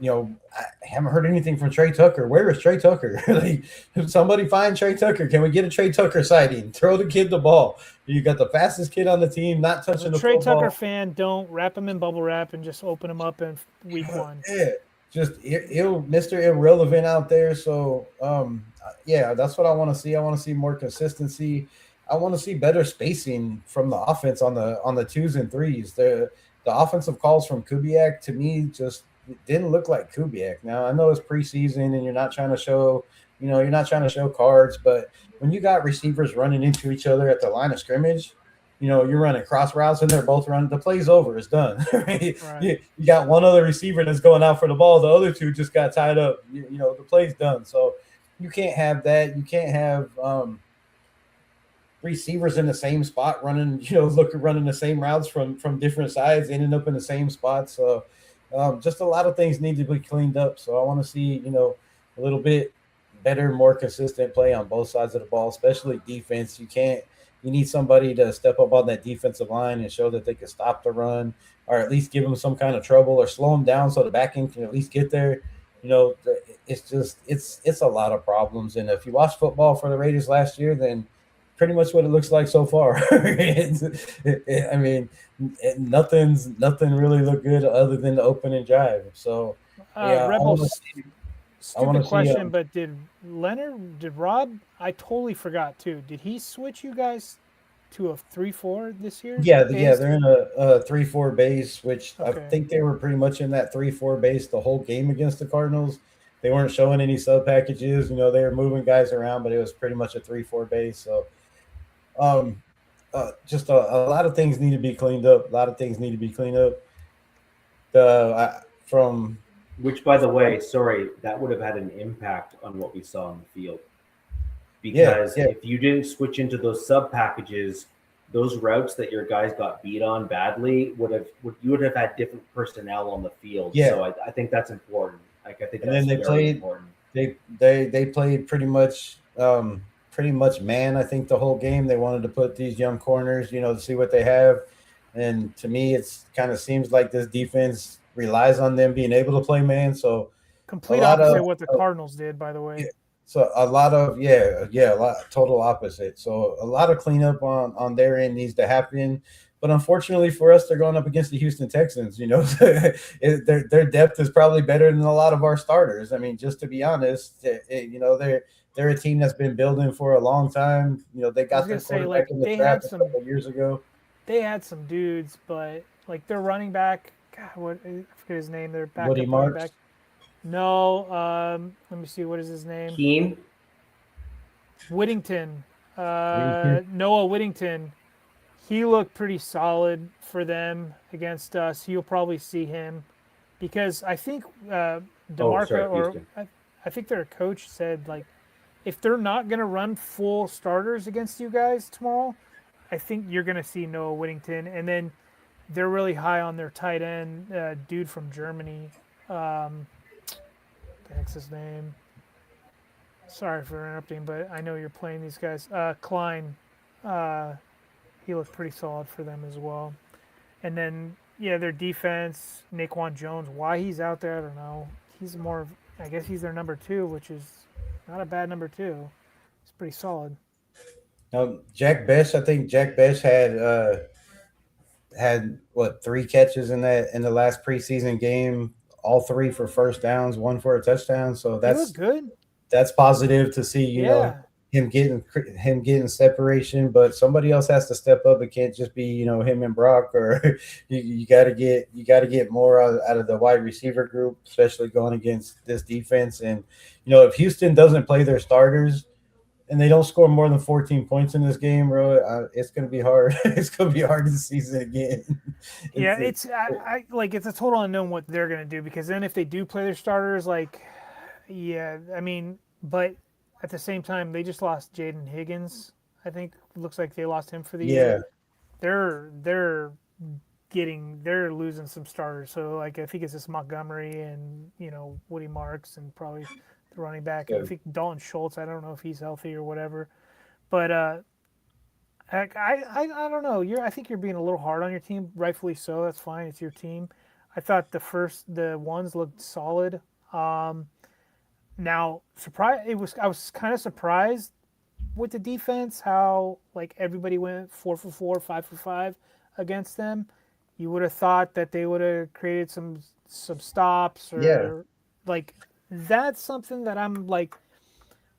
I haven't heard anything from Trey Tucker. Where is Trey Tucker? Like, somebody find Trey Tucker. Can we get a Trey Tucker sighting? Throw the kid the ball. You got the fastest kid on the team, not As a touching the Trey Tucker football. fan, don't wrap him in bubble wrap and just open him up in week 1. Yeah, just Mr. Irrelevant out there. So, yeah, that's what I want to see. I want to see more consistency. I want to see better spacing from the offense on the twos and threes. The offensive calls from Kubiak to me just didn't look like Kubiak. Now I know it's preseason and you're not trying to show, you're not trying to show cards, but when you got receivers running into each other at the line of scrimmage, you're running cross routes and they're both running. The play's over. It's done. Right? Right. You got one other receiver that's going out for the ball. The other two just got tied up. The play's done. So you can't have that. You can't have receivers in the same spot running, running the same routes from different sides, ending up in the same spot. So just a lot of things need to be cleaned up. So I want to see, a little bit better, more consistent play on both sides of the ball, especially defense. You need somebody to step up on that defensive line and show that they can stop the run, or at least give them some kind of trouble, or slow them down so the back end can at least get there. It's a lot of problems. And if you watch football for the Raiders last year, then pretty much what it looks like so far. I mean, nothing really looked good other than the opening drive. So, yeah, Rebels, I wanna stupid see, question, but did Rob? I totally forgot too. Did he switch you guys to a 3-4 this year? yeah, they're in a 3-4 base, which I Okay. think they were pretty much in that 3-4 base the whole game against the Cardinals. They weren't showing any sub packages. They were moving guys around, but it was pretty much a 3-4 base. So, just a lot of things need to be cleaned up. A lot of things need to be cleaned up. From Which, by the way, sorry, that would have had an impact on what we saw on the field. Yeah, Because if you didn't switch into those sub packages, those routes that your guys got beat on badly you would have had different personnel on the field. Yeah. So I think that's important. Like, I think And that's then they very played- important. they played pretty much man. I think the whole game they wanted to put these young corners, to see what they have. And to me, it's kind of seems like this defense relies on them being able to play man. So Complete lot opposite of- what the Cardinals did, by the way. Yeah. So a lot of a lot total opposite. So a lot of cleanup on their end needs to happen. But unfortunately for us, they're going up against the Houston Texans. Their depth is probably better than a lot of our starters. I mean, just to be honest, they're a team that's been building for a long time. They got their quarterback in the draft a couple years ago. They had some dudes, but like their running back, God, I forget his name. Their backup Woody running Marks? back. No, let me see. What is his name? Keen, Whittington. Whittington? Noah Whittington. He looked pretty solid for them against us. You'll probably see him because I think DeMarco Houston. I think their coach said like if they're not going to run full starters against you guys tomorrow, I think you're going to see Noah Whittington, and then they're really high on their tight end dude from Germany. What the heck's his name? Sorry for interrupting, but I know you're playing these guys. Klein, he looked pretty solid for them as well. And then, their defense, Naquan Jones, why he's out there, I don't know. He's I guess he's their number 2, which is not a bad number 2. It's pretty solid. Jack Best, I think Jack Best had 3 catches in the last preseason game, all 3 for first downs, 1 for a touchdown. So He that's looked good. That's positive to see. Him getting separation, but somebody else has to step up. It can't just be him and Brock, or you got to get more out of the wide receiver group, especially going against this defense. And if Houston doesn't play their starters and they don't score more than 14 points in this game, bro, it's gonna be hard. It's gonna be hard this season again. It's a total unknown what they're gonna do, because then if they do play their starters, but at the same time, they just lost Jaden Higgins. I think it looks like they lost him for the year. They're losing some starters. So I think it's just Montgomery and Woody Marks and probably the running back. I think Dalton Schultz. I don't know if he's healthy or whatever, but I don't know. I think you're being a little hard on your team, rightfully so. That's fine. It's your team. I thought the ones looked solid. Now, I was kind of surprised with the defense how like everybody went 4 for 4, 5 for 5 against them. You would have thought that they would have created some stops Yeah. or like that's something that I'm like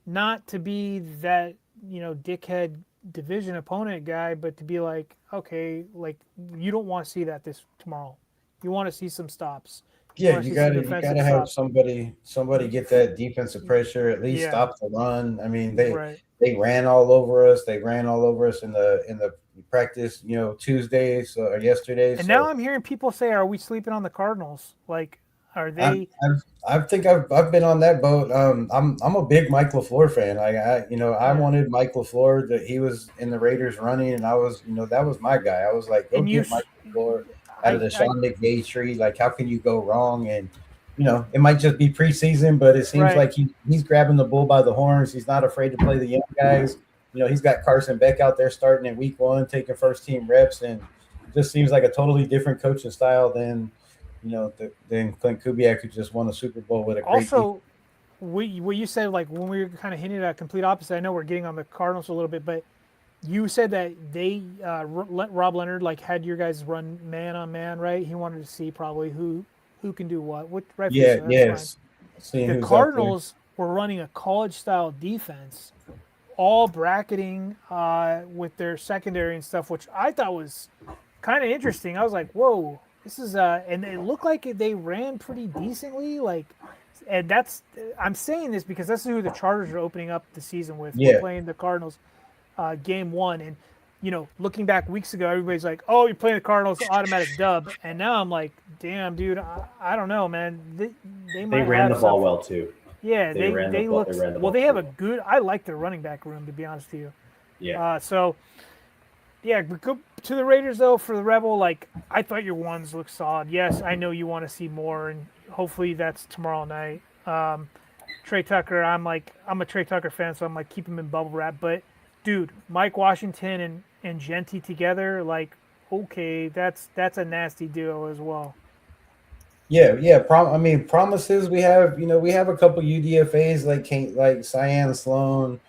not to be that dickhead division opponent guy, but to be like, okay, like you don't want to see that this tomorrow. You want to see some stops. You Yeah, want to you see some gotta defensive have stops. somebody get that defensive pressure, at least Yeah, stop the run. I mean, right. they ran all over us. They ran all over us in the practice, Tuesday or yesterday. And now So I'm hearing people say, "Are we sleeping on the Cardinals? Like, are I they?" I think I've been on that boat. I'm a big Mike LaFleur fan. Like I Yeah. wanted Mike LaFleur that he was in the Raiders running, and I was that was my guy. I was like, go And get Mike LaFleur out of the I, Sean McVay tree. Like, how can you go wrong? And it might just be preseason, but it seems right. like he's grabbing the bull by the horns. He's not afraid to play the young guys. He's got Carson Beck out there starting in week 1, taking first team reps, and it just seems like a totally different coaching style than then Clint Kubiak, who just won a Super Bowl with a great defense. Also, what you said, like when we were kind of hinting at a complete opposite. I know we're getting on the Cardinals a little bit, but you said that they Rob Leonard like had your guys run man on man, right? He wanted to see probably who can do what. With rightfully Yeah, so, that's fine. yes. Seeing The who's out there. Cardinals were running a college style defense, all bracketing with their secondary and stuff, which I thought was kind of interesting. I was like, whoa, this is and it looked like they ran pretty decently. Like, and I'm saying this because that's who the Chargers are opening up the season with. Yeah. We're playing the Cardinals game 1, and looking back weeks ago, everybody's like, oh, you're playing the Cardinals, automatic dub, and now I'm like, damn, dude, I don't know, man. They might ran have the ball some, well too. yeah, they look well. They have a good. I like their running back room, to be honest with you. Yeah. So yeah, but go to the Raiders though for the Rebel. Like I thought your ones looked solid. Yes, I know you want to see more, and hopefully that's tomorrow night. Trey Tucker, I'm a Trey Tucker fan, so I'm like keep him in bubble wrap. But dude, Mike Washington and Genty together, like okay, that's a nasty duo as well. Yeah. Promises. We have a couple UDFA's like Cyan Sloan.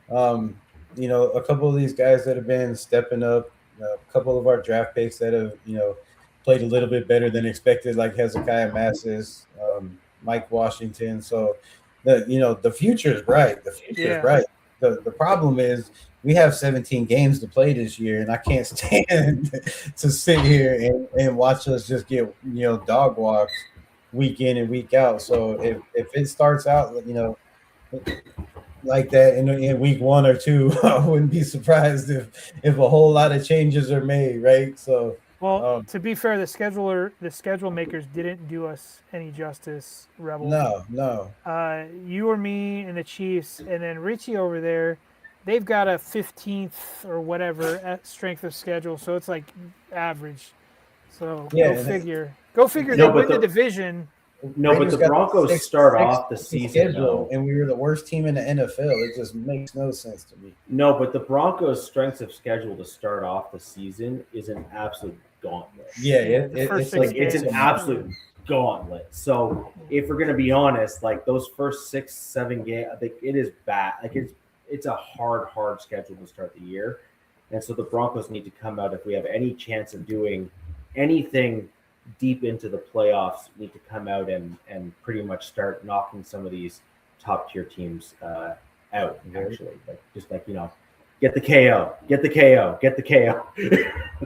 A couple of these guys that have been stepping up. A couple of our draft picks that have played a little bit better than expected, like Hezekiah Massis, Mike Washington. So the future is bright. The future is bright. The problem is we have 17 games to play this year, and I can't stand to sit here and watch us just get dog walks week in and week out. So if it starts out like that in week 1 or 2, I wouldn't be surprised if a whole lot of changes are made, right? So well, to be fair, the schedule makers didn't do us any justice, Rebel. No. You or me and the Chiefs, and then Richie over there, they've got a 15th or whatever strength of schedule, so it's like average. So Yeah, go figure. Go figure. They win the division. No, but the Broncos start off the season though, and we were the worst team in the NFL. It just makes no sense to me. No, but the Broncos' strength of schedule to start off the season is an absolute gauntlet. Yeah, it's an absolute gauntlet. So if we're gonna be honest, like those first 6-7 games, I think it is bad. Like it's a hard schedule to start the year, and so the Broncos need to come out if we have any chance of doing anything deep into the playoffs. Need to come out and pretty much start knocking some of these top tier teams out. Actually, get the KO.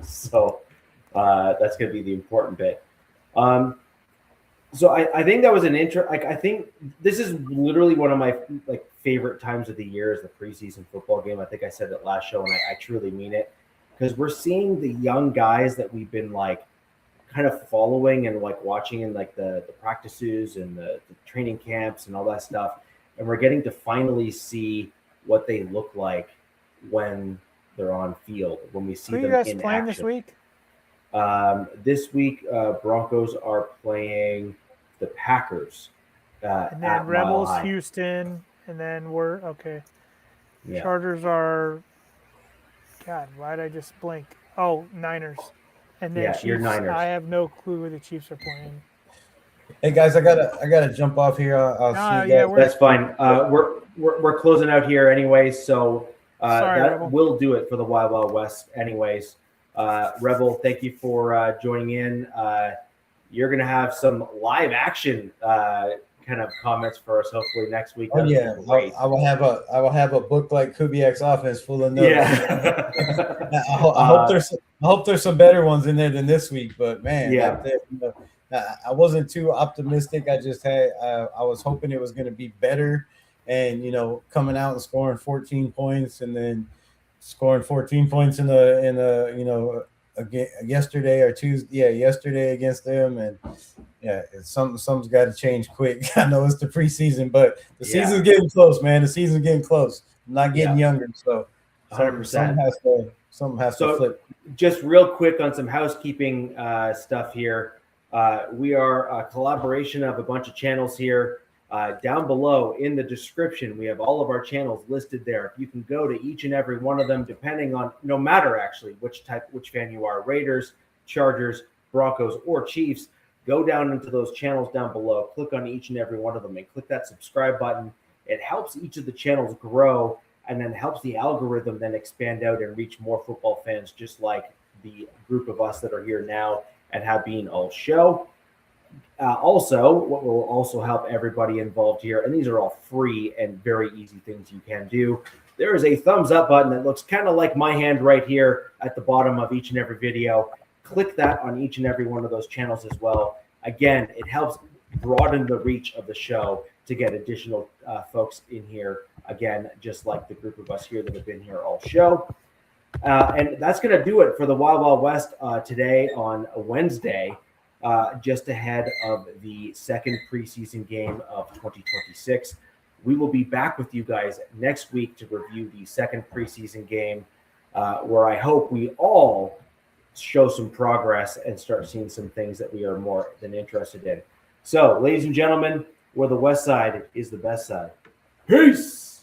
So that's going to be the important bit. So I think that was an intro. Like I think this is literally one of my favorite times of the year is the preseason football game. I think I said it last show, and I truly mean it because we're seeing the young guys that we've been kind of following and watching in the practices and the training camps and all that stuff, and we're getting to finally see what they look like when they're on field, when we see them in action. Who are you guys playing this week? This week, Broncos are playing the Packers. And then Rebels, Houston, and then we're okay. Yeah. Chargers are. God, why did I just blink? Oh, Niners. And then Yeah, your Chiefs, Niners. I have no clue who the Chiefs are playing. Hey guys, I gotta jump off here. I'll see you yeah, guys. That's fine. We're closing out here anyways, so Sorry, that Rebel. will do it for the Wild Wild West anyways. Rebel, thank you for joining in. You're gonna have some live action kind of comments for us hopefully next week. Oh yeah, I will have a book like Kubiak's offense full of notes. Yeah. I hope there's some better ones in there than this week. But man, Yeah. I wasn't too optimistic. I just had I was hoping it was going to be better, and coming out and scoring 14 points, and then scoring 14 points in the again yesterday or Tuesday, yesterday against them, and something's got to change quick. I know it's the preseason, but the season's getting close, man. The season's getting close. I'm not getting younger, so 100%. Something has to flip. Just real quick on some housekeeping stuff here. We are a collaboration of a bunch of channels here. Down below in the description, we have all of our channels listed there. You can go to each and every one of them, depending on, no matter actually which fan you are, Raiders, Chargers, Broncos, or Chiefs. Go down into those channels down below, click on each and every one of them, and click that subscribe button. It helps each of the channels grow, and then helps the algorithm then expand out and reach more football fans, just like the group of us that are here now and have been all show. Also, what will also help everybody involved here, and these are all free and very easy things you can do. There is a thumbs up button that looks kind of like my hand right here at the bottom of each and every video. Click that on each and every one of those channels as well. Again, it helps broaden the reach of the show to get additional folks in here. Again, just like the group of us here that have been here all show. And that's going to do it for the Wild Wild West today on a Wednesday, just ahead of the second preseason game of 2026. We will be back with you guys next week to review the second preseason game, where I hope we all show some progress and start seeing some things that we are more than interested in. So, ladies and gentlemen, where the West Side is the best side. Peace!